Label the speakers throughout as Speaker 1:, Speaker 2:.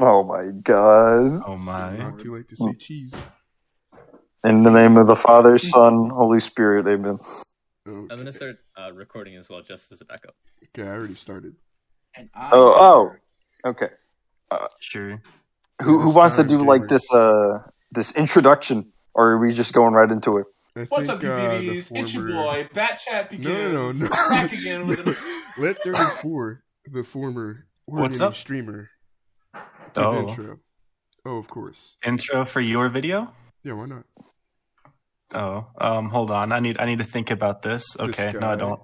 Speaker 1: Oh my god.
Speaker 2: Oh my.
Speaker 3: Not too late to say cheese.
Speaker 1: In the name of the Father, Son, Holy Spirit, amen.
Speaker 3: Okay.
Speaker 4: I'm gonna start recording as well, just as a backup.
Speaker 3: Okay, I already started.
Speaker 5: And I
Speaker 1: Okay.
Speaker 2: Sure.
Speaker 1: Who
Speaker 3: This
Speaker 1: wants to
Speaker 3: time,
Speaker 1: do like
Speaker 3: gamers.
Speaker 1: this introduction, or are we just going right into it?
Speaker 3: I
Speaker 5: What's up,
Speaker 3: think,
Speaker 5: you
Speaker 3: the
Speaker 5: BBs? It's your
Speaker 3: former-
Speaker 5: boy, Bat Chat begins.
Speaker 3: No.
Speaker 5: Back again with an...
Speaker 3: Let 34, the former
Speaker 2: What's
Speaker 3: Oregon
Speaker 2: up?
Speaker 3: streamer, do
Speaker 2: Oh.
Speaker 3: the intro. Oh, of course.
Speaker 2: Intro for your video?
Speaker 3: Yeah, why not?
Speaker 2: Oh, hold on. I need to think about this. Okay, no, I
Speaker 3: guy.
Speaker 2: don't.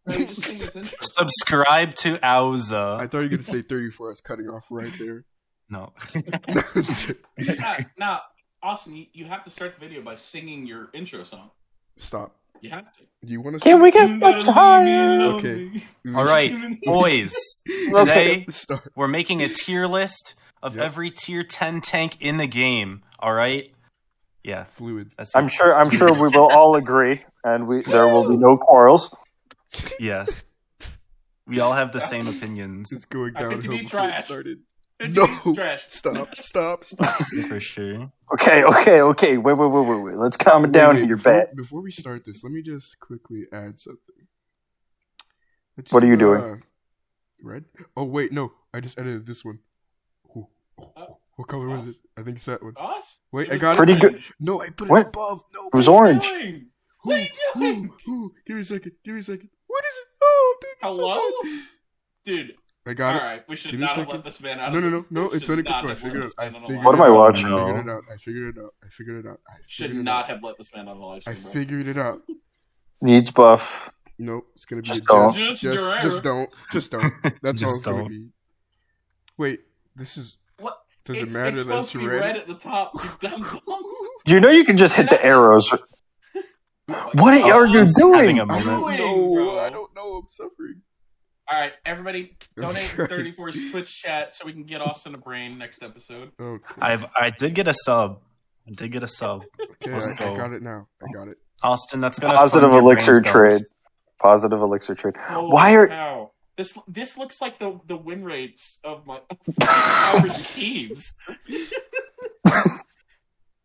Speaker 5: No, you just sing this intro.
Speaker 2: Subscribe to
Speaker 3: I
Speaker 2: Auza.
Speaker 3: thought you were going to say 34. I was cutting off right there.
Speaker 2: No.
Speaker 5: Now, Austin, you have to start the video by singing your intro song.
Speaker 3: Stop.
Speaker 5: You have to.
Speaker 3: Do you want to
Speaker 1: Can we get
Speaker 5: You
Speaker 1: much
Speaker 5: gotta leave me
Speaker 1: higher?
Speaker 5: alone.
Speaker 3: Okay.
Speaker 2: All right, boys.
Speaker 1: Okay.
Speaker 2: Today
Speaker 3: Start.
Speaker 2: we're making a tier list of
Speaker 3: Yep.
Speaker 2: every tier 10 tank in the game. All right. Yeah,
Speaker 3: Fluid.
Speaker 2: that's
Speaker 1: I'm sure we will all agree, and there will be no quarrels.
Speaker 2: Yes. We all have the same opinions
Speaker 3: It's going
Speaker 5: I
Speaker 3: downhill
Speaker 5: 50
Speaker 3: before it
Speaker 5: trash.
Speaker 3: started.
Speaker 5: 50
Speaker 3: No.
Speaker 5: Trash.
Speaker 3: Stop.
Speaker 2: for sure.
Speaker 1: Okay. Wait. Let's calm it down
Speaker 3: Wait,
Speaker 1: here,
Speaker 3: before,
Speaker 1: Bat.
Speaker 3: before we start this, let me just quickly add something. Let's
Speaker 1: What are you
Speaker 3: do,
Speaker 1: doing?
Speaker 3: Red? Oh, wait, no. I just edited this one. Ooh. What color was it? I think it's that one.
Speaker 5: Us?
Speaker 3: Wait,
Speaker 5: It
Speaker 3: I
Speaker 5: was
Speaker 3: got
Speaker 1: Pretty
Speaker 3: it.
Speaker 1: good.
Speaker 3: No, I put it
Speaker 1: What?
Speaker 3: above. No,
Speaker 1: It was
Speaker 5: What are you
Speaker 1: orange.
Speaker 5: doing? What are you doing?
Speaker 3: Give me a second. What is it? Oh, dude. it's so
Speaker 5: Hello?
Speaker 3: fun.
Speaker 5: Dude,
Speaker 3: I got it.
Speaker 5: alright, we should
Speaker 3: Give me a
Speaker 5: not have
Speaker 3: second.
Speaker 5: let this man out.
Speaker 3: No.
Speaker 5: We
Speaker 3: It's
Speaker 5: should
Speaker 3: under
Speaker 5: not
Speaker 3: control. I
Speaker 5: have
Speaker 3: figured
Speaker 5: let
Speaker 3: it out.
Speaker 5: this man on the live
Speaker 1: What am I
Speaker 5: stream.
Speaker 1: watching?
Speaker 3: I figured it out.
Speaker 5: Should not have let this man on the live
Speaker 3: I
Speaker 5: stream. bro.
Speaker 3: figured it out.
Speaker 1: Needs buff.
Speaker 3: Nope, it's gonna be
Speaker 1: Just
Speaker 3: a
Speaker 1: don't.
Speaker 3: just
Speaker 5: Just
Speaker 3: don't. That's all
Speaker 2: Just
Speaker 3: it's gonna
Speaker 2: don't.
Speaker 3: be. Wait, this is.
Speaker 5: What?
Speaker 3: Does it
Speaker 5: It's
Speaker 3: matter that
Speaker 5: supposed
Speaker 3: it's
Speaker 5: to be
Speaker 3: red?
Speaker 5: red at the top. You dumb bum.
Speaker 1: You know you can just hit the arrows. What
Speaker 2: I
Speaker 1: are you
Speaker 2: was having
Speaker 1: doing?
Speaker 2: a
Speaker 3: I
Speaker 2: moment.
Speaker 3: don't
Speaker 5: Doing, bro.
Speaker 3: know. I don't know. I'm suffering.
Speaker 5: Alright, everybody, donate
Speaker 3: Right.
Speaker 5: 34's Twitch chat so we can get Austin a brain next episode.
Speaker 3: Oh, cool.
Speaker 2: I did get a sub. Okay,
Speaker 3: Okay,
Speaker 2: let's
Speaker 3: I
Speaker 2: go.
Speaker 3: got it now. I got it.
Speaker 2: Austin, that's gonna
Speaker 1: Positive
Speaker 2: fund your
Speaker 1: elixir
Speaker 2: brain cells.
Speaker 1: trade. Positive elixir trade.
Speaker 5: Holy
Speaker 1: Why are
Speaker 5: cow. This looks like the win rates of my average teams.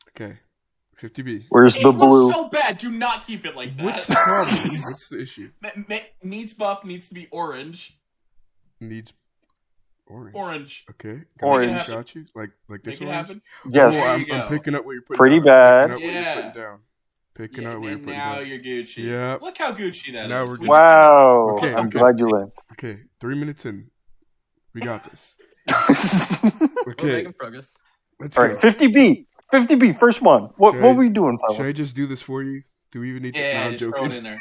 Speaker 3: Okay, 50B.
Speaker 1: where's
Speaker 5: It
Speaker 1: the
Speaker 5: looks
Speaker 1: blue?
Speaker 5: so bad. Do not keep it like that.
Speaker 3: What's the problem? What's the issue?
Speaker 5: Needs buff needs to be orange.
Speaker 3: Needs orange.
Speaker 5: Orange.
Speaker 3: Okay.
Speaker 1: Orange.
Speaker 3: Got you. Like this
Speaker 5: Make it
Speaker 3: orange.
Speaker 5: happen.
Speaker 1: Yes.
Speaker 3: Oh,
Speaker 5: There you
Speaker 3: I'm
Speaker 5: go.
Speaker 3: picking up what you're putting
Speaker 1: Pretty
Speaker 3: down.
Speaker 1: bad.
Speaker 3: Picking up what
Speaker 5: Yeah.
Speaker 3: you're putting down. Picking
Speaker 5: Yeah,
Speaker 3: up what you're
Speaker 5: and
Speaker 3: putting
Speaker 5: now
Speaker 3: down.
Speaker 5: you're Gucci.
Speaker 3: Yep.
Speaker 5: Look how Gucci that
Speaker 3: Now
Speaker 5: is.
Speaker 3: we're
Speaker 5: We
Speaker 3: good.
Speaker 1: Wow.
Speaker 3: Okay,
Speaker 1: I'm
Speaker 3: okay.
Speaker 1: glad you win.
Speaker 3: Okay, 3 minutes in. We got this.
Speaker 4: We're
Speaker 3: Okay,
Speaker 4: making progress.
Speaker 3: let's
Speaker 1: All
Speaker 3: go.
Speaker 1: right, 50B, first one. What
Speaker 3: Should
Speaker 1: what
Speaker 3: I-
Speaker 1: are we doing,
Speaker 3: Should I
Speaker 1: fellas?
Speaker 3: just do this for you? Do we even need to?
Speaker 5: Yeah,
Speaker 3: No, I'm
Speaker 5: just throw it
Speaker 3: joking.
Speaker 5: in there.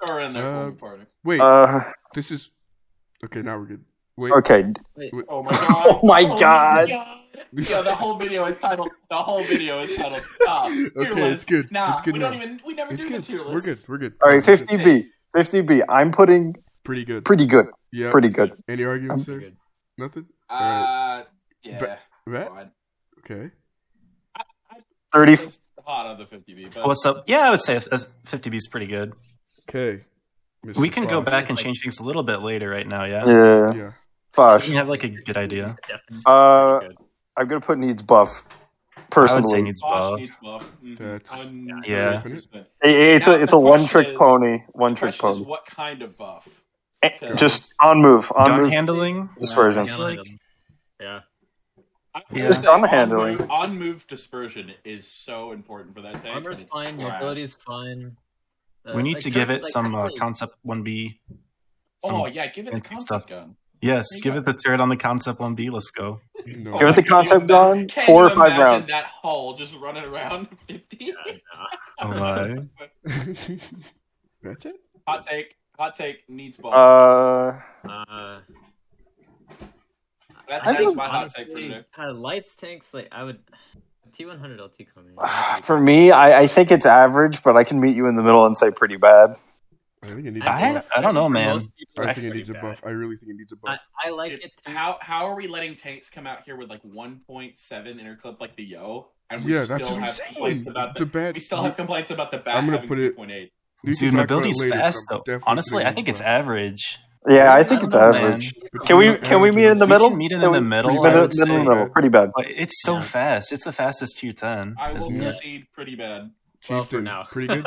Speaker 5: Throw it in there for me, partner.
Speaker 3: Wait,
Speaker 1: Uh,
Speaker 3: this is. Okay, now we're good. Wait.
Speaker 1: okay.
Speaker 4: Wait,
Speaker 5: Oh my god.
Speaker 1: Oh my God.
Speaker 5: Yeah, the whole video is titled. Stop. Here
Speaker 3: Okay, it's good.
Speaker 5: Nah,
Speaker 3: It's good
Speaker 5: we
Speaker 3: now.
Speaker 5: don't we never
Speaker 3: It's
Speaker 5: do
Speaker 3: good.
Speaker 5: the tier
Speaker 3: We're
Speaker 5: list.
Speaker 3: good. We're good.
Speaker 1: All right, 50B. I'm putting
Speaker 3: Pretty good.
Speaker 1: pretty good.
Speaker 3: Yeah.
Speaker 1: Pretty good.
Speaker 3: Any arguments
Speaker 4: we're
Speaker 3: there?
Speaker 4: good.
Speaker 3: Nothing.
Speaker 5: Yeah.
Speaker 3: Right?
Speaker 5: Fine.
Speaker 3: Okay.
Speaker 1: 30.
Speaker 5: It's hot on the 50B. But
Speaker 2: What's up? Yeah, I would say 50B is pretty good.
Speaker 3: Okay. Mr.
Speaker 2: We can go
Speaker 3: Fox.
Speaker 2: back and change things a little bit later right now, yeah?
Speaker 1: Yeah.
Speaker 3: Yeah.
Speaker 1: Fosh.
Speaker 2: You have like a good idea.
Speaker 4: Definitely.
Speaker 1: Uh,
Speaker 4: Pretty good.
Speaker 1: I'm gonna put needs buff.
Speaker 2: I would say
Speaker 1: Personally,
Speaker 2: needs
Speaker 5: Bosch
Speaker 2: buff.
Speaker 5: needs buff. Mhm.
Speaker 3: That's-
Speaker 2: Yeah.
Speaker 5: 100%.
Speaker 1: it's
Speaker 5: Now,
Speaker 1: a
Speaker 5: the
Speaker 1: one
Speaker 5: question
Speaker 1: trick
Speaker 5: is-
Speaker 1: pony. One
Speaker 5: The
Speaker 1: trick
Speaker 5: question is,
Speaker 1: pony.
Speaker 5: what kind of buff?
Speaker 1: Just on move. On
Speaker 2: Gun
Speaker 1: move.
Speaker 2: handling?
Speaker 1: Dispersion.
Speaker 4: Yeah.
Speaker 2: Yeah.
Speaker 1: Just gun handling.
Speaker 5: On move dispersion is so important for that tank.
Speaker 4: Armor's
Speaker 5: and it's
Speaker 4: fine.
Speaker 5: trash.
Speaker 4: Mobility's fine.
Speaker 2: We need to give it some
Speaker 4: like,
Speaker 2: concept 1B.
Speaker 5: Oh yeah, give it the
Speaker 2: fancy
Speaker 5: concept
Speaker 2: stuff.
Speaker 5: gun.
Speaker 2: Yes,
Speaker 5: There you
Speaker 2: give
Speaker 5: go.
Speaker 2: it the turret on the concept 1B. Let's go.
Speaker 3: No.
Speaker 1: Give it the concept gun.
Speaker 5: Can
Speaker 1: 4 or
Speaker 5: you
Speaker 1: 5
Speaker 5: imagine
Speaker 1: rounds.
Speaker 5: that hull just running around 50?
Speaker 2: Oh my.
Speaker 3: That's it?
Speaker 5: Hot take needs buff. That's
Speaker 1: I don't-
Speaker 5: my hot take for today.
Speaker 4: Lights tanks, like I would T100 LT coming.
Speaker 1: For me, I think it's average, but I can meet you in the middle and say pretty bad.
Speaker 3: I think it needs
Speaker 2: I-
Speaker 3: a buff.
Speaker 2: I don't know,
Speaker 4: for
Speaker 2: man.
Speaker 4: most people,
Speaker 3: I
Speaker 4: it's
Speaker 3: think it needs a
Speaker 4: pretty
Speaker 3: buff.
Speaker 4: bad.
Speaker 3: I really think it needs a buff.
Speaker 4: I like
Speaker 5: Dude,
Speaker 4: it too.
Speaker 5: how are we letting tanks come out here with like 1.7 interclip like the Yo, and we
Speaker 3: Yeah,
Speaker 5: still
Speaker 3: that's what I'm
Speaker 5: have
Speaker 3: saying.
Speaker 5: complaints about
Speaker 3: The bad-
Speaker 5: we still have complaints about the bat
Speaker 3: I'm gonna
Speaker 5: having
Speaker 3: put it-
Speaker 5: 2.8.
Speaker 3: We can
Speaker 2: Dude,
Speaker 3: talk about it
Speaker 2: mobility's
Speaker 3: later,
Speaker 2: fast
Speaker 3: but I'm
Speaker 2: though.
Speaker 3: definitely
Speaker 2: Honestly,
Speaker 3: putting
Speaker 2: I
Speaker 3: it
Speaker 2: think
Speaker 3: in
Speaker 2: it's
Speaker 3: buff.
Speaker 2: average.
Speaker 1: Yeah, I think
Speaker 2: I
Speaker 1: it's
Speaker 2: don't know,
Speaker 1: average.
Speaker 3: But
Speaker 1: Can we
Speaker 3: average
Speaker 1: meet in the
Speaker 2: We
Speaker 1: middle?
Speaker 2: can meet in
Speaker 1: Can
Speaker 2: the
Speaker 1: we-
Speaker 2: middle,
Speaker 3: I
Speaker 1: Middle,
Speaker 3: would
Speaker 1: middle,
Speaker 3: say.
Speaker 1: middle. Pretty bad.
Speaker 2: But it's so
Speaker 4: Yeah.
Speaker 2: fast. It's the fastest tier 10.
Speaker 5: I will
Speaker 2: isn't it?
Speaker 5: concede pretty bad.
Speaker 4: Well, for
Speaker 3: Chieftain,
Speaker 4: now.
Speaker 3: pretty good.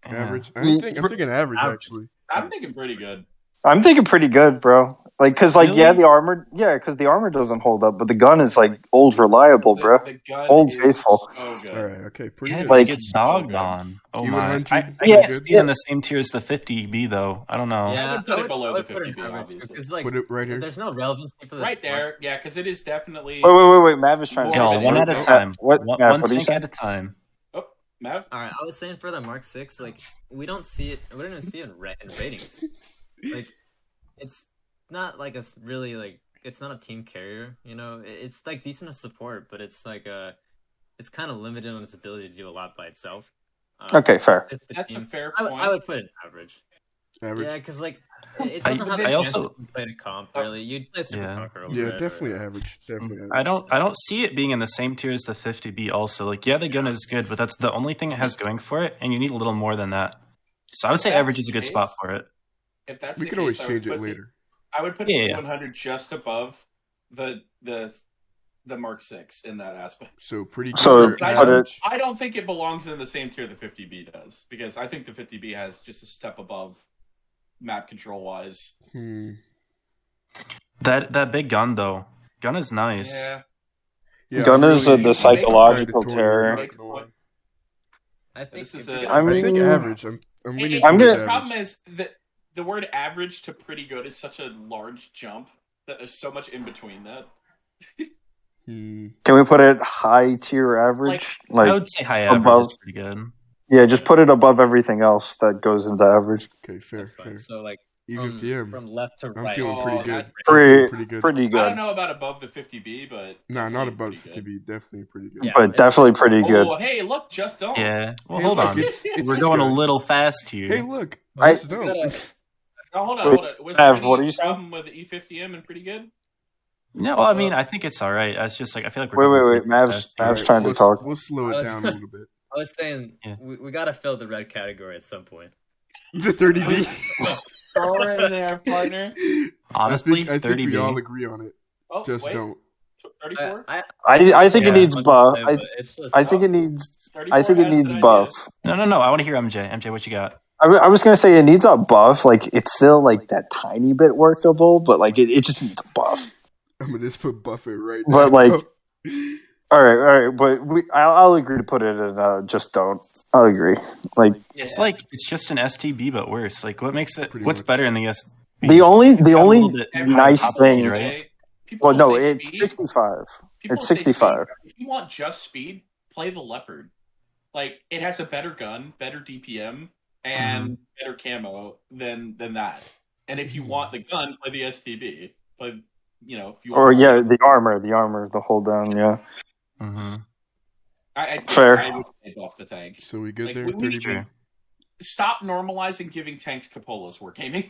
Speaker 2: Yeah.
Speaker 3: Average.
Speaker 1: Ye-
Speaker 3: I'm thinking average
Speaker 4: Average.
Speaker 3: actually.
Speaker 5: I'm thinking pretty good.
Speaker 1: I'm thinking pretty good, bro. Like, cause like, yeah,
Speaker 2: Really?
Speaker 1: because the armor doesn't hold up, but the gun is like old reliable, bro.
Speaker 5: The gun
Speaker 1: Old
Speaker 5: is
Speaker 1: faithful.
Speaker 5: so good.
Speaker 3: All right, okay, pretty
Speaker 2: Yeah,
Speaker 3: good.
Speaker 2: but
Speaker 1: Like-
Speaker 2: it gets dogged
Speaker 5: So good.
Speaker 2: on. Oh
Speaker 3: You
Speaker 2: my!
Speaker 3: 100,
Speaker 2: I
Speaker 3: pretty
Speaker 1: Yeah,
Speaker 2: can
Speaker 3: good.
Speaker 2: see it in the same tier as the 50B though. I don't know.
Speaker 4: Yeah,
Speaker 5: I would put it below
Speaker 4: I
Speaker 5: the
Speaker 4: would put it
Speaker 5: 50B,
Speaker 4: average,
Speaker 5: obviously.
Speaker 4: because like
Speaker 3: Put it right here.
Speaker 4: there's no relevancy for the
Speaker 5: Right there, yeah, because it is definitely.
Speaker 1: Wait. Mav is trying to
Speaker 5: Yo,
Speaker 1: say
Speaker 2: Yo,
Speaker 1: something.
Speaker 2: one at a
Speaker 5: What-
Speaker 2: time.
Speaker 1: What,
Speaker 2: One,
Speaker 1: Mav,
Speaker 2: one
Speaker 1: what are you
Speaker 2: tank
Speaker 1: saying?
Speaker 2: at a time.
Speaker 5: Oh, Mav?
Speaker 4: All right, I was saying for the Mark 6, like we don't see it. We don't even see it in ratings. Like it's not like it's really like it's not a team carrier. You know, it's like decent to support, but it's like it's kind of limited on its ability to do a lot by itself.
Speaker 1: Okay, fair.
Speaker 5: That's a fair
Speaker 4: I
Speaker 5: point.
Speaker 4: would put it average.
Speaker 3: Average.
Speaker 4: Yeah, because like it doesn't have a
Speaker 2: I
Speaker 4: chance
Speaker 2: also-
Speaker 4: to play to comp really. You'd play Super
Speaker 2: Yeah.
Speaker 4: Conqueror over
Speaker 3: Yeah,
Speaker 4: it,
Speaker 3: definitely
Speaker 4: or-
Speaker 3: average. Definitely average.
Speaker 2: I don't see it being in the same tier as the 50B also. Like, yeah, the gun is good, but that's the only thing it has going for it, and you need a little more than that. So I would say
Speaker 5: That's
Speaker 2: average is a good
Speaker 5: the
Speaker 2: spot
Speaker 5: case.
Speaker 2: for it.
Speaker 5: If that's
Speaker 3: We
Speaker 5: the
Speaker 3: could
Speaker 5: case,
Speaker 3: always
Speaker 5: I would
Speaker 3: change it
Speaker 5: put
Speaker 3: later.
Speaker 5: I would put
Speaker 2: Yeah,
Speaker 5: the
Speaker 2: yeah.
Speaker 5: 100 just above the Mark 6 in that aspect.
Speaker 3: So pretty good.
Speaker 1: So,
Speaker 3: or
Speaker 1: put
Speaker 3: average?
Speaker 5: I don't think it belongs in the same tier the 50B does, because I think the 50B has just a step above map control wise.
Speaker 2: That big gun though, gun is nice.
Speaker 5: Yeah.
Speaker 3: Yeah,
Speaker 1: Gun
Speaker 3: I'm
Speaker 1: is
Speaker 3: really-
Speaker 1: the
Speaker 3: I'm
Speaker 1: psychological
Speaker 3: kinda torn,
Speaker 1: terror.
Speaker 3: I'm not gonna lie.
Speaker 4: I think
Speaker 5: This is
Speaker 4: if
Speaker 5: a-
Speaker 4: you're
Speaker 1: I
Speaker 4: gonna
Speaker 3: I
Speaker 1: mean-
Speaker 3: think average. I'm leaning
Speaker 1: I'm
Speaker 3: towards
Speaker 1: gonna-
Speaker 5: The problem
Speaker 3: average.
Speaker 5: is that the word average to pretty good is such a large jump that there's so much in between that.
Speaker 1: Can we put it high tier average?
Speaker 2: I
Speaker 1: Like,
Speaker 2: would say high average
Speaker 1: above-
Speaker 2: is pretty good.
Speaker 1: yeah, just put it above everything else that goes into average.
Speaker 3: Okay, fair,
Speaker 4: That's fine.
Speaker 3: fair.
Speaker 4: So like
Speaker 3: Even
Speaker 4: from left to
Speaker 3: I'm
Speaker 4: right.
Speaker 3: feeling
Speaker 5: Oh,
Speaker 3: pretty
Speaker 5: that-
Speaker 3: good.
Speaker 1: Pretty,
Speaker 3: I'm feeling
Speaker 1: pretty
Speaker 5: I don't
Speaker 1: good,
Speaker 5: know about above the 50B, but
Speaker 3: Nah, not
Speaker 5: definitely
Speaker 3: above
Speaker 5: pretty
Speaker 3: 50B. Definitely pretty good.
Speaker 4: Yeah.
Speaker 1: but definitely pretty good.
Speaker 5: Oh, hey, look, just don't.
Speaker 2: Yeah. Well,
Speaker 3: Hey,
Speaker 2: hold
Speaker 3: look,
Speaker 2: on.
Speaker 3: it's
Speaker 2: We're
Speaker 3: this
Speaker 2: going
Speaker 3: guy.
Speaker 2: a little fast here.
Speaker 3: Hey, look.
Speaker 1: I-
Speaker 3: Just don't.
Speaker 5: Oh, hold on,
Speaker 1: Wait,
Speaker 5: hold on. Was
Speaker 1: Mav,
Speaker 5: there
Speaker 1: what are
Speaker 5: any
Speaker 1: you saying?
Speaker 5: problem with the E50M and pretty good?
Speaker 2: No, well, I mean, I think it's all right. It's just like I feel like we're
Speaker 1: Wait,
Speaker 2: going
Speaker 1: wait.
Speaker 2: really
Speaker 1: Mav's
Speaker 2: fast here.
Speaker 1: Mav's trying to
Speaker 3: we'll,
Speaker 1: talk.
Speaker 3: We'll slow it down a little bit.
Speaker 4: I was saying
Speaker 2: Yeah.
Speaker 4: we gotta fill the red category at some point.
Speaker 3: The 30B.
Speaker 5: Throw it in there, partner.
Speaker 2: Honestly,
Speaker 3: I think
Speaker 2: 30B.
Speaker 3: we all agree on it.
Speaker 5: Oh,
Speaker 3: Just
Speaker 5: wait.
Speaker 3: don't.
Speaker 5: 34?
Speaker 1: I think it
Speaker 2: Yeah.
Speaker 1: needs buff.
Speaker 4: But it's just,
Speaker 1: I think it needs. I think it needs buff.
Speaker 2: No. I want to hear MJ. MJ, what you got?
Speaker 1: I was gonna say it needs a buff. Like, it's still like that tiny bit workable, but like it just needs a buff.
Speaker 3: I'm gonna just put Buffett right
Speaker 1: But,
Speaker 3: now.
Speaker 1: like, all right. But I'll agree to put it in. Just don't. I'll agree. Like,
Speaker 2: It's like it's just an STB but worse. Like what makes it?
Speaker 3: Pretty
Speaker 2: What's
Speaker 3: much.
Speaker 2: better in the STB?
Speaker 1: the only
Speaker 2: a little bit
Speaker 1: nice
Speaker 2: higher
Speaker 1: thing.
Speaker 2: top speed, right?
Speaker 5: People
Speaker 1: Well, no,
Speaker 5: say
Speaker 1: it's
Speaker 5: speed.
Speaker 1: 65.
Speaker 5: People
Speaker 1: It's
Speaker 5: say
Speaker 1: 65.
Speaker 5: speed. If you want just speed, play the Leopard. Like, it has a better gun, better DPM, and better camo than that. And if you want the gun, play the STB. But if you want
Speaker 1: Or yeah, the armor, the hold down. Yeah,
Speaker 2: Mm-hmm.
Speaker 1: Fair.
Speaker 5: I would say off the tank.
Speaker 3: So we good
Speaker 5: Like,
Speaker 3: there?
Speaker 5: we need
Speaker 3: 30B.
Speaker 2: Sure.
Speaker 5: Stop normalizing giving tanks cupolas wargaming.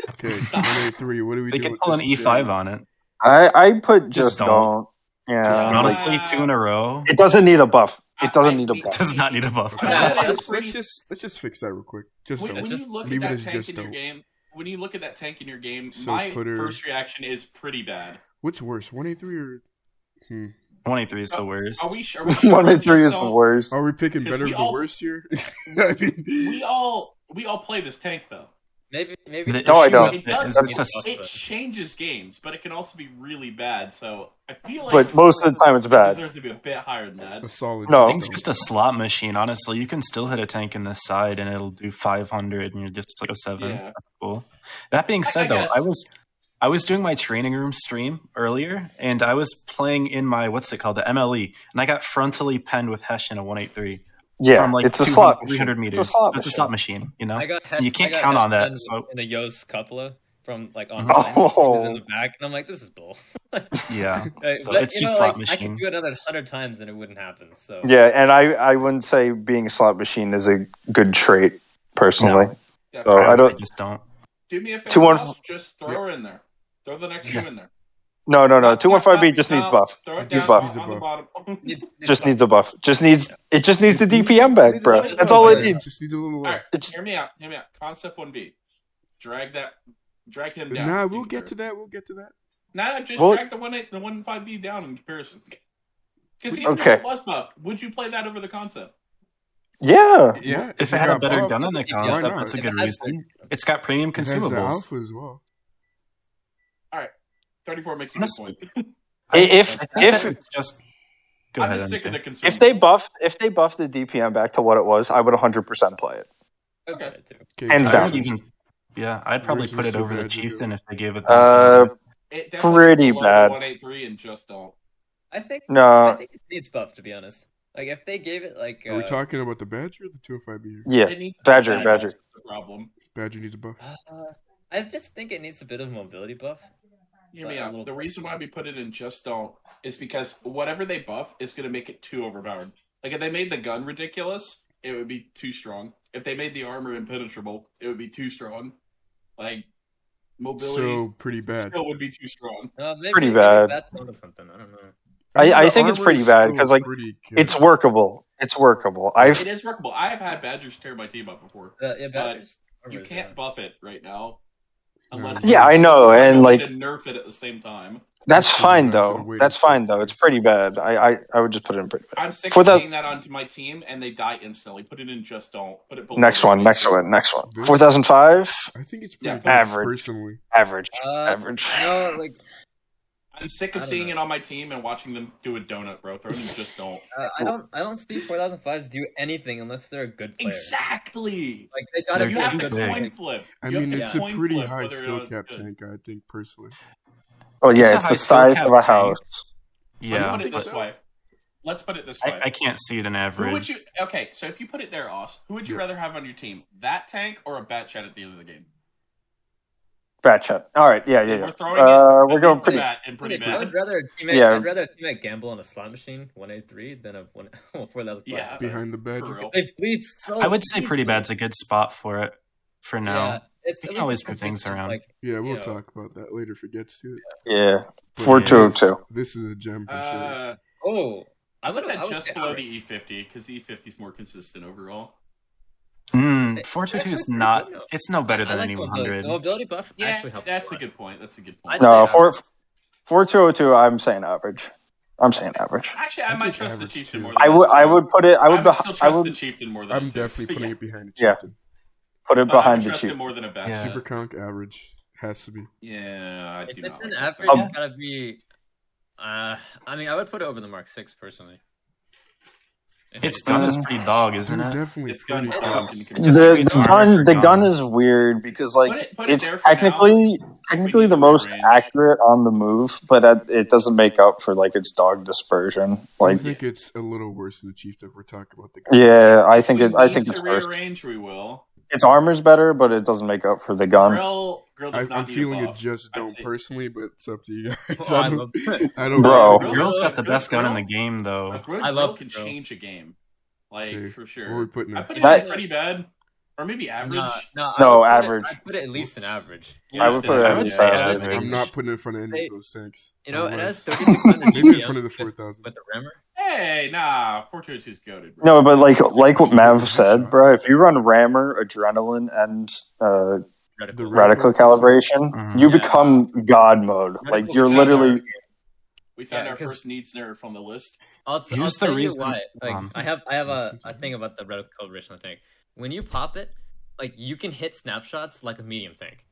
Speaker 3: Okay, 183. What do we
Speaker 2: They
Speaker 3: do?
Speaker 2: can
Speaker 3: with
Speaker 2: pull an
Speaker 3: this
Speaker 2: E5 on it.
Speaker 1: I put just
Speaker 2: don't.
Speaker 1: don't. Yeah,
Speaker 5: Just
Speaker 1: like,
Speaker 2: Honestly, 2 in a row
Speaker 1: it doesn't need a buff. It doesn't need a buff.
Speaker 2: does not need a buff.
Speaker 5: Yeah,
Speaker 3: Let's just fix that real quick. Just
Speaker 5: When
Speaker 3: don't.
Speaker 5: you look at
Speaker 3: Leave it
Speaker 5: that
Speaker 3: as
Speaker 5: tank
Speaker 3: just
Speaker 5: in your
Speaker 3: don't.
Speaker 5: game, when you look at that tank in your game,
Speaker 3: So
Speaker 5: my
Speaker 3: put her-
Speaker 5: first reaction is pretty bad.
Speaker 3: What's worse, 183 or?
Speaker 2: 183 is the worst.
Speaker 5: Are we sure? Are we
Speaker 1: One and three is
Speaker 5: just
Speaker 1: the
Speaker 5: don't-
Speaker 1: worst.
Speaker 3: Are we picking
Speaker 5: 'Cause
Speaker 3: better
Speaker 5: we
Speaker 3: or
Speaker 5: all-
Speaker 3: worse here? I mean,
Speaker 5: We all play this tank though.
Speaker 4: maybe
Speaker 2: The
Speaker 1: No, I
Speaker 2: issue
Speaker 1: don't.
Speaker 2: with
Speaker 5: It does.
Speaker 2: it's
Speaker 1: That's-
Speaker 5: It changes games, but it can also be really bad. So I feel like,
Speaker 1: But most of the time it's
Speaker 5: it
Speaker 1: bad.
Speaker 5: deserves to be a bit higher than that.
Speaker 3: a solid.
Speaker 1: No.
Speaker 2: I think
Speaker 3: just
Speaker 2: it's
Speaker 3: don't.
Speaker 2: just a slot machine, honestly. You can still hit a tank in the side and it'll do 500 and you're just like 07.
Speaker 5: Yeah.
Speaker 2: That's cool. That being said, though,
Speaker 5: guess.
Speaker 2: I was doing my training room stream earlier and I was playing in my, what's it called, the MLE, and I got frontally penned with Hessian at 183
Speaker 1: Yeah,
Speaker 2: from like
Speaker 1: it's a
Speaker 2: 200,
Speaker 1: slot.
Speaker 2: 300 meters.
Speaker 1: It's a slot.
Speaker 2: It's a slot machine, you know?
Speaker 4: I got
Speaker 2: And you can't count on that. So,
Speaker 4: in the Yo's Cupola from like on
Speaker 1: Oh.
Speaker 4: he was in the back, and I'm like, this is bull.
Speaker 2: yeah.
Speaker 4: Like,
Speaker 2: So
Speaker 4: but,
Speaker 2: it's
Speaker 4: you
Speaker 2: just
Speaker 4: know,
Speaker 2: slot
Speaker 4: like, I could
Speaker 2: machine.
Speaker 4: do it another 100 times and it wouldn't happen. So
Speaker 1: Yeah, and I wouldn't say being a slot machine is a good trait personally.
Speaker 5: Yeah,
Speaker 1: So I don't.
Speaker 2: just don't.
Speaker 5: do me a favor,
Speaker 1: 2-1
Speaker 5: Ross, just throw her in there. Throw the next two in there.
Speaker 1: No. 215B just needs buff.
Speaker 5: Throw it
Speaker 1: Needs
Speaker 5: down
Speaker 1: buff.
Speaker 5: on the bottom.
Speaker 1: Just needs a buff. Just needs the DPM back, bro. That's all it needs.
Speaker 3: Just needs a little
Speaker 5: All right,
Speaker 3: less.
Speaker 5: hear me out. Concept 1B. Drag that Drag him down.
Speaker 3: Nah,
Speaker 5: in
Speaker 3: we'll get to
Speaker 5: comparison.
Speaker 3: that. We'll get to that.
Speaker 5: Nah, just
Speaker 1: Well-
Speaker 5: drag the 1.5B down in comparison. Because even
Speaker 1: Okay.
Speaker 5: if it was buff, would you play that over the concept?
Speaker 1: Yeah.
Speaker 3: Yeah.
Speaker 2: If it had a
Speaker 3: got
Speaker 2: better
Speaker 3: buffed,
Speaker 2: gun in the
Speaker 3: why
Speaker 2: concept,
Speaker 3: not?
Speaker 2: that's a
Speaker 4: If
Speaker 2: good
Speaker 4: it has
Speaker 2: reason. It's got premium
Speaker 3: It has the
Speaker 2: consumables.
Speaker 3: alpha as well.
Speaker 5: 34 makes a good
Speaker 2: Honestly,
Speaker 5: point.
Speaker 1: If
Speaker 2: It's just go
Speaker 5: I'm
Speaker 2: ahead.
Speaker 5: just sick of
Speaker 2: MJ.
Speaker 5: the consumables.
Speaker 1: if they buffed the DPM back to what it was, I would 100% play it.
Speaker 4: I would play it too.
Speaker 3: Okay,
Speaker 1: Hands
Speaker 2: I
Speaker 1: down.
Speaker 2: would even, I'd probably
Speaker 3: Where's
Speaker 2: put it
Speaker 3: Mr.
Speaker 2: over the
Speaker 3: Badger
Speaker 2: Chieftain
Speaker 3: go?
Speaker 2: if they gave it.
Speaker 5: It definitely
Speaker 1: Pretty
Speaker 5: is below
Speaker 1: bad.
Speaker 5: the 183 and just don't.
Speaker 4: I think
Speaker 1: No.
Speaker 4: it needs buff, to be honest. Like if they gave it like
Speaker 3: Are we talking about the Badger or the 205B here?
Speaker 1: Yeah.
Speaker 5: It needs
Speaker 1: Badger,
Speaker 5: that
Speaker 1: Badger.
Speaker 5: is the problem.
Speaker 3: Badger needs a buff.
Speaker 4: I just think it needs a bit of mobility buff.
Speaker 5: Hear me
Speaker 4: A
Speaker 5: out.
Speaker 4: little
Speaker 5: The
Speaker 4: bit.
Speaker 5: reason why we put it in just don't is because whatever they buff is going to make it too overpowered. Like if they made the gun ridiculous, it would be too strong. If they made the armor impenetrable, it would be too strong. Like mobility
Speaker 3: So pretty bad.
Speaker 5: still would be too strong.
Speaker 4: Maybe,
Speaker 1: Pretty
Speaker 4: maybe
Speaker 1: bad.
Speaker 4: That's onto something. I don't know.
Speaker 1: I
Speaker 3: The
Speaker 1: think it's
Speaker 3: armor
Speaker 1: pretty
Speaker 3: is
Speaker 1: bad
Speaker 3: still
Speaker 1: because like
Speaker 3: pretty good.
Speaker 1: it's workable. It's workable.
Speaker 5: It is workable. I have had Badgers tear my team up before.
Speaker 4: Yeah, Badgers.
Speaker 5: You can't buff it right now. Unless
Speaker 1: Yeah, I know,
Speaker 5: there's
Speaker 1: and,
Speaker 5: no way
Speaker 1: like-
Speaker 5: to nerf it at the same time.
Speaker 1: That's
Speaker 3: This is
Speaker 1: fine
Speaker 3: not gonna
Speaker 1: though.
Speaker 3: wait
Speaker 1: That's
Speaker 3: until
Speaker 1: fine though. It's
Speaker 3: it's-
Speaker 1: pretty bad. I would just put it in pretty bad.
Speaker 5: I'm sick
Speaker 1: For
Speaker 5: of
Speaker 1: the-
Speaker 5: seeing that onto my team and they die instantly. Put it in just don't. Put it below
Speaker 1: Next
Speaker 5: the
Speaker 1: one. 4005.
Speaker 3: I think it's
Speaker 5: Yeah,
Speaker 3: pretty good,
Speaker 1: average.
Speaker 3: personally.
Speaker 1: Average.
Speaker 4: Uh,
Speaker 1: Average.
Speaker 4: No, like
Speaker 5: I'm sick
Speaker 4: I
Speaker 5: of
Speaker 4: don't
Speaker 5: seeing
Speaker 4: know.
Speaker 5: it on my team and watching them do a donut, bro. Throw it in just don't.
Speaker 4: I don't see 4005s do anything unless they're a good player.
Speaker 5: Exactly.
Speaker 4: Like they gotta
Speaker 2: They're
Speaker 4: be
Speaker 5: You
Speaker 2: too
Speaker 5: have
Speaker 4: a
Speaker 5: to
Speaker 4: good
Speaker 2: big.
Speaker 5: coin
Speaker 4: player.
Speaker 5: flip.
Speaker 3: I
Speaker 5: You have
Speaker 3: mean,
Speaker 5: to
Speaker 3: it's a
Speaker 5: coin
Speaker 3: pretty
Speaker 5: flip
Speaker 3: high
Speaker 5: whether or
Speaker 3: skill
Speaker 5: not it's
Speaker 3: cap
Speaker 5: good.
Speaker 3: tank, I think, personally.
Speaker 1: Oh yeah,
Speaker 2: It's a
Speaker 1: it's
Speaker 2: high
Speaker 1: the
Speaker 2: skill
Speaker 1: size
Speaker 2: cap
Speaker 1: of a
Speaker 2: tank.
Speaker 1: house.
Speaker 5: Let's
Speaker 2: Yeah,
Speaker 5: put it this
Speaker 3: but-
Speaker 5: way. Let's put it this way.
Speaker 2: I can't see it in
Speaker 5: Who
Speaker 2: average.
Speaker 5: would you? Okay, so if you put it there, Oz, who would you
Speaker 3: Yeah.
Speaker 5: rather have on your team? That tank or a bat chat at the end of the game?
Speaker 1: Bat chat. All right. Yeah.
Speaker 5: We're throwing
Speaker 1: We're going pretty.
Speaker 5: bad and pretty
Speaker 4: I would
Speaker 5: bad.
Speaker 4: rather a teammate.
Speaker 1: Yeah.
Speaker 4: I'd rather a teammate gamble on a slot machine 183 than a 4005.
Speaker 5: Yeah.
Speaker 3: Behind the
Speaker 5: For
Speaker 3: Badger.
Speaker 5: real.
Speaker 4: They bleed so.
Speaker 2: I would say pretty
Speaker 4: easily.
Speaker 2: bad's a good spot for it for now.
Speaker 4: Yeah, it's
Speaker 2: You
Speaker 4: at
Speaker 2: can always
Speaker 4: least
Speaker 2: move things
Speaker 4: consistent,
Speaker 2: around.
Speaker 4: Like,
Speaker 3: Yeah, we'll
Speaker 4: know.
Speaker 3: talk about that later if it gets to it.
Speaker 1: Yeah.
Speaker 3: But
Speaker 1: 4202.
Speaker 3: This is a gem for sure.
Speaker 4: I
Speaker 5: Put
Speaker 4: would
Speaker 5: that just
Speaker 4: say
Speaker 5: below
Speaker 4: average.
Speaker 5: the E50 because the E50 is more consistent overall.
Speaker 2: 422 is
Speaker 4: Actually,
Speaker 2: not.
Speaker 4: no.
Speaker 2: It's no better
Speaker 4: I
Speaker 2: than
Speaker 4: like
Speaker 2: any
Speaker 4: the mobility.
Speaker 2: 100.
Speaker 4: The mobility buff
Speaker 5: Yeah,
Speaker 4: actually helps.
Speaker 5: that's
Speaker 4: a
Speaker 5: a
Speaker 4: lot.
Speaker 5: good point. That's a good
Speaker 4: I'd
Speaker 5: point.
Speaker 1: No,
Speaker 4: say
Speaker 1: 4202. I'm saying average. I'm saying average.
Speaker 5: Actually, I might
Speaker 3: think
Speaker 5: trust the
Speaker 3: average,
Speaker 5: Chieftain
Speaker 3: too.
Speaker 5: more. Than
Speaker 1: I would.
Speaker 5: that,
Speaker 1: I
Speaker 5: too.
Speaker 1: would put it. I would.
Speaker 5: would still
Speaker 1: I
Speaker 5: trust
Speaker 1: would
Speaker 5: the Chieftain more than
Speaker 3: I'm
Speaker 5: that, too.
Speaker 3: definitely
Speaker 5: So,
Speaker 3: putting
Speaker 5: yeah.
Speaker 3: it behind the
Speaker 1: Yeah.
Speaker 3: Chieftain.
Speaker 1: put it
Speaker 5: But I
Speaker 1: behind
Speaker 5: would
Speaker 1: the
Speaker 5: trust
Speaker 1: chief.
Speaker 5: him more than a bat.
Speaker 2: Yeah.
Speaker 3: Super conk average has to be.
Speaker 5: Yeah, I
Speaker 4: If
Speaker 5: do
Speaker 4: it's
Speaker 5: not.
Speaker 4: an
Speaker 5: like
Speaker 4: average,
Speaker 5: that.
Speaker 4: it's gotta be. I mean, I would put it over the Mark 6 personally. If
Speaker 2: Its
Speaker 4: anything.
Speaker 2: gun is pretty dog, isn't
Speaker 3: I'm
Speaker 2: it?
Speaker 3: definitely
Speaker 5: It's gun
Speaker 3: pretty
Speaker 5: dog
Speaker 3: close.
Speaker 5: and
Speaker 1: The
Speaker 2: It's armor
Speaker 1: gun.
Speaker 2: for
Speaker 1: The gun
Speaker 2: gun.
Speaker 1: is weird because like
Speaker 5: Put it
Speaker 1: it's
Speaker 5: there for now.
Speaker 1: technically
Speaker 5: need
Speaker 1: the
Speaker 5: to
Speaker 1: most
Speaker 5: rearrange.
Speaker 1: accurate on the move, but it doesn't make up for like its dog dispersion.
Speaker 3: I
Speaker 1: Like
Speaker 3: think it's a little worse than the Chieftain if we're talking about the gun.
Speaker 1: yeah, I
Speaker 5: If
Speaker 1: think
Speaker 5: we
Speaker 1: it. I
Speaker 5: need
Speaker 1: think
Speaker 5: to
Speaker 1: it's worse.
Speaker 5: rearrange. We will.
Speaker 1: Its armor's better, but it doesn't make up for the gun.
Speaker 5: Grill does not
Speaker 3: I'm
Speaker 5: need
Speaker 3: feeling
Speaker 5: a
Speaker 3: it
Speaker 5: buff.
Speaker 3: just
Speaker 5: I'd
Speaker 3: don't
Speaker 5: say-
Speaker 3: personally, but it's up to you guys.
Speaker 4: Oh, I
Speaker 3: I
Speaker 4: love
Speaker 3: don't, I don't
Speaker 1: Bro.
Speaker 3: know.
Speaker 2: Grill's got the
Speaker 5: Grill-
Speaker 2: best gun in the
Speaker 5: Grill-
Speaker 2: game,
Speaker 5: A
Speaker 2: though.
Speaker 5: good
Speaker 4: I
Speaker 5: grill
Speaker 4: love
Speaker 5: can
Speaker 4: Grill.
Speaker 5: change a game, like
Speaker 3: Okay,
Speaker 5: for
Speaker 3: what
Speaker 5: sure.
Speaker 3: are we putting
Speaker 5: I
Speaker 3: it?
Speaker 5: put it
Speaker 1: That-
Speaker 5: in pretty bad, or maybe average.
Speaker 4: No,
Speaker 1: No,
Speaker 4: I would put
Speaker 1: average.
Speaker 4: I'd put it at least an average.
Speaker 1: I would put it
Speaker 2: I
Speaker 1: at
Speaker 2: would
Speaker 1: least
Speaker 2: say
Speaker 1: average.
Speaker 2: average.
Speaker 3: I'm not putting it in front of any
Speaker 4: They-
Speaker 3: of those tanks.
Speaker 4: You know, it
Speaker 3: Otherwise-
Speaker 4: has 3600
Speaker 3: Maybe in
Speaker 4: DPM
Speaker 3: front of the
Speaker 4: with-
Speaker 3: 4000.
Speaker 4: with the rammer.
Speaker 5: Hey, nah, 422 is goaded. Bro.
Speaker 1: No, but like what Mav said, bro. If you run rammer, adrenaline, and
Speaker 4: Reticle.
Speaker 3: The
Speaker 1: reticle calibration,
Speaker 2: Mhm.
Speaker 1: you
Speaker 5: Yeah.
Speaker 1: become god mode. Like you're
Speaker 5: Reticle
Speaker 1: literally.
Speaker 5: We found
Speaker 4: Yeah,
Speaker 5: our
Speaker 4: 'cause-
Speaker 5: first needs nerf on the list.
Speaker 4: I'll
Speaker 2: Here's the
Speaker 4: tell you
Speaker 2: reason-
Speaker 4: why. Like I have
Speaker 3: Listen
Speaker 4: a
Speaker 3: to
Speaker 4: thing about the reticle calibration on the tank. When you pop it, like you can hit snapshots like a medium tank,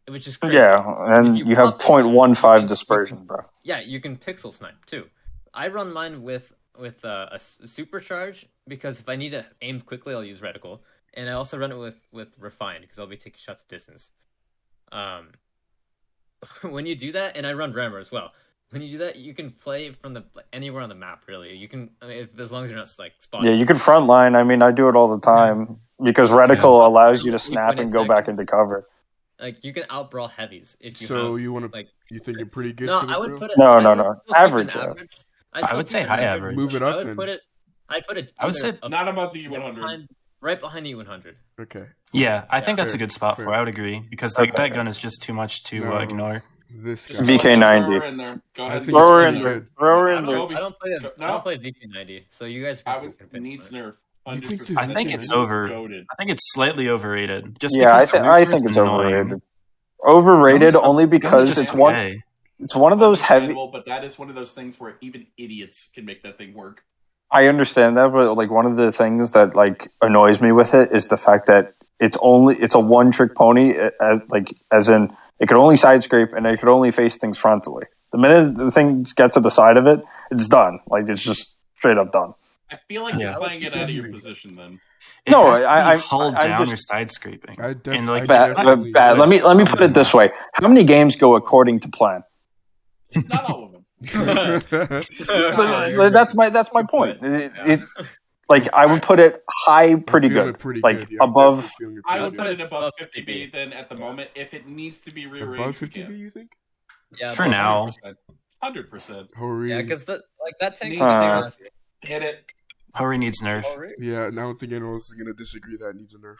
Speaker 4: which is crazy.
Speaker 1: Yeah, and
Speaker 4: If
Speaker 1: you have
Speaker 4: pop it,
Speaker 1: 0.15
Speaker 4: you
Speaker 1: dispersion,
Speaker 4: can-
Speaker 1: bro.
Speaker 4: Yeah, you can pixel snipe too. I run mine with a supercharge because if I need to aim quickly, I'll use reticle, and I also run it with refined because I'll be taking shots at distance. When you do that, and I run rammer as well. When you do that, you can play from anywhere on the map. Really, you can. I mean, as long as you're not like spotting.
Speaker 1: Yeah, you can frontline. I mean, I do it all the time because reticle allows you to snap and go back into cover.
Speaker 4: Like you can outbrawl heavies if you.
Speaker 3: So
Speaker 4: have,
Speaker 3: you want to?
Speaker 4: like
Speaker 3: You think you're pretty good?
Speaker 4: No,
Speaker 3: for the
Speaker 4: I would
Speaker 3: grill?
Speaker 4: put it.
Speaker 1: No,
Speaker 4: I
Speaker 1: no,
Speaker 4: would
Speaker 1: no.
Speaker 4: still keep
Speaker 1: Average,
Speaker 4: an
Speaker 1: yeah.
Speaker 4: average.
Speaker 2: I would say high average.
Speaker 3: Move it
Speaker 4: I
Speaker 3: up
Speaker 4: would
Speaker 3: then.
Speaker 4: put it. I'd put it.
Speaker 2: I would
Speaker 4: either
Speaker 2: say
Speaker 4: up
Speaker 5: Not above the E100.
Speaker 4: right behind the E100.
Speaker 3: Okay.
Speaker 2: Yeah, I think that's a
Speaker 3: Fair,
Speaker 2: good spot
Speaker 3: fair.
Speaker 2: for it. I would agree because like
Speaker 1: Okay.
Speaker 2: that gun is just too much to
Speaker 3: No.
Speaker 2: ignore.
Speaker 3: This
Speaker 5: Just
Speaker 3: guy.
Speaker 1: VK
Speaker 5: throw
Speaker 1: 90.
Speaker 5: her in there. Go
Speaker 3: I
Speaker 5: ahead.
Speaker 3: think
Speaker 1: Throw her
Speaker 3: it's
Speaker 1: in
Speaker 3: pretty
Speaker 1: there.
Speaker 3: good.
Speaker 1: Throw her in
Speaker 5: I
Speaker 1: there.
Speaker 5: don't
Speaker 4: I don't play.
Speaker 5: No.
Speaker 4: I don't play VP90, so you guys.
Speaker 5: I
Speaker 4: can
Speaker 5: would
Speaker 4: pick
Speaker 5: needs
Speaker 4: one.
Speaker 5: nerf.
Speaker 3: You think
Speaker 5: 100%.
Speaker 2: I think
Speaker 3: Yeah.
Speaker 2: it's over.
Speaker 5: Goated.
Speaker 2: I think it's slightly overrated. Just
Speaker 1: Yeah,
Speaker 2: because the
Speaker 1: I
Speaker 2: Reaper is
Speaker 1: think it's
Speaker 2: annoying.
Speaker 1: overrated. Overrated
Speaker 2: Guns-
Speaker 1: only because
Speaker 2: Guns
Speaker 1: it's
Speaker 2: just
Speaker 1: one.
Speaker 2: okay.
Speaker 1: It's one of those heavy.
Speaker 5: Understandable, but that is one of those things where even idiots can make that thing work.
Speaker 1: I understand that, but like one of the things that like annoys me with it is the fact that it's a one trick pony, as in it could only side scrape and it could only face things frontally. The minute the things get to the side of it, it's done. Like it's just straight up done.
Speaker 5: I feel like you're
Speaker 2: Yeah.
Speaker 5: playing it out of your position then.
Speaker 2: It
Speaker 1: No,
Speaker 2: has to be
Speaker 1: I'm
Speaker 2: down
Speaker 1: just-
Speaker 2: or side scraping.
Speaker 3: I def-
Speaker 2: and like
Speaker 3: I
Speaker 1: Bad,
Speaker 3: definitely-
Speaker 1: bad. Let me put it this way: how many games go according to plan?
Speaker 5: Not all of them.
Speaker 1: But that's my point. Like I would put it high, pretty
Speaker 3: feeling
Speaker 1: good,
Speaker 3: it pretty
Speaker 1: like
Speaker 3: good, yeah. I'm
Speaker 1: above.
Speaker 3: definitely feeling it
Speaker 5: I
Speaker 3: pretty
Speaker 5: would
Speaker 3: good.
Speaker 5: put it above
Speaker 4: Above
Speaker 5: 50B then at the moment. If it needs to be rearranged,
Speaker 3: Above
Speaker 5: we
Speaker 3: 50B,
Speaker 5: can.
Speaker 3: you think?
Speaker 4: Yeah,
Speaker 2: For
Speaker 4: but-
Speaker 2: now.
Speaker 5: 100%.
Speaker 3: Hori.
Speaker 4: Yeah, because that tank
Speaker 5: Needs
Speaker 4: was
Speaker 1: Uh,
Speaker 5: Hit it.
Speaker 2: Hori needs nerf.
Speaker 3: Yeah, and I don't think anyone else is gonna disagree that it needs a nerf.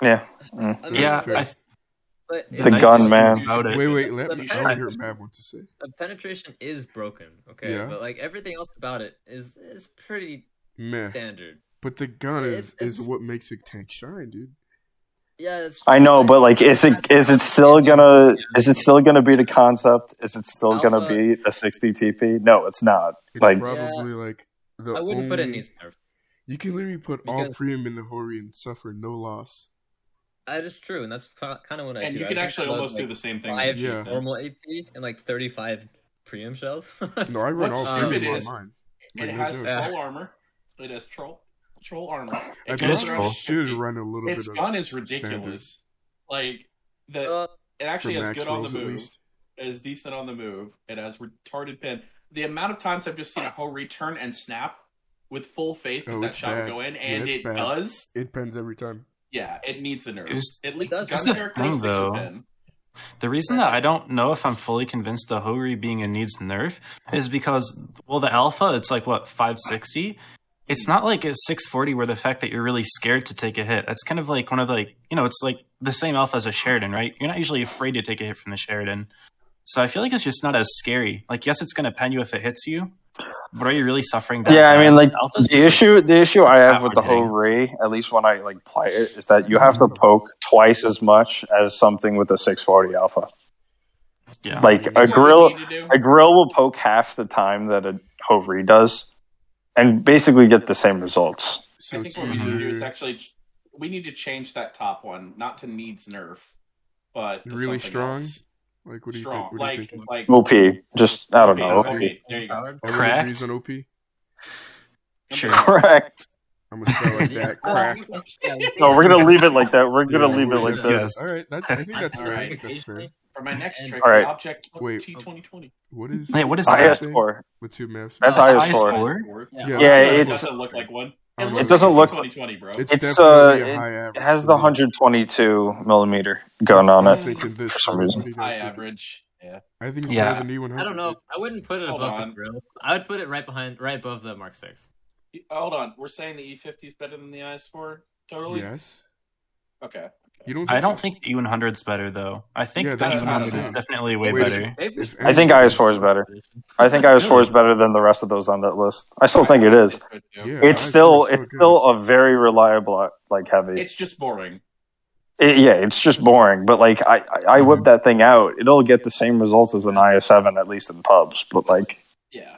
Speaker 1: Yeah,
Speaker 4: I mean,
Speaker 2: Yeah,
Speaker 3: fair.
Speaker 4: but
Speaker 1: The
Speaker 2: nice
Speaker 1: gun,
Speaker 2: thing
Speaker 1: man.
Speaker 2: About it.
Speaker 3: Wait, let
Speaker 4: The
Speaker 3: me. I
Speaker 4: pen-
Speaker 3: want to hear what Mav wants to say.
Speaker 4: the penetration is broken, okay?
Speaker 3: Yeah.
Speaker 4: But like everything else about it is pretty
Speaker 3: Meh.
Speaker 4: standard.
Speaker 3: But the gun is
Speaker 4: It's-
Speaker 3: what makes it tank shine, dude.
Speaker 4: Yeah, it's
Speaker 1: I know, but like, is it still gonna be the concept? Is it still gonna
Speaker 4: Alpha-
Speaker 1: be a 60 TP? No, it's not.
Speaker 3: It's
Speaker 1: Like,
Speaker 3: probably like the
Speaker 4: I wouldn't
Speaker 3: only,
Speaker 4: put it in these nerf.
Speaker 3: You can literally put all
Speaker 4: Because-
Speaker 3: Priam in the Hori and suffer no loss.
Speaker 4: That is true, and that's kind of what I
Speaker 5: And
Speaker 4: do.
Speaker 5: you
Speaker 4: I
Speaker 5: can
Speaker 4: think
Speaker 5: actually
Speaker 4: I love,
Speaker 5: almost do
Speaker 4: like,
Speaker 5: the same thing.
Speaker 4: 5
Speaker 3: Yeah.
Speaker 4: normal AP and like 35 preem shells.
Speaker 3: No, I run
Speaker 5: What's
Speaker 3: all
Speaker 4: stupid
Speaker 3: Priam on
Speaker 5: is-
Speaker 3: mine.
Speaker 5: It
Speaker 3: Like, no
Speaker 5: has
Speaker 3: joke.
Speaker 5: troll armor. It has troll armor.
Speaker 3: I
Speaker 5: It
Speaker 2: It
Speaker 5: goes
Speaker 2: is
Speaker 5: around
Speaker 2: troll.
Speaker 3: should
Speaker 5: 50.
Speaker 3: run a little bit
Speaker 5: Its
Speaker 3: of
Speaker 5: gun is
Speaker 3: standard
Speaker 5: ridiculous. Like the
Speaker 4: Uh,
Speaker 5: it actually
Speaker 3: for
Speaker 5: has
Speaker 3: max
Speaker 5: good on the
Speaker 3: rolls at
Speaker 5: move.
Speaker 3: least.
Speaker 5: It is decent on the move. It has retarded pin. The amount of times I've just seen a Ho return and snap with full faith that
Speaker 3: Oh,
Speaker 5: that
Speaker 3: it's
Speaker 5: shot
Speaker 3: bad.
Speaker 5: will go in,
Speaker 3: Yeah,
Speaker 5: and
Speaker 3: it's
Speaker 5: it
Speaker 3: bad.
Speaker 5: does.
Speaker 3: It pens every time.
Speaker 5: Yeah, it needs a nerf.
Speaker 2: It's-
Speaker 5: At least
Speaker 4: does.
Speaker 5: gun
Speaker 2: Here's the
Speaker 5: characteristics
Speaker 2: thing,
Speaker 5: are
Speaker 2: though.
Speaker 5: pin.
Speaker 2: The reason that I don't know if I'm fully convinced the Hori being a needs nerf is because, well, the alpha, it's like, what, 560? It's not like a 640 where the fact that you're really scared to take a hit. That's kind of like one of the, like, it's like the same alpha as a Sheridan, right? You're not usually afraid to take a hit from the Sheridan. So I feel like it's just not as scary. Like, yes, it's going to pen you if it hits you, but are you really suffering that
Speaker 1: yeah, I
Speaker 2: bad?
Speaker 1: mean, like
Speaker 2: Alpha's
Speaker 1: the
Speaker 2: just,
Speaker 1: issue I have with the
Speaker 2: hard-hitting.
Speaker 1: whole Ray, at least when I like play it, is that you have to poke twice as much as something with a 640 alpha.
Speaker 2: Yeah.
Speaker 1: Like
Speaker 5: You
Speaker 1: a
Speaker 5: know what
Speaker 1: grill,
Speaker 5: you need to do?
Speaker 1: a grill will poke half the time that a Hovri does, and basically get the same results.
Speaker 3: So
Speaker 5: I think
Speaker 3: it's
Speaker 5: what we need to do is
Speaker 3: either
Speaker 5: actually we need to change that top one, not to needs nerf, but to
Speaker 3: Really
Speaker 5: something
Speaker 3: strong?
Speaker 5: else.
Speaker 3: Like, what do you
Speaker 5: Strong,
Speaker 3: think? What are you thinking?
Speaker 5: like
Speaker 1: OP, just I don't know.
Speaker 5: Okay,
Speaker 1: OP.
Speaker 5: okay, there you go.
Speaker 4: powered.
Speaker 3: Everyone
Speaker 2: Cracked?
Speaker 3: agrees on OP?
Speaker 2: Sure.
Speaker 1: Correct.
Speaker 3: I'm gonna spell like that. Crack.
Speaker 1: No, we're gonna leave it like that. We're gonna
Speaker 3: Yeah,
Speaker 1: leave it
Speaker 3: we're-
Speaker 1: like
Speaker 2: yeah.
Speaker 1: that.
Speaker 3: All right, I think that's
Speaker 5: All
Speaker 3: fair. I
Speaker 5: right.
Speaker 3: think that's fair.
Speaker 5: For my next
Speaker 4: And-
Speaker 5: trick,
Speaker 1: All right.
Speaker 5: the object
Speaker 3: Wait.
Speaker 5: T2020.
Speaker 3: What is?
Speaker 2: Hey, what is
Speaker 1: IS
Speaker 2: that?
Speaker 1: 4.
Speaker 3: What's your maps?
Speaker 1: That's
Speaker 2: That's
Speaker 1: IS4.
Speaker 2: IS4?
Speaker 1: Yeah,
Speaker 5: it
Speaker 1: it's
Speaker 5: doesn't look like one.
Speaker 3: I don't
Speaker 5: It,
Speaker 3: know.
Speaker 5: looks
Speaker 1: It doesn't
Speaker 5: like
Speaker 1: look-
Speaker 5: 2020, bro.
Speaker 3: It's
Speaker 1: It's
Speaker 3: definitely a high
Speaker 1: it
Speaker 3: average.
Speaker 1: has
Speaker 3: to
Speaker 1: the
Speaker 3: me.
Speaker 1: 122 millimeter gun on
Speaker 3: I'm
Speaker 1: it.
Speaker 3: thinking this.
Speaker 1: for some
Speaker 3: What
Speaker 1: reason.
Speaker 3: do you
Speaker 5: High
Speaker 3: guys think?
Speaker 5: average. Yeah.
Speaker 3: I think it's
Speaker 2: Yeah.
Speaker 3: better than E100.
Speaker 4: I don't know. I wouldn't put it
Speaker 5: Hold
Speaker 4: above
Speaker 5: on.
Speaker 4: the grill. I would put it right above the Mark 6.
Speaker 5: Hold on. We're saying the E50 is better than the IS4? Totally?
Speaker 3: Yes.
Speaker 5: Okay.
Speaker 3: You don't?
Speaker 2: I don't
Speaker 3: so?
Speaker 2: think the E100's better, though. I think
Speaker 3: Yeah,
Speaker 2: the
Speaker 3: that's
Speaker 5: what I'm
Speaker 2: E100 is
Speaker 5: saying.
Speaker 2: definitely way
Speaker 3: Wait,
Speaker 2: better.
Speaker 3: If
Speaker 1: I think
Speaker 3: anyone-
Speaker 1: IS4 is better. I think IS4 is better than the rest of those on that list. I still think it is.
Speaker 3: Yeah,
Speaker 1: It's
Speaker 3: IS4
Speaker 1: still
Speaker 3: is so
Speaker 1: it's
Speaker 3: good.
Speaker 1: still a very reliable like heavy.
Speaker 5: It's just boring.
Speaker 1: Yeah, it's just boring. But like I whip that thing out, it'll get the same results as an IS7 at least in pubs. But like
Speaker 5: Yeah.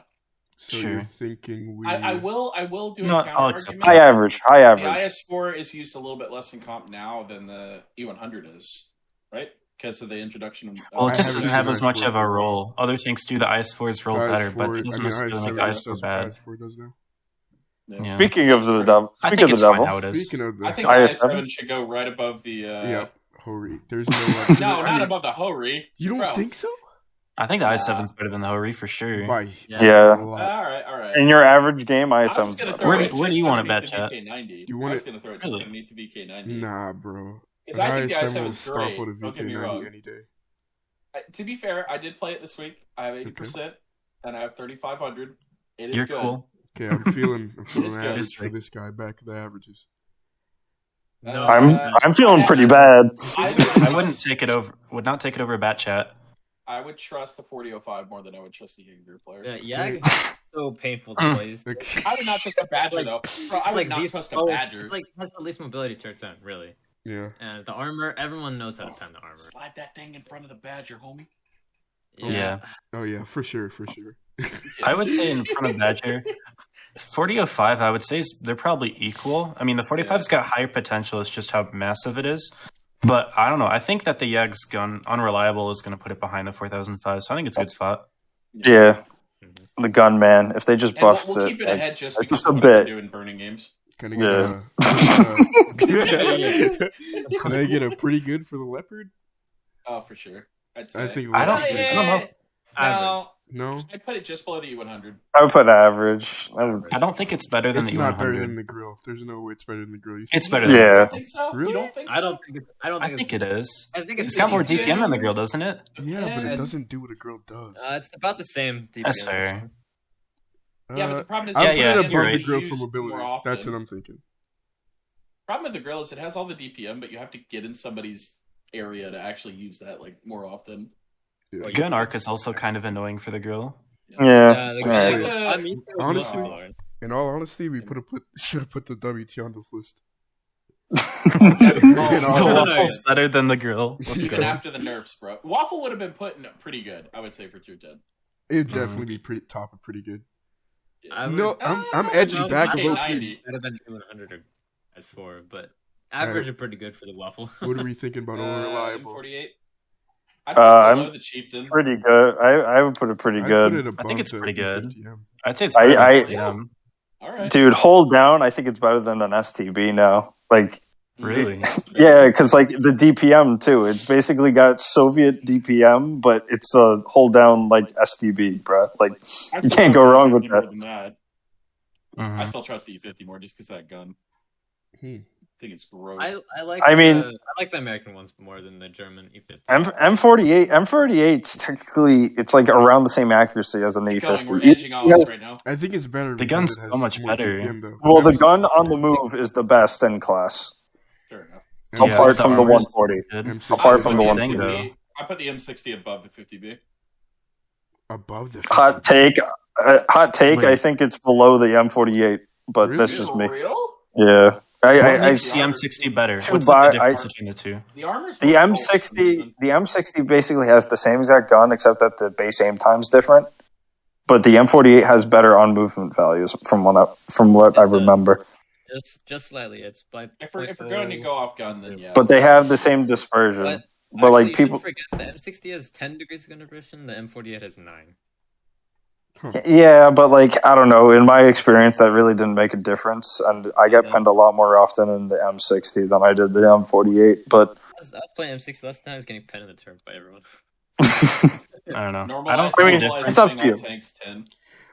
Speaker 3: So
Speaker 2: Sure.
Speaker 3: you're thinking we?
Speaker 5: I will do
Speaker 2: No,
Speaker 5: a
Speaker 2: I'll
Speaker 5: counter
Speaker 2: accept
Speaker 5: argument.
Speaker 1: high
Speaker 5: The
Speaker 1: average.
Speaker 5: IS4 is used a little bit less in comp now than the E100 is, right? Because of the introduction of.
Speaker 2: Well,
Speaker 3: I
Speaker 2: it just
Speaker 3: haven't
Speaker 2: doesn't have
Speaker 3: seen
Speaker 2: as much
Speaker 3: IS4
Speaker 2: of a role. Other tanks do the IS4's role better, but it doesn't necessarily make the IS4 bad.
Speaker 3: IS4 does now.
Speaker 2: Yeah.
Speaker 1: Speaking of the devil,
Speaker 2: I
Speaker 1: speaking
Speaker 2: think
Speaker 1: of
Speaker 2: it's
Speaker 1: the
Speaker 2: fine
Speaker 1: devil,
Speaker 2: how it is.
Speaker 3: Speaking of the,
Speaker 5: I think
Speaker 1: IS7
Speaker 5: IS7 should go right above the.
Speaker 3: yep, Hori. There's no.
Speaker 5: No,
Speaker 3: I
Speaker 5: not
Speaker 3: mean,
Speaker 5: above the Hori.
Speaker 3: You don't
Speaker 5: Bro.
Speaker 3: think so?
Speaker 2: I think the i7's better than the Hori for sure.
Speaker 3: By
Speaker 1: Yeah.
Speaker 3: a lot.
Speaker 5: All right.
Speaker 1: in your average game,
Speaker 5: I was
Speaker 1: IS7's
Speaker 5: gonna
Speaker 1: better.
Speaker 5: throw
Speaker 2: Where
Speaker 5: it
Speaker 2: do- where do
Speaker 5: just
Speaker 2: you wanna
Speaker 5: underneath
Speaker 2: bet,
Speaker 5: the
Speaker 2: Chet?
Speaker 5: VK90.
Speaker 3: You
Speaker 5: I
Speaker 3: want
Speaker 5: was
Speaker 3: it-
Speaker 5: gonna throw it just
Speaker 2: Really?
Speaker 5: underneath the VK90.
Speaker 3: Nah, bro.
Speaker 5: Because I think the
Speaker 3: IS7
Speaker 5: i7
Speaker 3: will
Speaker 5: is
Speaker 3: stop
Speaker 5: great.
Speaker 3: with a
Speaker 5: Don't get me
Speaker 3: VK90
Speaker 5: wrong.
Speaker 3: any day.
Speaker 5: To be fair, I did play it this week. I have 80%, and I have 3,500. It is
Speaker 2: You're
Speaker 5: good.
Speaker 2: cool.
Speaker 3: Okay, I'm feeling
Speaker 5: It's good.
Speaker 3: average for this guy. Back to the averages.
Speaker 4: No,
Speaker 1: I'm feeling pretty bad.
Speaker 2: I wouldn't take it over. Would not take it over Bat Chat.
Speaker 5: I would trust the 4005 more than I would trust the Jaeger player.
Speaker 4: Yeah, Yag is so painful to play.
Speaker 3: Okay.
Speaker 5: I would not trust a Badger
Speaker 4: Like-
Speaker 5: though. Bro, I
Speaker 4: It's
Speaker 5: would
Speaker 4: like
Speaker 5: not
Speaker 4: these
Speaker 5: trust a
Speaker 4: lowest-
Speaker 5: Badger.
Speaker 4: It's like has the least mobility to turn, really.
Speaker 3: Yeah.
Speaker 4: And the armor, everyone knows how to pen the armor.
Speaker 5: Slide that thing in front of the Badger, homie.
Speaker 2: Yeah.
Speaker 3: Oh yeah, for sure.
Speaker 2: I would say in front of Badger, 4005, I would say they're probably equal. I mean, the 45's got higher potential. It's just how massive it is. But I don't know. I think that the Yeg's gun, unreliable, is going to put it behind the 4005. So I think it's a good spot.
Speaker 1: Yeah. The gun, man. If they just
Speaker 5: And
Speaker 1: buffed
Speaker 5: we'll
Speaker 1: it,
Speaker 5: keep it
Speaker 1: like,
Speaker 5: ahead just
Speaker 1: like,
Speaker 5: because
Speaker 1: just a
Speaker 5: of what they're
Speaker 1: bit.
Speaker 5: doing burning games.
Speaker 3: Can I get a pretty good for the leopard?
Speaker 5: Oh, for sure. I'd say.
Speaker 3: I think
Speaker 2: I don't
Speaker 3: leopard-
Speaker 2: know.
Speaker 4: Average.
Speaker 3: No,
Speaker 5: I'd put it just below the E100.
Speaker 1: I would put average.
Speaker 2: I don't think it's better than
Speaker 3: it's
Speaker 2: the
Speaker 3: not better than
Speaker 2: E100.
Speaker 3: the grill. There's no way it's better than the grill.
Speaker 2: It's better than
Speaker 5: You
Speaker 1: Yeah.
Speaker 5: don't think so?
Speaker 3: Really?
Speaker 5: You don't think so?
Speaker 4: I don't think it's.
Speaker 2: I think it is.
Speaker 4: I think
Speaker 2: It's got more DPM than the grill, doesn't it?
Speaker 3: Yeah, but it
Speaker 4: And-
Speaker 3: doesn't do what a grill does.
Speaker 4: It's about the same. DPM.
Speaker 2: That's fair.
Speaker 5: Yeah, but the problem is
Speaker 3: I'm
Speaker 2: Yeah,
Speaker 3: putting
Speaker 2: yeah,
Speaker 3: it
Speaker 2: you're
Speaker 3: above the
Speaker 2: right.
Speaker 3: grill
Speaker 5: Used
Speaker 3: for mobility.
Speaker 5: more often.
Speaker 3: That's what I'm thinking.
Speaker 5: Problem with the grill is it has all the DPM, but you have to get in somebody's area to actually use that like more often.
Speaker 3: Yeah.
Speaker 2: Gun arc is also kind of annoying for the grill.
Speaker 1: Yeah.
Speaker 4: The
Speaker 1: Alright.
Speaker 4: game is- I'm used to it
Speaker 3: Honestly,
Speaker 4: more.
Speaker 3: In all honesty, we should have put the WT on this list.
Speaker 2: The waffle's better than the grill. Let's
Speaker 5: Even
Speaker 2: go.
Speaker 5: after the nerfs, bro. Waffle would have been put in pretty good, I would say, for tier 10.
Speaker 3: It'd definitely be pretty top of pretty good.
Speaker 4: I would-
Speaker 3: No, I'm edging
Speaker 4: No,
Speaker 3: back of
Speaker 4: okay,
Speaker 3: OP.
Speaker 5: 90.
Speaker 4: better than 100 or S4, but average are pretty good for the waffle.
Speaker 3: What are we thinking about unreliable?
Speaker 5: M48. I'd put it
Speaker 1: I'm
Speaker 5: below the Chieftain.
Speaker 1: Pretty good. I would put it pretty
Speaker 3: I'd
Speaker 1: good.
Speaker 3: put it above
Speaker 2: think it's
Speaker 3: the
Speaker 2: pretty good.
Speaker 3: 50M.
Speaker 2: I'd say it's better
Speaker 1: I-
Speaker 2: than 40M.
Speaker 5: All right.
Speaker 1: Dude, hold down. I think it's better than an STB now. Like,
Speaker 2: Really?
Speaker 1: yeah, because like the DPM too. It's basically got Soviet DPM, but it's a hold down like STB, bro. Like,
Speaker 5: I'd
Speaker 1: you
Speaker 5: still
Speaker 1: can't go
Speaker 5: trust
Speaker 1: wrong
Speaker 5: the
Speaker 1: with
Speaker 5: E50 more
Speaker 1: that.
Speaker 5: than that.
Speaker 2: Mhm.
Speaker 5: I still trust the E50 more just because that gun.
Speaker 3: Hmm.
Speaker 5: I think it's gross.
Speaker 4: I like.
Speaker 1: I mean-
Speaker 4: I like the American ones more than the German E50.
Speaker 1: M48's technically it's like around the same accuracy as an
Speaker 5: Keep going, we're
Speaker 1: E50.
Speaker 5: edging off right now.
Speaker 3: I think it's better.
Speaker 2: The
Speaker 3: because
Speaker 2: gun's
Speaker 3: it has
Speaker 2: so much
Speaker 3: more
Speaker 2: better.
Speaker 3: DPM, though.
Speaker 1: Well, the gun on the move is the best in class,
Speaker 5: Fair enough.
Speaker 2: Yeah,
Speaker 1: apart
Speaker 2: the
Speaker 1: from the
Speaker 2: armor's
Speaker 1: 140.
Speaker 2: good.
Speaker 3: M60
Speaker 1: Apart
Speaker 3: is
Speaker 1: from the
Speaker 3: better.
Speaker 2: thing, though.
Speaker 5: I put the M60 above the 50B.
Speaker 3: Above the
Speaker 1: Hot take.
Speaker 2: Wait.
Speaker 1: I think it's below the M48, but
Speaker 3: Really?
Speaker 1: that's just me.
Speaker 5: Real?
Speaker 1: Yeah,
Speaker 2: What
Speaker 1: I
Speaker 2: makes the M60 better?
Speaker 1: Too
Speaker 2: What's the
Speaker 1: bad
Speaker 2: difference
Speaker 1: I-
Speaker 2: between the two?
Speaker 5: The armor's
Speaker 1: the
Speaker 5: more controlled for some
Speaker 1: M60
Speaker 5: reason.
Speaker 1: the M60 basically has the same exact gun except that the base aim time's different. But the M48 has better on movement values from what I remember.
Speaker 4: Just slightly. It's by.
Speaker 5: If we're going to go off gun, then yeah.
Speaker 1: But they have the same dispersion.
Speaker 4: But,
Speaker 1: But like
Speaker 4: actually, you
Speaker 1: people,
Speaker 4: shouldn't forget the M60 has 10 degrees of gun aberration. The M48 has 9.
Speaker 1: yeah, but like I don't know. In my experience, that really didn't make a difference, and I got penned a lot more often in the M60 than I did the M48. But
Speaker 4: I was playing M60 last time. I was getting pen in the turf by everyone.
Speaker 2: I don't know.
Speaker 5: Normalize,
Speaker 2: I don't
Speaker 1: I
Speaker 2: see
Speaker 1: mean,
Speaker 2: a difference.
Speaker 1: it's up to you.
Speaker 5: Tanks 10.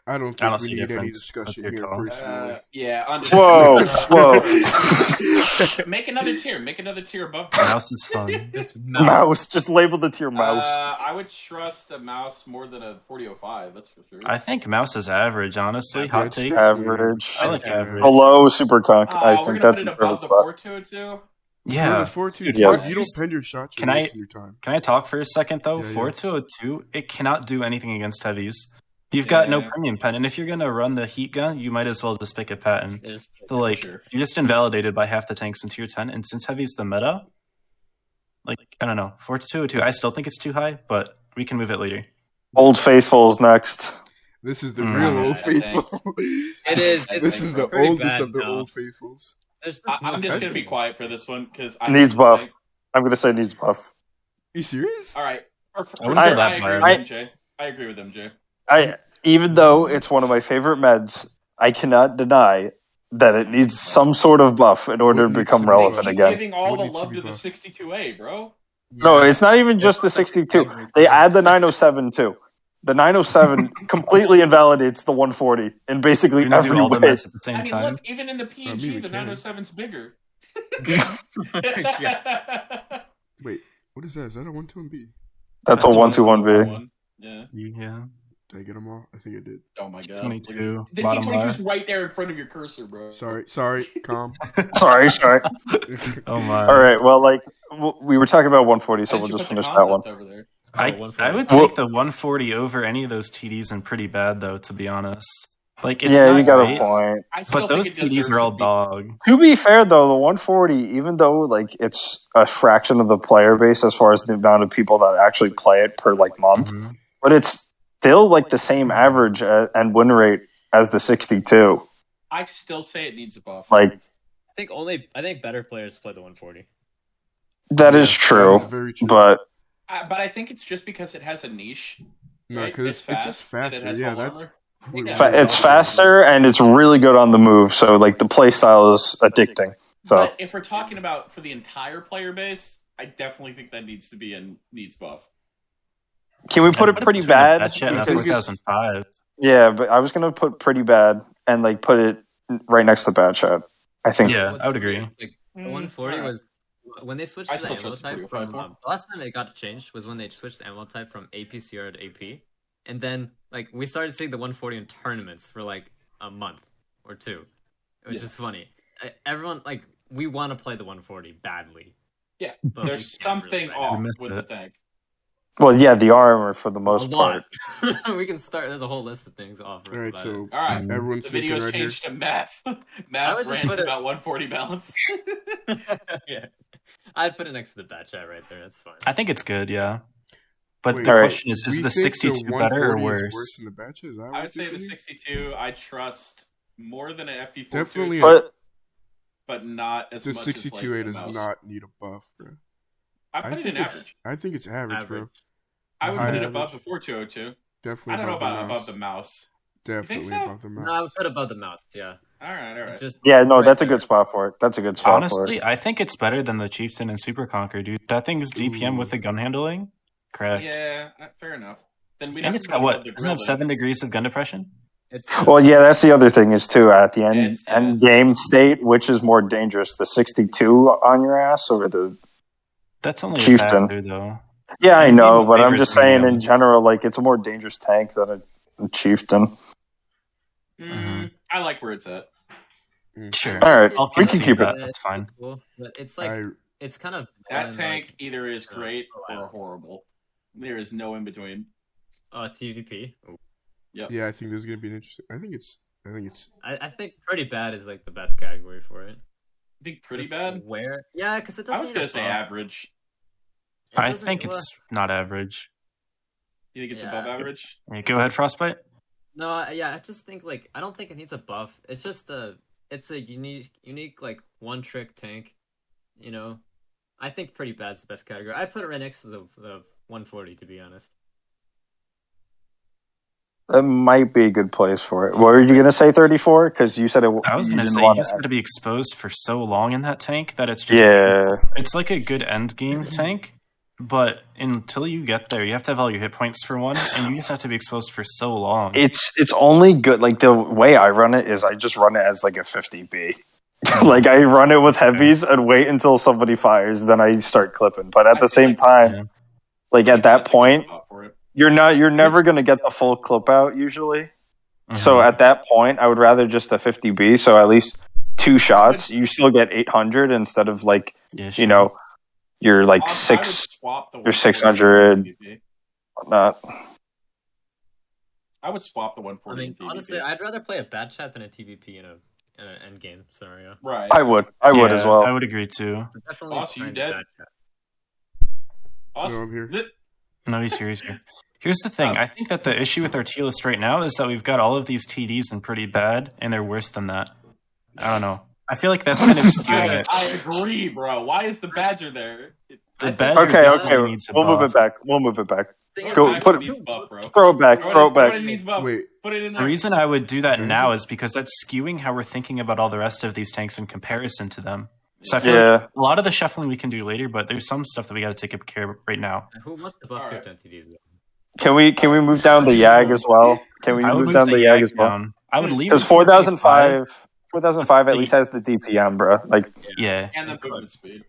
Speaker 3: I don't
Speaker 2: I don't
Speaker 3: think
Speaker 2: see
Speaker 3: we
Speaker 2: a
Speaker 3: need any
Speaker 2: difference.
Speaker 3: discussion
Speaker 2: That's
Speaker 3: here
Speaker 2: your call.
Speaker 3: personally.
Speaker 5: Yeah.
Speaker 1: whoa, whoa,
Speaker 5: Make another tier. Make another tier above.
Speaker 2: Mouse is fun.
Speaker 4: Just
Speaker 1: mouse. Just label the tier mouse.
Speaker 5: I would trust a mouse more than a 4005. That's for sure.
Speaker 2: I think mouse is average, honestly. Hot take.
Speaker 1: Average.
Speaker 2: I like average.
Speaker 1: Below super conk.
Speaker 5: Oh,
Speaker 1: I
Speaker 5: we're
Speaker 1: think
Speaker 5: gonna
Speaker 1: that's
Speaker 5: put it
Speaker 1: the
Speaker 5: above
Speaker 1: perfect
Speaker 5: the
Speaker 1: spot.
Speaker 5: 4202.
Speaker 2: Yeah.
Speaker 3: Dude,
Speaker 1: Yeah.
Speaker 3: if you don't pen your shots, you're
Speaker 2: Can I-
Speaker 3: wasting your time.
Speaker 2: Can I talk for a second though?
Speaker 3: Yeah, yeah.
Speaker 2: 4202, it cannot do anything against heavies. You've got no
Speaker 5: Yeah.
Speaker 2: premium pen, and if you're gonna run the heat gun, you might as well just pick a patent.
Speaker 4: It's-
Speaker 2: So like
Speaker 5: Sure.
Speaker 2: you're just invalidated by half the tanks in tier 10, and since heavy's the meta, like I don't know, 4202, I still think it's too high, but we can move it later.
Speaker 1: Old Faithful's next.
Speaker 3: This is the
Speaker 2: Mm.
Speaker 3: real
Speaker 5: Yeah,
Speaker 3: old faithful.
Speaker 4: It is. It's
Speaker 3: This is the
Speaker 4: pretty
Speaker 3: oldest
Speaker 4: bad
Speaker 3: of the
Speaker 4: now.
Speaker 3: old faithfuls.
Speaker 4: There's just
Speaker 5: I'm
Speaker 4: no
Speaker 5: just gonna be
Speaker 4: difference.
Speaker 5: quiet for this one because I
Speaker 1: Needs buff. I'm gonna say needs buff.
Speaker 3: You serious?
Speaker 5: All right.
Speaker 2: I wouldn't go that
Speaker 5: I
Speaker 2: far.
Speaker 5: agree with MJ. I agree with MJ.
Speaker 1: Even though it's one of my favorite meds, I cannot deny that it needs some sort of buff in order to
Speaker 3: What needs
Speaker 1: become
Speaker 3: to be
Speaker 1: relevant
Speaker 3: buffed?
Speaker 1: again.
Speaker 5: Giving all
Speaker 3: What
Speaker 5: the
Speaker 3: needs to
Speaker 5: love
Speaker 3: be
Speaker 5: to the
Speaker 3: buffed?
Speaker 5: 62A, bro.
Speaker 1: No, it's not even just the 62. They add the 907 too. The 907 completely invalidates the 140 in basically
Speaker 2: We're gonna do
Speaker 1: every
Speaker 2: all the
Speaker 1: way.
Speaker 2: meds at the same
Speaker 5: I mean,
Speaker 2: time.
Speaker 5: look, even in the PNG,
Speaker 3: we
Speaker 5: the
Speaker 3: can.
Speaker 5: 907's bigger.
Speaker 3: Wait, what is that? Is that a 121B?
Speaker 1: That's a
Speaker 2: That's a
Speaker 1: 121B.
Speaker 5: Yeah.
Speaker 2: Yeah.
Speaker 3: Did I get them all? I think I did.
Speaker 5: Oh my god.
Speaker 2: 22,
Speaker 5: The
Speaker 2: bottom
Speaker 5: T22's right there in front of your cursor, bro.
Speaker 3: Sorry, calm.
Speaker 1: Sorry.
Speaker 2: Oh my.
Speaker 1: All right. Well, like we were talking about 140, so
Speaker 5: Why
Speaker 1: we'll
Speaker 5: didn't you
Speaker 1: just
Speaker 5: put the
Speaker 1: finish that one.
Speaker 5: concept over there?
Speaker 2: I
Speaker 4: 140.
Speaker 2: would
Speaker 1: Well-
Speaker 2: take the 140 over any of those TDs and pretty bad though, to be honest. Like, it's
Speaker 1: Yeah,
Speaker 2: not
Speaker 1: you got
Speaker 2: great,
Speaker 1: a point.
Speaker 5: I still
Speaker 2: but
Speaker 5: think
Speaker 2: those
Speaker 5: it deserves
Speaker 2: TDs are all
Speaker 5: to be-
Speaker 2: dog.
Speaker 1: To be fair, though, the 140, even though like it's a fraction of the player base as far as the amount of people that actually play it per like month,
Speaker 2: Mhm.
Speaker 1: but it's still like the same average and win rate as the 62.
Speaker 5: I still say it needs a buff.
Speaker 1: Like
Speaker 4: I think better players play the 140.
Speaker 1: that
Speaker 2: Yeah,
Speaker 1: is
Speaker 3: That
Speaker 1: true,
Speaker 3: is very true.
Speaker 1: but
Speaker 5: But I think it's just because it has a niche.
Speaker 3: No,
Speaker 5: right?
Speaker 3: because it's just
Speaker 5: fast, and it
Speaker 3: faster.
Speaker 5: has
Speaker 3: Yeah,
Speaker 5: hull
Speaker 3: that's.
Speaker 5: armor.
Speaker 1: it's faster and it's really good on the move. So like the play style is addicting. So
Speaker 5: But if we're talking about for the entire player base, I definitely think that needs to be a needs buff.
Speaker 1: can we put
Speaker 2: I'd
Speaker 1: it pretty
Speaker 2: between a
Speaker 1: bad?
Speaker 2: Batchet and a
Speaker 3: Because-
Speaker 2: 4005.
Speaker 1: Yeah, but I was gonna put pretty bad and like put it right next to bad chat. I think
Speaker 2: Yeah,
Speaker 4: What's
Speaker 2: I would
Speaker 4: funny
Speaker 2: agree.
Speaker 4: is, like, the 140
Speaker 5: alright.
Speaker 4: was when they switched
Speaker 5: I
Speaker 4: to the
Speaker 5: still
Speaker 4: ammo
Speaker 5: trust the
Speaker 4: type from
Speaker 5: 4054.
Speaker 4: the last time it got changed was when they switched the ammo type from APCR to AP, and then like we started seeing the 140 in tournaments for like a month or two, which is funny. Everyone like we want to play the 140 badly.
Speaker 5: Yeah,
Speaker 4: But we
Speaker 5: there's
Speaker 4: can't really
Speaker 5: something
Speaker 4: right now.
Speaker 5: off
Speaker 2: We missed
Speaker 5: with
Speaker 2: it.
Speaker 5: the tank.
Speaker 1: well, yeah, the armor for the
Speaker 4: A
Speaker 1: most
Speaker 4: lot.
Speaker 1: part.
Speaker 4: We can start. There's a whole list of things off.
Speaker 3: All right,
Speaker 4: about
Speaker 3: so
Speaker 4: it.
Speaker 5: All right,
Speaker 2: Mhm.
Speaker 3: everyone's
Speaker 5: the
Speaker 3: thinking
Speaker 5: video's
Speaker 3: right here.
Speaker 5: changed to math.
Speaker 4: I
Speaker 5: Math
Speaker 4: would just
Speaker 5: rants
Speaker 4: put it-
Speaker 5: about 140 balance.
Speaker 4: Yeah, I'd put it next to the bat chat right there. That's fine.
Speaker 2: I think it's good, yeah. But
Speaker 3: Wait,
Speaker 2: the
Speaker 1: Alright.
Speaker 2: question is
Speaker 3: We
Speaker 2: the
Speaker 3: think
Speaker 2: 62 better or
Speaker 3: 140 is
Speaker 2: worse?
Speaker 3: worse than the batches? Is that what
Speaker 5: I would say
Speaker 3: you're
Speaker 5: the
Speaker 3: thinking?
Speaker 5: 62 I trust more than an FE42,
Speaker 3: Definitely
Speaker 1: But
Speaker 5: not as
Speaker 3: The
Speaker 5: much
Speaker 3: 62
Speaker 5: as
Speaker 3: A
Speaker 5: like
Speaker 3: does
Speaker 5: a mouse.
Speaker 3: not need a buff, bro.
Speaker 5: I put it in average.
Speaker 3: I think it's average, bro.
Speaker 5: I would
Speaker 3: high
Speaker 5: put it
Speaker 3: average.
Speaker 5: above the 4202.
Speaker 3: Definitely
Speaker 5: I don't know
Speaker 3: above
Speaker 5: about
Speaker 3: the
Speaker 5: above
Speaker 3: mouse.
Speaker 5: the mouse.
Speaker 3: Definitely
Speaker 5: so?
Speaker 3: above the mouse.
Speaker 4: No, I would put above the mouse. Yeah,
Speaker 5: All right.
Speaker 4: just
Speaker 1: yeah, no,
Speaker 4: right
Speaker 1: that's a
Speaker 4: there.
Speaker 1: good spot for it. That's a good spot for
Speaker 2: Honestly,
Speaker 1: it.
Speaker 2: I think it's better than the Chieftain and Super Conquer, dude. That thing's DPM with the gun handling? Correct.
Speaker 5: Yeah, fair enough. Then we'd
Speaker 2: And
Speaker 5: have
Speaker 2: it's
Speaker 5: to
Speaker 2: got
Speaker 5: put it
Speaker 2: what?
Speaker 5: above the
Speaker 2: Doesn't it have
Speaker 5: grill
Speaker 2: 7 degrees of gun depression?
Speaker 4: It's
Speaker 1: Well, yeah, that's the other thing is too at the end
Speaker 5: It's- yeah, it's-
Speaker 1: game state, which is more dangerous, the 62 on your ass or the
Speaker 2: That's only
Speaker 1: Chieftain.
Speaker 2: a factor, though.
Speaker 1: yeah, I
Speaker 2: And
Speaker 1: know,
Speaker 2: game
Speaker 1: but I'm
Speaker 2: favors
Speaker 1: just saying in
Speaker 2: mediums.
Speaker 1: general, like it's a more dangerous tank than a chieftain.
Speaker 5: I like where it's at.
Speaker 2: Sure.
Speaker 1: All right,
Speaker 2: I'll
Speaker 1: we can
Speaker 2: concede
Speaker 1: keep
Speaker 2: that.
Speaker 1: it.
Speaker 2: That's fine.
Speaker 4: Cool, but it's like it's kind of
Speaker 5: That
Speaker 4: on,
Speaker 5: tank
Speaker 4: like,
Speaker 5: either is great
Speaker 4: oh, wow.
Speaker 5: or horrible. There is no in between.
Speaker 4: TVP.
Speaker 3: Yeah, I think this is gonna be an interesting. I think it's.
Speaker 4: I think pretty bad is like the best category for it.
Speaker 5: I think pretty
Speaker 4: Just
Speaker 5: bad.
Speaker 4: Where? Yeah, because it doesn't.
Speaker 5: I was
Speaker 4: need
Speaker 5: gonna
Speaker 4: a
Speaker 5: say
Speaker 4: buff.
Speaker 5: average.
Speaker 4: It
Speaker 2: I
Speaker 4: doesn't-
Speaker 2: think
Speaker 4: well,
Speaker 2: it's not average.
Speaker 5: You think it's
Speaker 4: Yeah.
Speaker 5: above average?
Speaker 2: Yeah, go ahead, Frostbite.
Speaker 4: No, yeah, I just think like I don't think it needs a buff. It's just it's a unique like one trick tank. You know, I think pretty bad's the best category. I put it right next to the 140 to be honest.
Speaker 1: That might be a good place for it. What were you gonna say? 34? Because you said it.
Speaker 2: I was
Speaker 1: you
Speaker 2: going to
Speaker 1: didn't
Speaker 2: say,
Speaker 1: want
Speaker 2: you just
Speaker 1: to-
Speaker 2: got to be exposed for so long in that tank that it's just...
Speaker 1: Yeah,
Speaker 2: It's like a good end game tank, but until you get there, you have to have all your hit points for one, and you just have to be exposed for so long.
Speaker 1: it's only good. Like the way I run it is, I just run it as like a 50B. Like I run it with heavies and wait until somebody fires, then I start clipping. But at the same time,
Speaker 2: Yeah.
Speaker 1: like at that
Speaker 5: That's a good
Speaker 1: point,
Speaker 5: spot for it.
Speaker 1: you're never gonna get the full clip out usually.
Speaker 2: Mhm.
Speaker 1: So at that point, I would rather just a 50B. So at least 2 shots, you still get 800 instead of like
Speaker 2: Yeah,
Speaker 1: you know you're like
Speaker 5: I would
Speaker 1: 6
Speaker 5: swap the
Speaker 1: or
Speaker 5: 140
Speaker 1: 600.
Speaker 5: TVP.
Speaker 1: whatnot.
Speaker 5: I would swap the
Speaker 4: I
Speaker 5: 140.
Speaker 4: mean,
Speaker 5: TVP.
Speaker 4: honestly, I'd rather play a bad chat than a TVP in an end game scenario.
Speaker 5: right.
Speaker 1: I would as well.
Speaker 2: I would agree too.
Speaker 4: So definitely
Speaker 5: Boss, you
Speaker 4: find a
Speaker 5: dead?
Speaker 4: bad chat.
Speaker 5: Us?
Speaker 3: No, I'm here.
Speaker 2: No, he's here. Here's the thing. I think that the issue with our tier list right now is that we've got all of these TDs in pretty bad, and they're worse than that. I don't know. I feel like that's kind of skewing it.
Speaker 5: I agree, bro. Why is the Badger there?
Speaker 2: The
Speaker 4: I think-
Speaker 2: Badger
Speaker 1: Okay,
Speaker 2: definitely
Speaker 1: okay,
Speaker 2: needs a
Speaker 1: we'll move
Speaker 2: buff.
Speaker 1: it back. We'll move it back.
Speaker 4: Thing is,
Speaker 1: Go
Speaker 4: like,
Speaker 1: put it-
Speaker 5: needs buff, bro.
Speaker 1: Throw it back. Throw it
Speaker 5: Throw it
Speaker 1: back.
Speaker 5: in needs buff.
Speaker 3: Wait.
Speaker 5: Put it in
Speaker 2: The
Speaker 5: there.
Speaker 2: reason I would do that now is because that's skewing how we're thinking about all the rest of these tanks in comparison to them. So I feel like
Speaker 1: Yeah.
Speaker 2: a lot of the shuffling we can do later, but there's some stuff that we got to take care of right now.
Speaker 4: Who wants to buff
Speaker 5: Alright.
Speaker 4: 210 TDs? Though?
Speaker 1: Can we move down the Yag as well? Can we
Speaker 2: I would
Speaker 1: move down the Yag as well?
Speaker 2: down. I would leave
Speaker 1: Because
Speaker 2: it
Speaker 1: 4005 at least has the DPM, bro. Like
Speaker 2: Yeah.
Speaker 5: And the movement speed.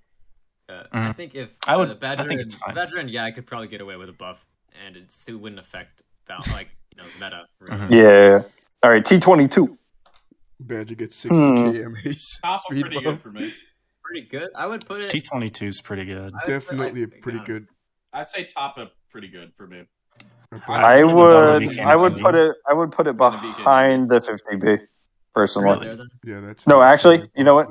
Speaker 4: I think if
Speaker 2: I would-
Speaker 4: Badger,
Speaker 2: I think it's fine.
Speaker 4: Badger and I could probably get away with a buff, and it still wouldn't affect like meta. Really.
Speaker 2: Mhm.
Speaker 1: yeah. All right, T22.
Speaker 3: Badger gets 60k MAs.
Speaker 5: Top
Speaker 3: Speed
Speaker 5: pretty
Speaker 3: buff.
Speaker 5: good for me.
Speaker 4: Pretty good. I would put it.
Speaker 2: T22 is pretty good.
Speaker 4: I would put,
Speaker 3: Definitely
Speaker 4: like,
Speaker 3: pretty
Speaker 4: I don't
Speaker 3: good.
Speaker 5: I'd say top up pretty good for me.
Speaker 1: I
Speaker 2: don't know
Speaker 1: would
Speaker 2: if
Speaker 1: I would
Speaker 2: BKB.
Speaker 1: put it behind the 50B personally.
Speaker 4: There, then.
Speaker 3: Yeah, that's
Speaker 1: No,
Speaker 3: what I
Speaker 1: actually,
Speaker 3: said.
Speaker 1: you know what?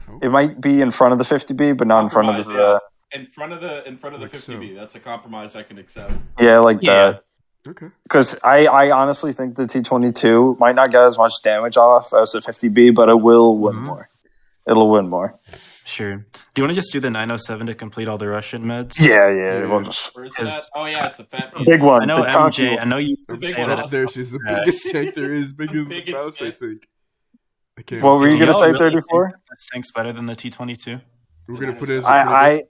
Speaker 3: Oh,
Speaker 1: It might be in front of the 50B, but not in front of
Speaker 5: Compromise,
Speaker 1: the
Speaker 5: in front of the
Speaker 3: Like
Speaker 5: 50B.
Speaker 3: so.
Speaker 5: That's a compromise I can accept.
Speaker 1: like
Speaker 2: Yeah.
Speaker 1: that.
Speaker 3: okay.
Speaker 1: Because I honestly think the T22 might not get as much damage off as the 50B, but it will win
Speaker 2: Mhm.
Speaker 1: more. It'll win more.
Speaker 2: Sure. Do you want to just do the 907 to complete all the Russian meds?
Speaker 1: Yeah.
Speaker 3: Yeah.
Speaker 1: We'll just,
Speaker 5: Where is it at? Oh yeah, it's the fat
Speaker 1: big one.
Speaker 2: I know
Speaker 1: the chunky
Speaker 2: MJ.
Speaker 1: one.
Speaker 2: I know you
Speaker 5: The big
Speaker 2: say
Speaker 5: one
Speaker 2: that.
Speaker 5: also.
Speaker 3: There she's the
Speaker 2: Yeah.
Speaker 3: biggest tank there is, bigger than the
Speaker 5: Biggest
Speaker 3: mouse, I
Speaker 5: tank.
Speaker 3: think. I can't.
Speaker 1: What were you
Speaker 2: Do
Speaker 1: gonna
Speaker 2: y'all
Speaker 1: say?
Speaker 2: really
Speaker 1: 34?
Speaker 2: think This tank's better than the T22.
Speaker 3: We're gonna put it as a
Speaker 1: I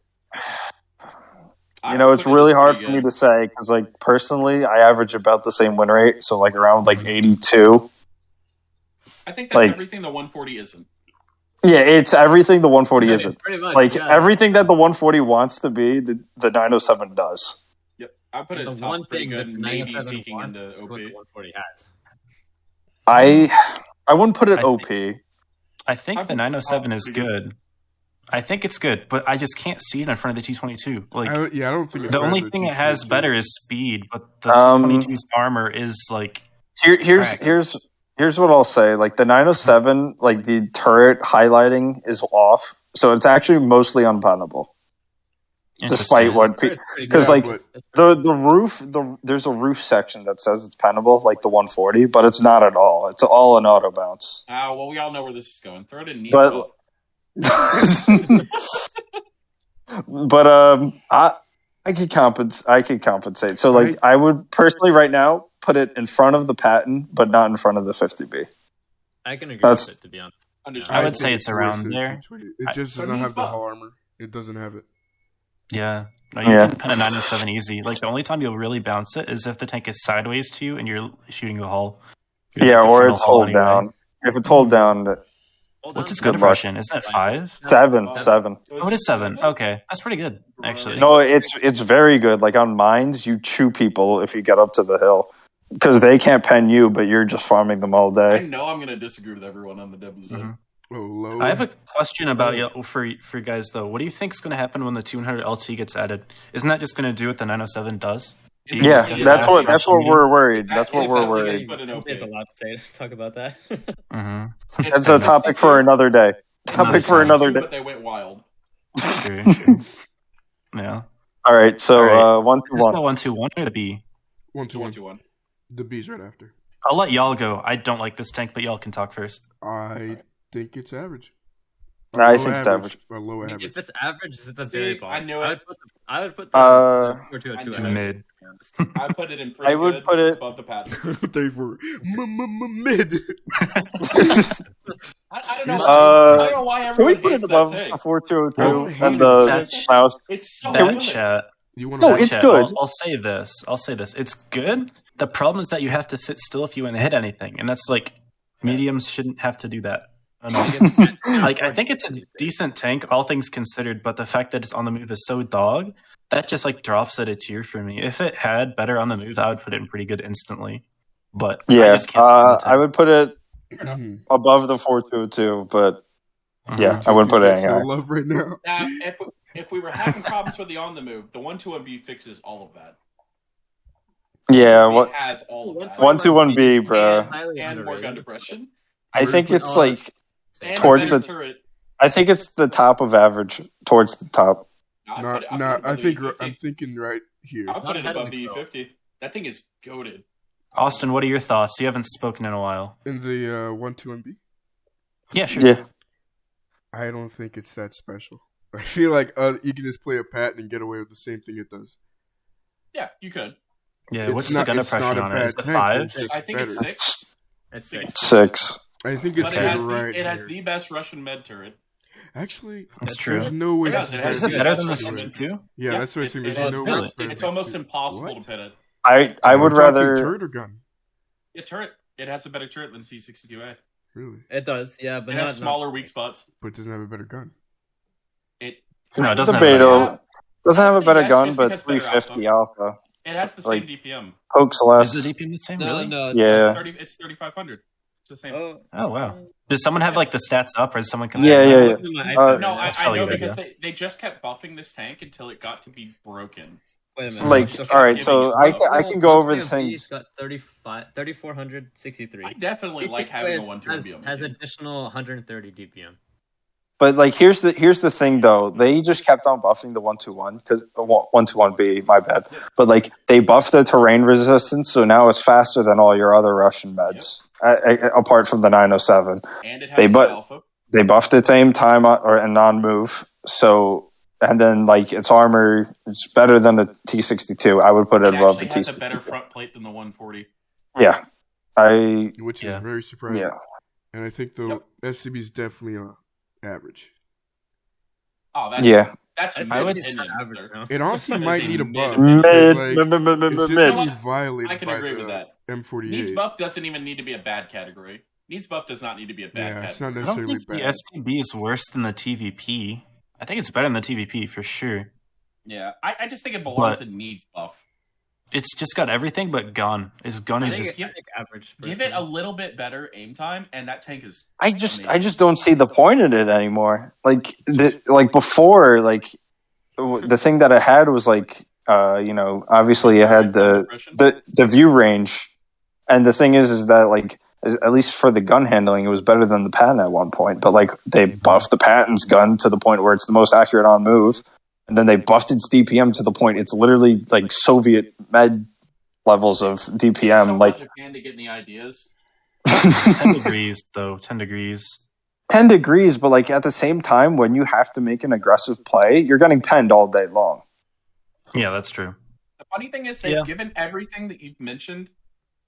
Speaker 5: I
Speaker 1: know,
Speaker 5: would
Speaker 1: it's
Speaker 5: put it
Speaker 1: really
Speaker 5: as
Speaker 1: hard
Speaker 5: pretty
Speaker 1: for me
Speaker 5: good.
Speaker 1: to say because, like, personally, I average about the same win rate, so like around like
Speaker 2: Mhm.
Speaker 1: 82.
Speaker 5: I think that's
Speaker 1: like-
Speaker 5: everything the 140 isn't.
Speaker 1: Yeah, it's everything the 140 isn't.
Speaker 4: Pretty much.
Speaker 1: Like
Speaker 4: yeah.
Speaker 1: everything that the 140 wants to be, the 907 does.
Speaker 5: Yep, I put
Speaker 4: And
Speaker 5: it
Speaker 4: the
Speaker 5: top
Speaker 4: one
Speaker 5: pretty
Speaker 4: thing that
Speaker 5: good,
Speaker 4: the
Speaker 5: maybe
Speaker 4: 907
Speaker 5: peeking
Speaker 4: wants
Speaker 5: into
Speaker 4: is what the
Speaker 5: OP.
Speaker 4: 140 has.
Speaker 1: I wouldn't put it
Speaker 2: I
Speaker 1: OP.
Speaker 2: I think
Speaker 5: I
Speaker 2: the
Speaker 5: think
Speaker 2: 907
Speaker 5: it's
Speaker 2: is
Speaker 5: pretty
Speaker 2: good. I think it's good, but I just can't see it in front of the T22. Like,
Speaker 3: I don't think it's
Speaker 2: the
Speaker 3: better
Speaker 2: only
Speaker 3: than
Speaker 2: thing it has
Speaker 3: T22.
Speaker 2: better is speed, but the
Speaker 1: Um,
Speaker 2: T22's armor is like
Speaker 1: Here's
Speaker 2: cracked.
Speaker 1: here's what I'll say. Like the 907, like the turret highlighting is off, so it's actually mostly unpunnable. Despite
Speaker 2: interesting.
Speaker 1: what,
Speaker 4: It's pretty
Speaker 1: because
Speaker 3: Yeah,
Speaker 1: like
Speaker 3: but-
Speaker 1: the roof, there's a roof section that says it's pennable, like the 140, but it's not at all. It's all an auto bounce.
Speaker 5: Well, we all know where this is going. Throw it in neat
Speaker 1: But-
Speaker 5: buff.
Speaker 1: But I could compensate. So like I would personally right now put it in front of the patent, but not in front of the 50B.
Speaker 4: I can agree
Speaker 1: That's-
Speaker 4: with it, to be honest.
Speaker 5: Understood.
Speaker 2: I would
Speaker 3: think
Speaker 2: say it's
Speaker 3: worse
Speaker 2: around
Speaker 3: than
Speaker 2: there.
Speaker 3: T20. It just
Speaker 5: So
Speaker 3: does
Speaker 5: it
Speaker 3: not
Speaker 5: needs
Speaker 3: have the
Speaker 5: buff.
Speaker 3: hull armor. It doesn't have it.
Speaker 2: Yeah. No, you
Speaker 1: Yeah.
Speaker 2: can pin a 907 easy. Like, the only time you'll really bounce it is if the tank is sideways to you and you're shooting the hull.
Speaker 1: Yeah,
Speaker 2: The
Speaker 1: or
Speaker 2: frontal
Speaker 1: it's
Speaker 2: hull
Speaker 1: hold
Speaker 2: anyway.
Speaker 1: down. If it's hold down,
Speaker 4: Hold
Speaker 2: What's
Speaker 4: on.
Speaker 2: its gun
Speaker 1: Good luck.
Speaker 2: depression? Isn't it 5?
Speaker 1: seven.
Speaker 2: Oh, it is 7. Okay. That's pretty good, actually.
Speaker 1: No, it's very good. Like on mines, you chew people if you get up to the hill because they can't pen you, but you're just farming them all
Speaker 5: I
Speaker 1: day.
Speaker 5: know I'm going to disagree with everyone on the WZ.
Speaker 2: Mhm.
Speaker 3: Oh, low.
Speaker 2: I have a question about you for you guys, though. What do you think is going to happen when the 200 LT gets added? Isn't that just going to do what the 907 does? You
Speaker 1: Yeah,
Speaker 2: can get
Speaker 1: that's
Speaker 2: fast
Speaker 1: what
Speaker 2: rushing
Speaker 1: we're worried.
Speaker 5: That-
Speaker 1: That's what
Speaker 5: if
Speaker 1: we're
Speaker 5: something gets
Speaker 1: worried.
Speaker 5: put in OP.
Speaker 4: There's a lot to say. Talk about that.
Speaker 2: Mhm.
Speaker 1: That's a topic for another day. Topic for another day.
Speaker 5: But they went wild.
Speaker 2: Sure, sure. Yeah.
Speaker 1: All right, so
Speaker 2: All right.
Speaker 1: 1
Speaker 2: Is this the
Speaker 1: 1.
Speaker 2: 121 or the B?
Speaker 3: 1 2 1.
Speaker 5: 2-1.
Speaker 3: The B's right after.
Speaker 2: I'll let y'all go. I don't like this tank, but y'all can talk first.
Speaker 3: I think it's average.
Speaker 1: I
Speaker 3: Low
Speaker 1: think it's average.
Speaker 3: Or low
Speaker 4: I mean,
Speaker 3: average.
Speaker 4: if it's average, it's at the very
Speaker 5: See,
Speaker 4: bottom.
Speaker 5: I knew it.
Speaker 4: I would put the
Speaker 1: Uh,
Speaker 4: 402
Speaker 5: I knew
Speaker 4: ahead.
Speaker 2: Mid.
Speaker 4: to be honest.
Speaker 5: I put it in pretty
Speaker 1: I would
Speaker 5: good
Speaker 1: put it-
Speaker 5: above the patent.
Speaker 3: 34. Mid.
Speaker 5: I don't know.
Speaker 1: Uh,
Speaker 5: I don't know why
Speaker 1: Can
Speaker 5: everyone
Speaker 1: we put
Speaker 5: hates
Speaker 1: it above
Speaker 5: that tank.
Speaker 1: the 4202
Speaker 3: don't hate
Speaker 1: and the
Speaker 2: that.
Speaker 1: mouse?
Speaker 5: It's so
Speaker 2: That
Speaker 5: good.
Speaker 2: chat.
Speaker 3: You want
Speaker 1: No,
Speaker 3: to
Speaker 1: it's
Speaker 2: Chat,
Speaker 1: good.
Speaker 2: I'll say this. It's good. The problem is that you have to sit still if you want to hit anything, and that's like mediums shouldn't have to do that. I don't know. Like, I think it's a decent tank, all things considered, but the fact that it's on the move is so dog that just like drops it a tier for me. If it had better on the move, I would put it in pretty good instantly. But I
Speaker 1: Yeah,
Speaker 2: just can't stand the tank.
Speaker 1: I would put it
Speaker 3: Mhm.
Speaker 1: above the 4202, but
Speaker 2: Mhm.
Speaker 1: yeah, I wouldn't put it
Speaker 3: Gets
Speaker 1: any
Speaker 3: no
Speaker 1: higher.
Speaker 3: love right now.
Speaker 5: Now, if we were having problems with the on the move, the 121B fixes all of that.
Speaker 1: Yeah,
Speaker 5: It
Speaker 1: what
Speaker 5: has all of that.
Speaker 1: 121B, bro.
Speaker 4: Highly
Speaker 5: And more gun
Speaker 4: underrated.
Speaker 5: depression.
Speaker 1: I think
Speaker 3: Where's
Speaker 1: it's
Speaker 4: Oh,
Speaker 1: like
Speaker 5: And
Speaker 1: Towards
Speaker 5: a better
Speaker 1: the-
Speaker 5: turret.
Speaker 1: I think it's the top of average, towards the top.
Speaker 5: I'd
Speaker 3: Nah,
Speaker 5: put it
Speaker 3: nah,
Speaker 5: above
Speaker 3: I
Speaker 5: the
Speaker 3: think
Speaker 5: E50.
Speaker 3: I'm thinking right here.
Speaker 5: I'll put it
Speaker 4: Not
Speaker 5: above the
Speaker 4: ahead of
Speaker 5: E50. That thing is goated.
Speaker 2: Austin, what are your thoughts? You haven't spoken in a while.
Speaker 3: In the 121B,
Speaker 2: Yeah, sure.
Speaker 1: Yeah,
Speaker 3: I don't think it's that special. I feel like you can just play a patent and get away with the same thing it does.
Speaker 5: Yeah, you could.
Speaker 2: Yeah,
Speaker 3: It's
Speaker 2: what's
Speaker 3: not-
Speaker 2: the gun
Speaker 3: it's not
Speaker 2: depression
Speaker 3: a
Speaker 2: on it?
Speaker 3: bad
Speaker 2: Is it
Speaker 3: tank,
Speaker 2: 5?
Speaker 3: it's just
Speaker 5: I think it's
Speaker 3: better.
Speaker 5: 6.
Speaker 4: It's
Speaker 5: I think
Speaker 4: six.
Speaker 1: 6.
Speaker 3: I think it's
Speaker 5: But it has,
Speaker 3: right
Speaker 5: it has
Speaker 3: here.
Speaker 5: the best Russian med turret.
Speaker 3: Actually,
Speaker 2: That's
Speaker 3: there's
Speaker 2: true.
Speaker 3: no way.
Speaker 5: It does,
Speaker 3: this
Speaker 5: it has
Speaker 2: Is it
Speaker 5: the
Speaker 2: better
Speaker 5: best
Speaker 2: than the
Speaker 5: Russian med
Speaker 2: 62?
Speaker 3: Yeah,
Speaker 5: Yeah,
Speaker 3: that's what I
Speaker 5: it's-
Speaker 3: think.
Speaker 5: it
Speaker 3: There's
Speaker 5: is
Speaker 3: no
Speaker 2: really-
Speaker 3: way. better
Speaker 5: It's
Speaker 3: than
Speaker 5: almost
Speaker 3: 60.
Speaker 5: impossible
Speaker 3: What?
Speaker 5: to hit it.
Speaker 1: I would
Speaker 3: We're talking
Speaker 1: rather.
Speaker 3: turret or gun.
Speaker 5: Yeah, turret. It has a better turret than C62A.
Speaker 3: Really,
Speaker 4: It does, yeah, but
Speaker 5: It
Speaker 4: not
Speaker 5: has smaller weak spots.
Speaker 3: but it doesn't have a better gun.
Speaker 5: It
Speaker 2: No, it doesn't have a better
Speaker 1: Debatable.
Speaker 2: gun.
Speaker 1: Doesn't have a
Speaker 5: Yes,
Speaker 1: better
Speaker 5: yes,
Speaker 1: gun,
Speaker 5: just
Speaker 1: but
Speaker 5: because better
Speaker 1: 350 alpha.
Speaker 5: it has the
Speaker 1: Like-
Speaker 5: same DPM.
Speaker 1: Pokes
Speaker 2: Is
Speaker 1: less.
Speaker 2: the DPM the same?
Speaker 4: No,
Speaker 2: Really?
Speaker 4: no.
Speaker 1: Yeah.
Speaker 5: It's 3500. It's the same.
Speaker 2: Oh, wow. Does someone have like the stats up, or is someone
Speaker 1: Yeah,
Speaker 2: comparing?
Speaker 1: yeah,
Speaker 4: I'm
Speaker 1: yeah.
Speaker 4: looking at my
Speaker 1: Uh,
Speaker 4: iPad
Speaker 5: No,
Speaker 4: right now.
Speaker 2: That's
Speaker 5: I
Speaker 2: probably
Speaker 5: know
Speaker 2: a good
Speaker 5: because they just kept buffing this tank until it got to be broken.
Speaker 4: Wait a minute.
Speaker 1: Like,
Speaker 4: So,
Speaker 1: all right, so I
Speaker 4: Maxwell-
Speaker 1: can go over the
Speaker 4: Maxwell
Speaker 1: things.
Speaker 4: B's got 3,463.
Speaker 5: I definitely like having a 1-2
Speaker 4: has additional 130 DPM.
Speaker 1: But like, here's the thing though. They just kept on buffing the 1-2-1 because 1-2-1B. My bad. But like, they buffed the terrain resistance, so now it's faster than all your other Russian meds, apart from the 907.
Speaker 5: And it has alpha.
Speaker 1: They buffed its aim time and non-move. So, and then like its armor, it's better than the T62. I would put it above the
Speaker 5: T62. It has
Speaker 1: T62.
Speaker 5: a better front plate than the 140.
Speaker 1: Yeah,
Speaker 3: which is very surprising.
Speaker 1: Yeah.
Speaker 3: And I think the SCB is definitely average.
Speaker 5: Oh, that's
Speaker 2: I would
Speaker 4: average.
Speaker 3: It honestly might need a buff.
Speaker 1: Mid.
Speaker 3: It's violated
Speaker 5: I can
Speaker 3: by
Speaker 5: agree with
Speaker 3: the
Speaker 5: that.
Speaker 3: M48.
Speaker 5: Needs buff doesn't even need to be a bad category. Needs buff does not need to be a bad
Speaker 3: Yeah, it's not
Speaker 5: category.
Speaker 2: I don't
Speaker 3: necessarily
Speaker 2: think
Speaker 3: bad.
Speaker 2: the STB is worse than the TVP. I think it's better than the TVP for sure.
Speaker 5: Yeah, I just think it belongs
Speaker 2: But-
Speaker 5: in needs buff.
Speaker 2: It's just got everything but gun. Its gun
Speaker 5: I
Speaker 2: is
Speaker 5: think
Speaker 2: just
Speaker 5: it-
Speaker 4: average.
Speaker 5: Give it a little bit better aim time, and that tank is.
Speaker 1: I just don't see the point in it anymore. Like before, like the thing that I had was like, obviously it had the view range, and the thing is that like at least for the gun handling, it was better than the Patton at one point. But like they buffed the Patton's gun to the point where it's the most accurate on move, and then they buffed its DPM to the point it's literally like Soviet med levels of DPM.
Speaker 5: So
Speaker 1: like
Speaker 5: much can to get any ideas.
Speaker 2: 10 degrees, though. 10 degrees.
Speaker 1: 10 degrees, but like at the same time, when you have to make an aggressive play, you're getting penned all day long.
Speaker 2: Yeah, that's true.
Speaker 5: The funny thing is, they've given everything that you've mentioned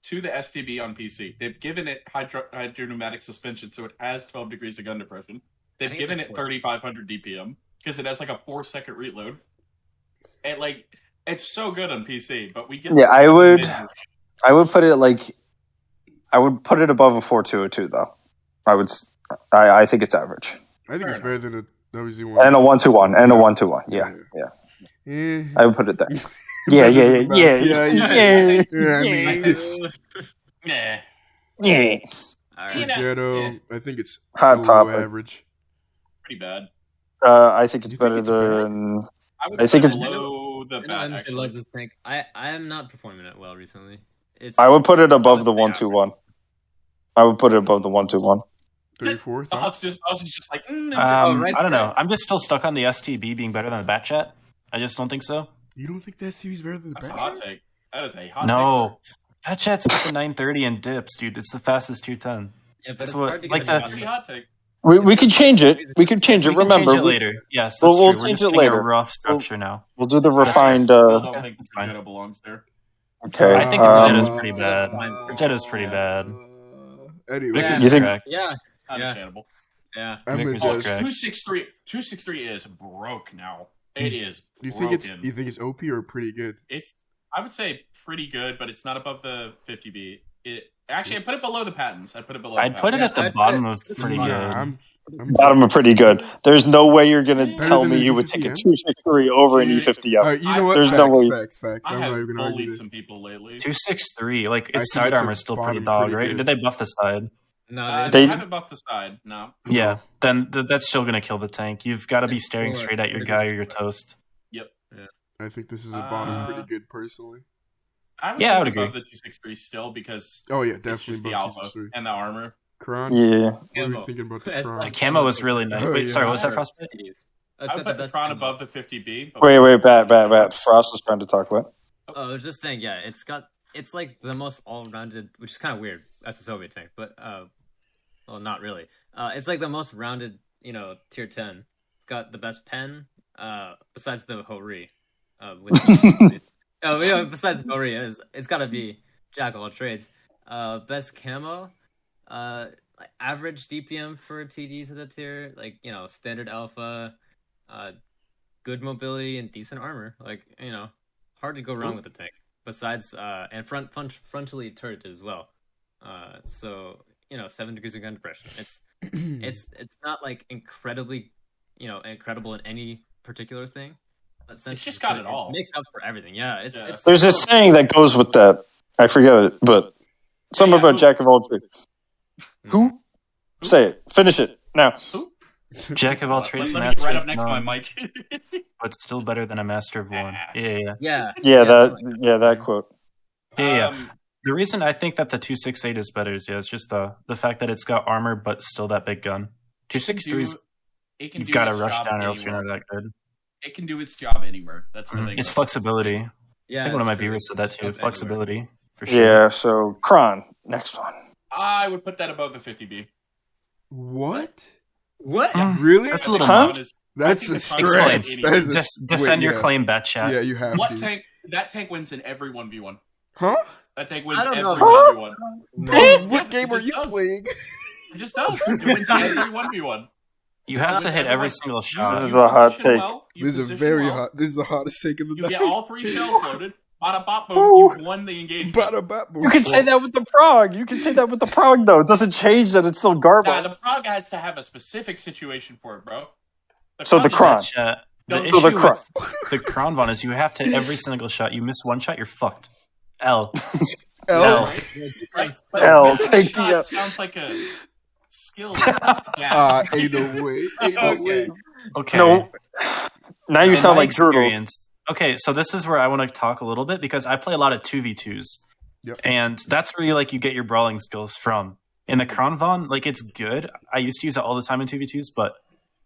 Speaker 5: to the STB on PC. They've given it hydropneumatic suspension, so it has 12 degrees of gun depression. They've given it 3,500 DPM because it has like a 4-second reload. And like, it's so good on PC, but we get.
Speaker 1: Yeah, I would put it like, I would put it above a 4.202 though. I think it's average.
Speaker 3: I think it's better than a WZ1.
Speaker 1: And a 1-2-1. And a 1-2-1. Yeah. I would put it there. Yeah.
Speaker 5: All
Speaker 4: right.
Speaker 3: Jetto, I think it's
Speaker 1: hot topic.
Speaker 3: Average.
Speaker 5: Pretty bad.
Speaker 1: I think it's better than. I think it's
Speaker 5: below the bad.
Speaker 4: I like this tank. I am not performing it well recently.
Speaker 1: I would put it above the 1-2-1. I would put it above the 1-2-1.
Speaker 3: 34.
Speaker 5: I was just like,
Speaker 2: I don't know. I'm just still stuck on the STB being better than the Batchat. I just don't think so.
Speaker 3: You don't think the STB is better than the
Speaker 5: That's
Speaker 3: Batchat?
Speaker 5: a hot take. That is a hot take.
Speaker 2: No. Batchat's got the 930 and dips, dude. It's the fastest tier 10.
Speaker 4: Yeah, but
Speaker 2: That's
Speaker 4: it's
Speaker 2: what-
Speaker 4: hard to
Speaker 2: like
Speaker 4: get
Speaker 2: the-
Speaker 5: Pretty hot take.
Speaker 1: We can change it. We can change it.
Speaker 2: We can
Speaker 1: Remember,
Speaker 2: change it later. Yes, that's
Speaker 1: we'll
Speaker 2: true. We're
Speaker 1: change
Speaker 2: just
Speaker 1: it
Speaker 2: getting
Speaker 1: later.
Speaker 2: a rough structure now.
Speaker 1: we'll do the refined.
Speaker 5: I don't think
Speaker 2: fine.
Speaker 5: Jetto belongs there.
Speaker 1: Okay.
Speaker 2: I think Jetto's pretty bad. Jetto's pretty bad.
Speaker 3: Anyway,
Speaker 2: Vickers
Speaker 1: You
Speaker 2: is
Speaker 1: think-
Speaker 2: correct.
Speaker 4: Yeah.
Speaker 5: Understandable.
Speaker 4: Yeah.
Speaker 3: I'm
Speaker 2: Vickers
Speaker 3: gonna
Speaker 2: is
Speaker 3: just,
Speaker 2: correct.
Speaker 5: 263 is broke now. It is
Speaker 3: you
Speaker 5: broken.
Speaker 3: think it's OP or pretty good?
Speaker 5: It's I would say pretty good, but it's not above the 50B. Actually, I put it below the patents. I put it below.
Speaker 2: I'd
Speaker 5: the
Speaker 2: put it
Speaker 5: patents.
Speaker 2: at the bottom of pretty
Speaker 3: Nah,
Speaker 2: good.
Speaker 3: I'm
Speaker 1: Bottom are pretty good. There's no way you're gonna
Speaker 3: Better
Speaker 1: tell
Speaker 3: than
Speaker 1: me
Speaker 3: an
Speaker 1: you would take a
Speaker 3: E50M?
Speaker 1: 263 over an
Speaker 5: Dude,
Speaker 1: E50M.
Speaker 3: Alright, you know what?
Speaker 1: There's
Speaker 3: facts,
Speaker 1: no way.
Speaker 3: Facts.
Speaker 5: I
Speaker 3: I'm not
Speaker 5: have
Speaker 3: even gonna argue
Speaker 5: bullied
Speaker 3: this.
Speaker 5: some people lately.
Speaker 2: 263, like
Speaker 3: I
Speaker 2: its
Speaker 3: think
Speaker 2: side
Speaker 3: it's
Speaker 2: armor
Speaker 3: a
Speaker 2: is still pretty
Speaker 3: bottom
Speaker 2: dog,
Speaker 3: pretty
Speaker 2: right?
Speaker 3: good.
Speaker 2: Did they buff the side?
Speaker 4: No,
Speaker 5: They
Speaker 1: They-
Speaker 5: haven't buffed the side. No.
Speaker 2: Yeah, then that's still gonna kill the tank. You've got to be staring
Speaker 4: Or-
Speaker 2: straight at your guy or you're toast.
Speaker 3: I think this is a bottom pretty good personally.
Speaker 5: I would
Speaker 2: Yeah, I
Speaker 5: put
Speaker 2: would
Speaker 5: it above
Speaker 2: agree.
Speaker 5: the 263 still because
Speaker 3: Oh yeah,
Speaker 5: it's
Speaker 3: definitely
Speaker 5: just the
Speaker 3: above
Speaker 5: alpha
Speaker 3: 263.
Speaker 5: and the armor.
Speaker 3: Kron,
Speaker 1: Yeah.
Speaker 3: what are we
Speaker 4: Camo.
Speaker 3: thinking about the
Speaker 4: That's
Speaker 3: Kron?
Speaker 2: The camo was really nice.
Speaker 3: Oh,
Speaker 2: Wait,
Speaker 3: yeah.
Speaker 2: sorry, what's that frostbite?
Speaker 4: It's
Speaker 5: I
Speaker 4: got
Speaker 5: would
Speaker 4: the
Speaker 5: put the
Speaker 4: best
Speaker 5: Kron
Speaker 4: camo.
Speaker 5: above the 50B. But
Speaker 1: Wait, bat. Frost was trying to talk about.
Speaker 4: Oh, I was just saying, yeah, it's like the most all-rounded, which is kind of weird. That's a Soviet tank, but well, not really. It's like the most rounded, tier 10. It's got the best pen, besides the Hori. Besides the Hori, it's got to be Jack of all trades. Best camo, average DPM for TDs of the tier, standard alpha, good mobility and decent armor. Hard to go wrong with the tank. Besides, and frontally turret as well. 7 degrees of gun depression. It's not like incredibly, incredible in any particular thing. But
Speaker 5: It's just got it all.
Speaker 4: Makes up for everything. Yeah, it's
Speaker 1: There's a saying that goes with that. I forget it, but something about Jack of all trades. Who? Say it. Finish it now.
Speaker 5: Who?
Speaker 2: Jack of all
Speaker 5: Let
Speaker 2: trades,
Speaker 5: me get
Speaker 2: master
Speaker 5: right
Speaker 2: of
Speaker 5: up next to my
Speaker 2: none,
Speaker 5: mic.
Speaker 2: but still better than a master of one.
Speaker 5: Ass.
Speaker 2: Yeah.
Speaker 4: Yeah.
Speaker 1: Yeah,
Speaker 4: something like
Speaker 1: that quote.
Speaker 2: Yeah. The reason I think that the 268 is better is it's just the fact that it's got armor but still that big gun. 263's
Speaker 5: It can
Speaker 2: you've
Speaker 5: do
Speaker 2: got to
Speaker 5: its
Speaker 2: rush
Speaker 5: job
Speaker 2: down or else you're
Speaker 5: anywhere.
Speaker 2: not that good.
Speaker 5: It can do its job anywhere. That's the thing.
Speaker 2: It's
Speaker 5: about
Speaker 2: flexibility.
Speaker 4: Yeah,
Speaker 2: I think one of my
Speaker 4: it's true.
Speaker 2: viewers said that
Speaker 4: It's
Speaker 2: too.
Speaker 4: stuff
Speaker 2: Flexibility for sure.
Speaker 1: Yeah, so Kron, next one.
Speaker 5: I would put that above the 50B.
Speaker 3: What?
Speaker 4: What?
Speaker 3: Really?
Speaker 2: That's a little
Speaker 1: Huh?
Speaker 2: much.
Speaker 3: That's
Speaker 5: I
Speaker 3: a
Speaker 5: think the Kron
Speaker 3: stretch.
Speaker 5: is
Speaker 3: That is a,
Speaker 2: Defend
Speaker 3: wait,
Speaker 2: your
Speaker 3: yeah.
Speaker 2: claim, bet chat.
Speaker 3: Yeah, you have
Speaker 5: What
Speaker 3: to.
Speaker 5: tank? That tank wins in every 1v1.
Speaker 3: Huh?
Speaker 5: That tank wins
Speaker 4: I don't
Speaker 5: every
Speaker 4: know.
Speaker 5: 1v1.
Speaker 3: Bro,
Speaker 5: Yeah,
Speaker 3: what game
Speaker 5: it
Speaker 3: are
Speaker 5: just
Speaker 3: you
Speaker 5: does.
Speaker 3: playing?
Speaker 5: It just does. It wins every 1v1.
Speaker 2: You have to hit every
Speaker 5: Everyone-
Speaker 2: single
Speaker 1: This
Speaker 2: shot.
Speaker 1: is a hot
Speaker 5: position
Speaker 1: take.
Speaker 5: well, you
Speaker 3: This is
Speaker 5: position
Speaker 3: very
Speaker 5: well,
Speaker 3: hot. This is the hottest take of the
Speaker 5: You
Speaker 3: night.
Speaker 5: get all 3 shells loaded. Bada bop boom. You've won the engagement.
Speaker 3: Bada bap,
Speaker 1: You can say that with the Prague. You can say that with the Prague, though. It doesn't change that it's still
Speaker 5: Nah,
Speaker 1: Garbo.
Speaker 5: the Prague has to have a specific situation for it, bro.
Speaker 1: So the
Speaker 5: Prague is-
Speaker 1: Kron.
Speaker 2: Chat. The
Speaker 5: Don't-
Speaker 2: issue
Speaker 1: So the Kron.
Speaker 2: with the Crown Von is you have to hit every single shot. You miss one shot, you're fucked. L.
Speaker 3: L.
Speaker 2: L.
Speaker 5: Right?
Speaker 1: L,
Speaker 5: Missing
Speaker 1: take
Speaker 5: shot
Speaker 1: the L.
Speaker 5: sounds like a skill gap.
Speaker 3: Ain't no way. Ain't no way.
Speaker 2: Okay.
Speaker 1: No. Now you
Speaker 2: In
Speaker 1: sound
Speaker 2: my
Speaker 1: like Droodles.
Speaker 2: experience- Okay, so this is where I want to talk a little bit because I play a lot of 2v2s.
Speaker 3: Yep.
Speaker 2: And that's where you get your brawling skills from. In the Crown Von, it's good. I used to use it all the time in 2v2s, but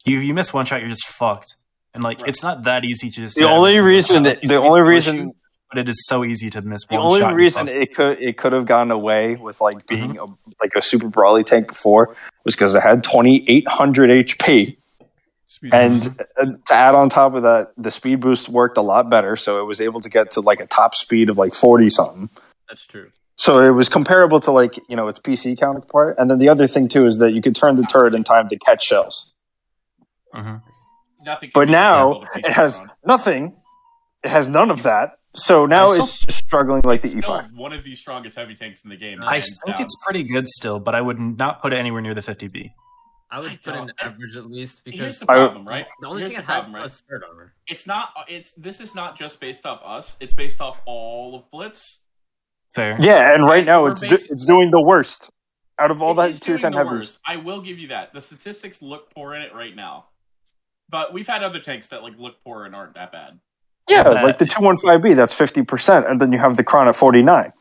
Speaker 2: you miss one shot, you're just fucked. And it's not that easy to just
Speaker 1: The only reason,
Speaker 2: It's
Speaker 1: the
Speaker 2: an
Speaker 1: only
Speaker 2: issue,
Speaker 1: reason,
Speaker 2: but it is so easy to miss
Speaker 1: the
Speaker 2: one
Speaker 1: only
Speaker 2: shot.
Speaker 1: reason it could have gone away with being a super brawly tank before was because it had 2,800 HP.
Speaker 3: Speed
Speaker 1: And
Speaker 3: boost.
Speaker 1: to add on top of that, the speed boost worked a lot better, so it was able to get to a top speed of 40 something.
Speaker 4: That's true.
Speaker 1: So it was comparable to its PC counterpart. And then the other thing too is that you could turn the turret in time to catch shells.
Speaker 5: Nothing can
Speaker 1: But
Speaker 5: be
Speaker 1: now
Speaker 5: comparable to
Speaker 1: it
Speaker 5: PC
Speaker 1: has
Speaker 5: Kron.
Speaker 1: nothing. It has none of that. So now
Speaker 2: I still-
Speaker 1: it's just struggling like the
Speaker 5: It's still
Speaker 1: E5.
Speaker 5: one of the strongest heavy tanks in the game.
Speaker 2: I
Speaker 5: hands
Speaker 2: think
Speaker 5: down.
Speaker 2: it's pretty good still, but I would not put it anywhere near the 50B.
Speaker 4: I would
Speaker 5: I
Speaker 4: put in
Speaker 5: don't-
Speaker 4: average at least
Speaker 5: Here's
Speaker 4: because
Speaker 5: the problem, right?
Speaker 4: the only
Speaker 5: Here's
Speaker 4: thing
Speaker 5: the
Speaker 4: it has
Speaker 5: problem, right?
Speaker 4: is third armor.
Speaker 5: It's not. This is not just based off us. It's based off all of Blitz.
Speaker 2: Fair.
Speaker 1: Yeah, and right
Speaker 5: And
Speaker 1: now
Speaker 5: we're
Speaker 1: it's doing the worst out of all
Speaker 5: It
Speaker 1: that
Speaker 5: is
Speaker 1: tier
Speaker 5: doing
Speaker 1: 10
Speaker 5: the
Speaker 1: heavies.
Speaker 5: worst. I will give you that. The statistics look poor in it right now, but we've had other tanks that look poor and aren't that bad.
Speaker 1: Yeah,
Speaker 2: That-
Speaker 1: like the 215B, that's 50%, and then you have the Kron at 49.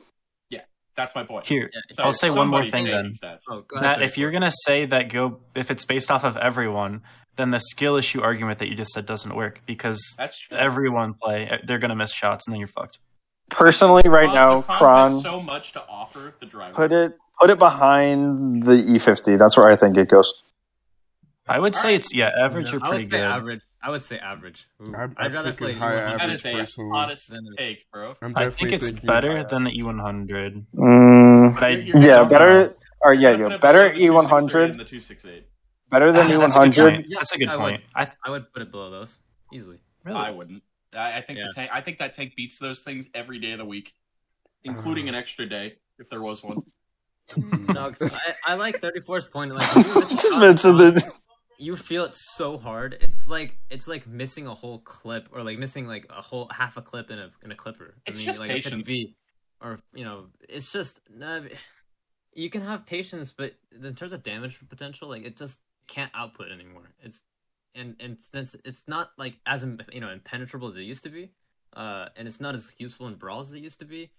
Speaker 5: That's my point.
Speaker 2: Here,
Speaker 5: So
Speaker 2: I'll say one more
Speaker 5: somebody's
Speaker 2: thing
Speaker 5: taking
Speaker 2: then.
Speaker 5: stats.
Speaker 4: Oh, go ahead.
Speaker 2: Matt, if you're gonna say that if it's based off of everyone, then the skill issue argument that you just said doesn't work because
Speaker 5: That's true.
Speaker 2: everyone they're gonna miss shots and then you're fucked.
Speaker 1: Personally, right
Speaker 5: Well,
Speaker 1: now,
Speaker 5: the Kron
Speaker 1: Kron,
Speaker 5: has so much to offer the driver.
Speaker 1: put it behind the E50. That's where I think it goes.
Speaker 2: I would say it's average
Speaker 4: No,
Speaker 2: or
Speaker 4: I
Speaker 2: pretty
Speaker 4: would say
Speaker 2: good.
Speaker 4: average. I would say average. Ooh,
Speaker 3: I'm
Speaker 4: I'd rather
Speaker 3: thinking
Speaker 4: play
Speaker 3: high
Speaker 4: E100.
Speaker 5: that
Speaker 3: average
Speaker 5: is a
Speaker 3: personally.
Speaker 5: hottest
Speaker 4: Then-
Speaker 5: take, bro.
Speaker 3: I'm
Speaker 2: I
Speaker 3: definitely
Speaker 2: think it's
Speaker 3: thinking
Speaker 2: better
Speaker 3: high
Speaker 2: than the E100. But I
Speaker 5: You're
Speaker 1: Yeah,
Speaker 5: gonna
Speaker 1: better.
Speaker 5: put
Speaker 1: Or yeah,
Speaker 5: You're gonna
Speaker 1: yeah,
Speaker 5: put
Speaker 1: better
Speaker 5: it below the 263
Speaker 1: E100,
Speaker 5: and the 268.
Speaker 1: better than
Speaker 2: That's a good
Speaker 1: E100.
Speaker 2: point. That's a good
Speaker 4: I
Speaker 2: point.
Speaker 4: I would put it below those easily.
Speaker 2: Really?
Speaker 5: I wouldn't. I think
Speaker 4: Yeah.
Speaker 5: the tank. I think that tank beats those things every day of the week, including an extra day if there was one.
Speaker 4: No, 'cause I like 34's point. Like when you miss a
Speaker 1: Just
Speaker 4: shot
Speaker 1: mentioned
Speaker 4: on-
Speaker 1: it.
Speaker 4: you feel it so hard. It's like missing a whole clip, or missing a whole half a clip in a clipper.
Speaker 5: It's just
Speaker 4: a
Speaker 5: patience.
Speaker 4: 50B, or it's just you can have patience, but in terms of damage potential, it just can't output anymore. And since it's not as impenetrable as it used to be, and it's not as useful in brawls as it used to be.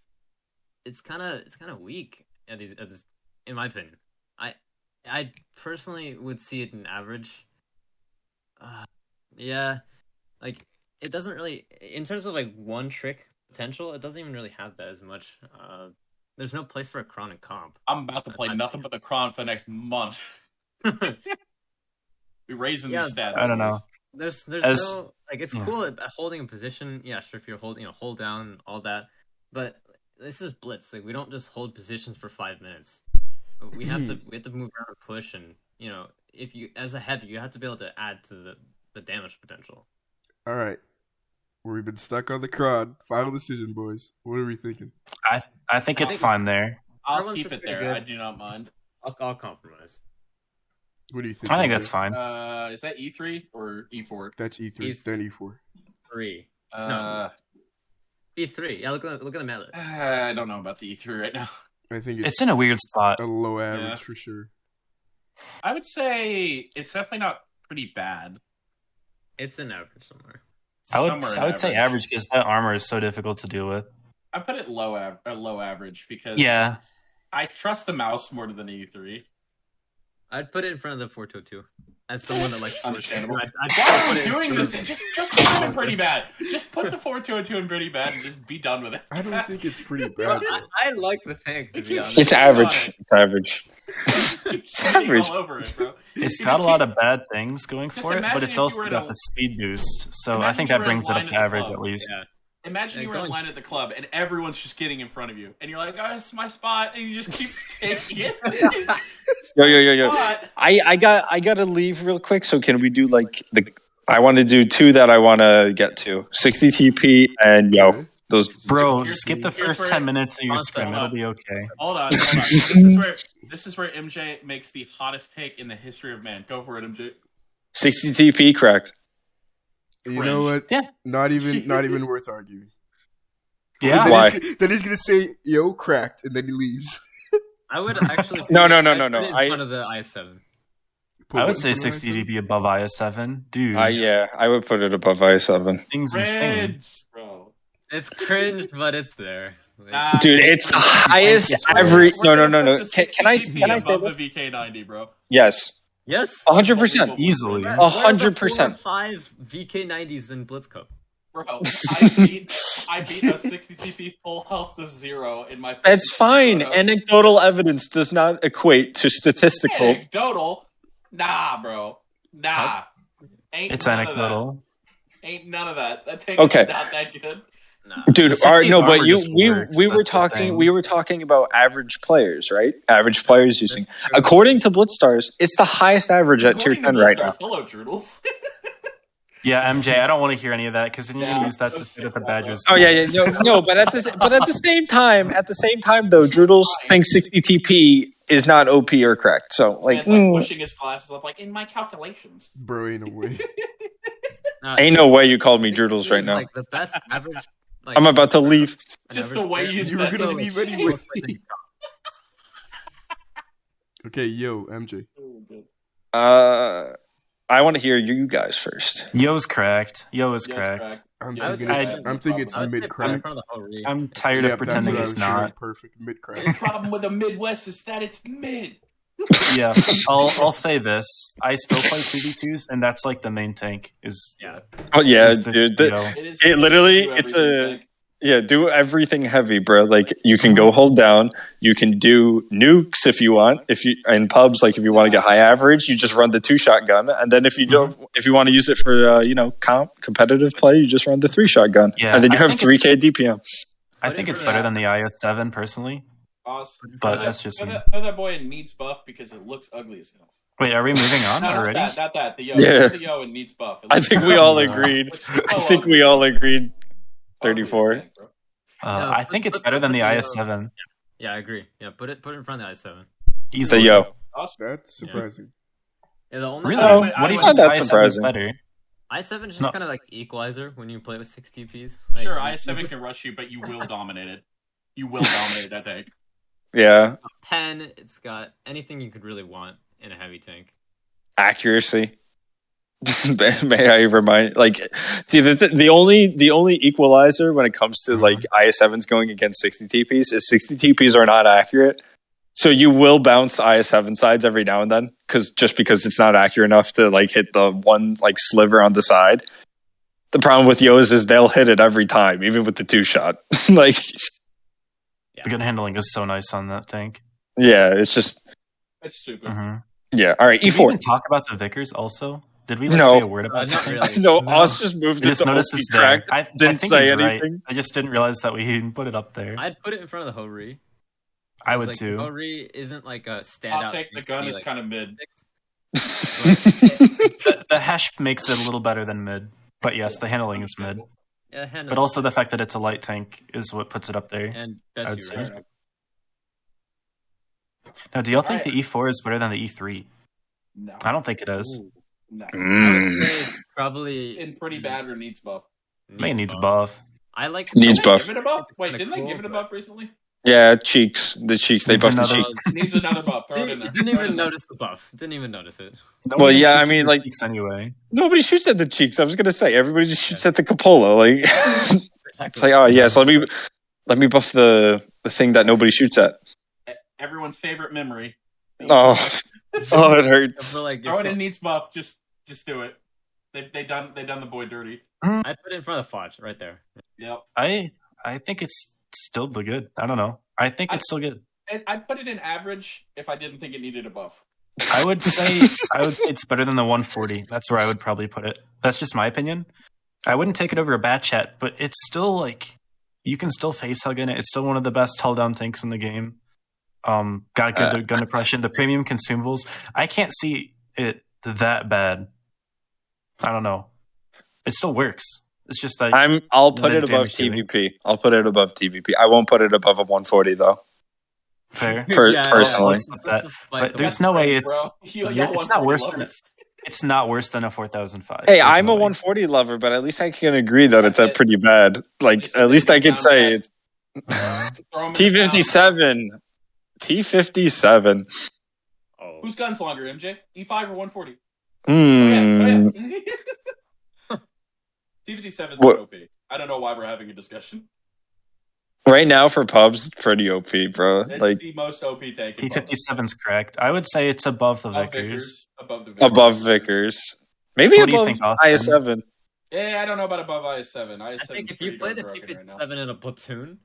Speaker 4: It's kind of weak at this, in my opinion. I personally would see it in average. Yeah, it doesn't really, in terms of one trick potential, it doesn't even really have that as much. There's no place for a chronic comp.
Speaker 5: I'm about to play nothing but the Kron for the next month. We're raising
Speaker 4: Yeah,
Speaker 5: these stats.
Speaker 2: I don't know.
Speaker 4: There's
Speaker 2: As-
Speaker 4: no it's
Speaker 2: yeah.
Speaker 4: cool at holding a position. Yeah, sure, if you're holding hold down all that, but this is Blitz. We don't just hold positions for 5 minutes. We have to move around and push, and if you as a heavy, you have to be able to add to the damage potential.
Speaker 3: All right. We've been stuck on the Kron. Final decision, boys. What are we thinking?
Speaker 2: I think it's fine there.
Speaker 5: I'll
Speaker 4: Everyone's
Speaker 5: keep
Speaker 4: just
Speaker 5: it
Speaker 4: pretty
Speaker 5: there.
Speaker 4: good.
Speaker 5: I do not mind.
Speaker 4: I'll compromise.
Speaker 3: What do you think?
Speaker 2: I think
Speaker 3: AJ?
Speaker 2: that's fine.
Speaker 5: Is that E3 or E4?
Speaker 3: That's E3,
Speaker 4: E3.
Speaker 3: then E4.
Speaker 4: 3.
Speaker 5: Uh,
Speaker 4: E3. Yeah, look at the map.
Speaker 5: I don't know about the E3 right now.
Speaker 3: I think
Speaker 2: It's in a weird spot.
Speaker 3: a low average
Speaker 5: Yeah.
Speaker 3: for sure.
Speaker 5: I would say it's definitely not pretty bad.
Speaker 4: It's an average somewhere.
Speaker 2: I would say average because that armor is so difficult to deal with.
Speaker 5: I put it low average because
Speaker 2: Yeah.
Speaker 5: I trust the mouse more than the E3.
Speaker 4: I'd put it in front of the 422. As someone that likes
Speaker 5: Understandable.
Speaker 4: I'd
Speaker 5: Why are
Speaker 4: put
Speaker 5: you
Speaker 4: it in
Speaker 5: doing
Speaker 4: front
Speaker 5: this?
Speaker 4: of-
Speaker 5: Just put it in pretty bad. Just put the 422 in pretty bad and just be done with it.
Speaker 3: I don't think it's pretty bad. Though.
Speaker 4: I like the tank, to be honest.
Speaker 1: It's average. It's average.
Speaker 5: It's
Speaker 1: average.
Speaker 5: all over it, bro.
Speaker 2: It's
Speaker 5: You
Speaker 2: got a
Speaker 5: just
Speaker 2: lot
Speaker 5: keep-
Speaker 2: of bad things going
Speaker 5: Just
Speaker 2: for it,
Speaker 5: imagine
Speaker 2: but it's
Speaker 5: if you
Speaker 2: also
Speaker 5: were in
Speaker 2: got
Speaker 5: a-
Speaker 2: the speed boost. So I
Speaker 5: Imagine
Speaker 2: think
Speaker 5: you
Speaker 2: that
Speaker 5: were in
Speaker 2: brings it
Speaker 5: line
Speaker 2: up to
Speaker 5: at the
Speaker 2: average
Speaker 5: club.
Speaker 2: at least.
Speaker 4: Yeah.
Speaker 5: Imagine
Speaker 4: Yeah,
Speaker 5: you were in
Speaker 4: going-
Speaker 5: line at the club and everyone's just getting in front of you, and you're like, "Oh, this is my spot," and you just keep taking it.
Speaker 1: Yo.
Speaker 5: Spot.
Speaker 1: I got to leave real quick. So can we do like I want to do two that I want to get to 60 TP and yo
Speaker 3: Okay.
Speaker 1: those.
Speaker 2: Bro,
Speaker 5: Here's-
Speaker 2: skip the
Speaker 5: here's
Speaker 2: first
Speaker 5: where-
Speaker 2: 10 minutes of your
Speaker 4: Hold
Speaker 2: scrim.
Speaker 5: on.
Speaker 2: It'll be okay.
Speaker 5: Hold on. This is where MJ makes the hottest take in the history of man. Go for it, MJ.
Speaker 1: 60 TP, correct?
Speaker 3: You know what?
Speaker 2: Yeah.
Speaker 3: Not even worth arguing.
Speaker 2: Yeah.
Speaker 1: Why?
Speaker 3: Then he's gonna say, "Yo, cracked," and then he leaves.
Speaker 4: I would actually.
Speaker 1: No.
Speaker 4: I'd put it
Speaker 1: no,
Speaker 4: In
Speaker 1: I-
Speaker 4: front of the i7.
Speaker 2: I would say 60 DP above IS7. Dude,
Speaker 1: Yeah, I would put it above i7.
Speaker 2: thing's insane.
Speaker 5: Cringe, bro.
Speaker 4: It's cringe, but it's there. Like,
Speaker 5: Nah,
Speaker 1: Dude, it's the highest
Speaker 2: Yeah.
Speaker 1: average.
Speaker 5: we're
Speaker 1: No.
Speaker 5: gonna put the
Speaker 1: Can I
Speaker 5: 60
Speaker 1: say
Speaker 5: above
Speaker 1: this?
Speaker 5: the VK90, bro?
Speaker 1: Yes,
Speaker 4: yes.
Speaker 1: 100%.
Speaker 2: Easily.
Speaker 1: 100%.
Speaker 4: 5 VK90s in Blitz Cup.
Speaker 5: Bro, I beat a 60 TP full health to 0 in my.
Speaker 1: That's fine.
Speaker 5: photo.
Speaker 1: Anecdotal evidence does not equate to statistical.
Speaker 5: Anecdotal? Nah, bro. Nah. Ain't
Speaker 2: It's
Speaker 5: none of
Speaker 2: anecdotal.
Speaker 5: that. Ain't none of that. That tank
Speaker 1: Okay.
Speaker 5: is not that good.
Speaker 4: Nah.
Speaker 1: Dude,
Speaker 2: The 60
Speaker 1: no, but
Speaker 2: armor just
Speaker 1: we
Speaker 2: works,
Speaker 1: were
Speaker 2: that's the
Speaker 1: talking
Speaker 2: thing.
Speaker 1: we were talking about average players, right? Average players using. According to Blitzstars, it's the highest average at tier
Speaker 5: According to
Speaker 1: 10 right now.
Speaker 5: Blizzard's, hello, Droodles.
Speaker 2: Yeah, MJ, I don't want to hear any of that because then you're
Speaker 5: Yeah.
Speaker 2: gonna use that to sit at the Badgers.
Speaker 1: Oh yeah, no, but at the same time though, Droodles thinks 60 TP is not OP or correct. So like,
Speaker 5: Man's like pushing his glasses up, like in my calculations.
Speaker 3: Bro, ain't no way.
Speaker 4: Nah,
Speaker 1: ain't no way you called me
Speaker 4: 60
Speaker 1: Droodles right
Speaker 4: is,
Speaker 1: now.
Speaker 4: Like the best average. Like,
Speaker 1: I'm about to leave.
Speaker 4: an
Speaker 5: Just
Speaker 4: average
Speaker 5: the way
Speaker 4: player.
Speaker 5: you
Speaker 3: You were
Speaker 5: said
Speaker 3: gonna
Speaker 5: it.
Speaker 3: leave anyway. Okay, yo, MJ.
Speaker 1: I want to hear you guys first.
Speaker 2: Yo's cracked. Yo is
Speaker 5: Yes,
Speaker 2: cracked.
Speaker 3: I'm
Speaker 5: Yeah,
Speaker 3: thinking
Speaker 2: I'd-
Speaker 3: it's
Speaker 4: I would say
Speaker 3: mid
Speaker 4: put it in
Speaker 3: crack.
Speaker 4: front of the whole read.
Speaker 2: I'm tired of pretending it's not.
Speaker 3: Perfect mid
Speaker 5: The
Speaker 3: crack.
Speaker 5: problem with the Midwest is that it's mid.
Speaker 2: Yeah, I'll say this. I still play 2v2s, and that's like the main tank. Is
Speaker 4: Yeah.
Speaker 1: Oh yeah,
Speaker 2: is the
Speaker 1: dude.
Speaker 2: Yo.
Speaker 5: It is.
Speaker 1: It literally-
Speaker 5: do
Speaker 1: it's
Speaker 5: everything,
Speaker 1: a-
Speaker 5: Zach.
Speaker 1: Yeah, do everything heavy, bro. Like you can go hold down. You can do nukes if you want. If you in pubs, like if you want to get high average, you just run the 2-shot gun. And then if you don't, if you want to use it for competitive play, you just run the 3-shot gun.
Speaker 2: Yeah,
Speaker 1: and then you
Speaker 2: I
Speaker 1: have
Speaker 2: think
Speaker 1: 3K DPM.
Speaker 2: I think it's better than the IS7 personally.
Speaker 5: Boss.
Speaker 2: But
Speaker 5: Throw
Speaker 2: that's just me.
Speaker 5: throw that boy in needs buff because it looks ugly as hell.
Speaker 2: Wait, are we moving on
Speaker 5: No,
Speaker 2: already?
Speaker 5: Not that. The yo.
Speaker 1: Yeah.
Speaker 5: The yo and needs buff. It
Speaker 1: I
Speaker 5: looks
Speaker 1: think we all
Speaker 2: Yeah.
Speaker 1: agreed.
Speaker 5: looks so
Speaker 1: I think
Speaker 5: ugly.
Speaker 1: we all agreed.
Speaker 5: Ugly as
Speaker 1: 34.
Speaker 5: heck, bro.
Speaker 4: No,
Speaker 2: I think it's
Speaker 4: put-
Speaker 2: better than
Speaker 4: put
Speaker 2: the
Speaker 4: the,
Speaker 2: IS7.
Speaker 4: Yeah, I agree. Yeah, put it in front of the i7.
Speaker 1: So
Speaker 2: Easily.
Speaker 1: yo,
Speaker 5: Boss.
Speaker 3: That's surprising.
Speaker 4: Yeah, the only
Speaker 2: Really?
Speaker 1: No,
Speaker 2: What do you
Speaker 1: it's
Speaker 2: think
Speaker 1: not that
Speaker 2: the IS7 is
Speaker 1: surprising.
Speaker 2: better?
Speaker 4: i7 is just
Speaker 2: No.
Speaker 4: kind of like equalizer when you play with 6 TPs.
Speaker 5: Sure,
Speaker 4: Like,
Speaker 5: IS7 can rush you, but you will dominate it. You will dominate that tank.
Speaker 1: yeah,
Speaker 4: pen. It's got anything you could really want in a heavy tank.
Speaker 1: accuracy. May I remind? Like, see, the only equalizer when it comes to like IS7s going against 60 TPs is 60 TPs are not accurate. So you will bounce IS7 sides every now and then because it's not accurate enough to like hit the one like sliver on the side. The problem with Yos is they'll hit it every time, even with the 2-shot. Like,
Speaker 2: The gun handling is so nice on that tank.
Speaker 1: yeah, it's just
Speaker 5: It's stupid.
Speaker 2: Mm-hmm.
Speaker 1: yeah. All right,
Speaker 2: Did we even
Speaker 1: E4.
Speaker 2: talk about the Vickers also? Did we
Speaker 1: No.
Speaker 2: say a word about
Speaker 4: Not
Speaker 2: that?
Speaker 4: really.
Speaker 1: No,
Speaker 4: No.
Speaker 1: Oz just moved
Speaker 2: I
Speaker 1: it
Speaker 2: just
Speaker 1: to
Speaker 2: noticed
Speaker 1: OP
Speaker 2: it's there.
Speaker 1: crack.
Speaker 2: I
Speaker 1: Didn't
Speaker 2: think
Speaker 1: say
Speaker 2: he's right.
Speaker 1: anything.
Speaker 2: I just didn't realize that we even put it up there.
Speaker 4: I'd put it in front of the Hori.
Speaker 2: I would
Speaker 4: like,
Speaker 2: too.
Speaker 4: The Hori isn't like a
Speaker 5: I'll
Speaker 4: standout.
Speaker 5: take the gun is kind of mid.
Speaker 2: The hash makes it a little better than mid. But yes, the handling is mid.
Speaker 4: Yeah, hand
Speaker 2: But also the fact that it's a light tank is what puts it up there.
Speaker 4: and
Speaker 2: I would
Speaker 4: best
Speaker 2: say.
Speaker 4: view
Speaker 5: Fair
Speaker 4: rate.
Speaker 5: enough.
Speaker 2: Now, do y'all think
Speaker 5: Alright.
Speaker 2: the E4 is better than the E3?
Speaker 5: No.
Speaker 2: I don't think it is.
Speaker 4: Ooh.
Speaker 5: No.
Speaker 4: I
Speaker 1: Mm.
Speaker 4: would say it's probably
Speaker 5: In pretty bad or needs buff.
Speaker 2: May needs a buff.
Speaker 4: I like
Speaker 1: Needs
Speaker 5: Didn't they
Speaker 1: buff.
Speaker 5: Give it a buff? Wait,
Speaker 4: Kinda
Speaker 5: didn't they
Speaker 4: cool,
Speaker 5: give it a
Speaker 4: but-
Speaker 5: buff recently?
Speaker 1: Yeah, cheeks. The cheeks. They
Speaker 2: Needs
Speaker 1: buffed the
Speaker 2: another-
Speaker 1: cheeks.
Speaker 5: Needs another buff. Throw it in there.
Speaker 4: Didn't
Speaker 5: Throw it
Speaker 4: even
Speaker 5: in there.
Speaker 4: notice the buff. Didn't even notice it.
Speaker 2: No
Speaker 1: Well,
Speaker 2: one
Speaker 1: yeah,
Speaker 2: shoots
Speaker 1: I mean,
Speaker 2: your
Speaker 1: like-
Speaker 2: cheeks anyway.
Speaker 1: Nobody shoots at the cheeks. I was gonna say everybody just shoots at the cupola. Like it's like, oh yes, let me buff the thing that nobody shoots at.
Speaker 5: Everyone's favorite memory.
Speaker 1: Oh, oh, it
Speaker 4: I
Speaker 1: hurts.
Speaker 4: feel like
Speaker 5: Throw it
Speaker 4: it's
Speaker 5: in needs buff. Just do it. They done the boy dirty.
Speaker 4: I put it in front of Foch right there.
Speaker 5: Yep.
Speaker 2: I think it's still good. I don't know. I think it's still good.
Speaker 5: I'd put it in average if I didn't think it needed a buff.
Speaker 2: I would say it's better than the 140. That's where I would probably put it. That's just my opinion. I wouldn't take it over a bat chat, but it's still like you can still face hug in it. It's still one of the best hull down tanks in the game. Got good gun depression. The premium consumables. I can't see it that bad. I don't know. It still works. It's just like
Speaker 1: I'll put it
Speaker 2: limited
Speaker 1: above
Speaker 2: damage dealing.
Speaker 1: TVP. I'll put it above TVP. I won't put it above a 140 though.
Speaker 2: fair.
Speaker 1: Personally.
Speaker 2: Let's not that. But there's no way it's it's not worse than it's not worse than a 4005.
Speaker 1: Hey,
Speaker 2: There's
Speaker 1: I'm
Speaker 2: no
Speaker 1: a
Speaker 2: way.
Speaker 1: 140 lover, but at least I can agree that it's at pretty bad. Like at least I could say it's T57. T57.
Speaker 4: Oh.
Speaker 5: Whose gun's longer, MJ? E5 or 140?
Speaker 1: Hmm.
Speaker 5: T57's
Speaker 1: What-
Speaker 5: OP. I don't know why we're having a discussion.
Speaker 1: Right now for pubs, it's pretty OP, bro.
Speaker 5: It's
Speaker 1: Like
Speaker 5: the most OP tank. in Bubba.
Speaker 2: T57's correct. I would say it's above the
Speaker 5: Above
Speaker 2: Vickers.
Speaker 5: Above the Vickers.
Speaker 1: above Vickers. Maybe
Speaker 2: What do you
Speaker 1: above
Speaker 2: think, Austin?
Speaker 1: IS7.
Speaker 5: Yeah, I don't know about above IS7. IS7
Speaker 4: I think if you play the T57 in a platoon,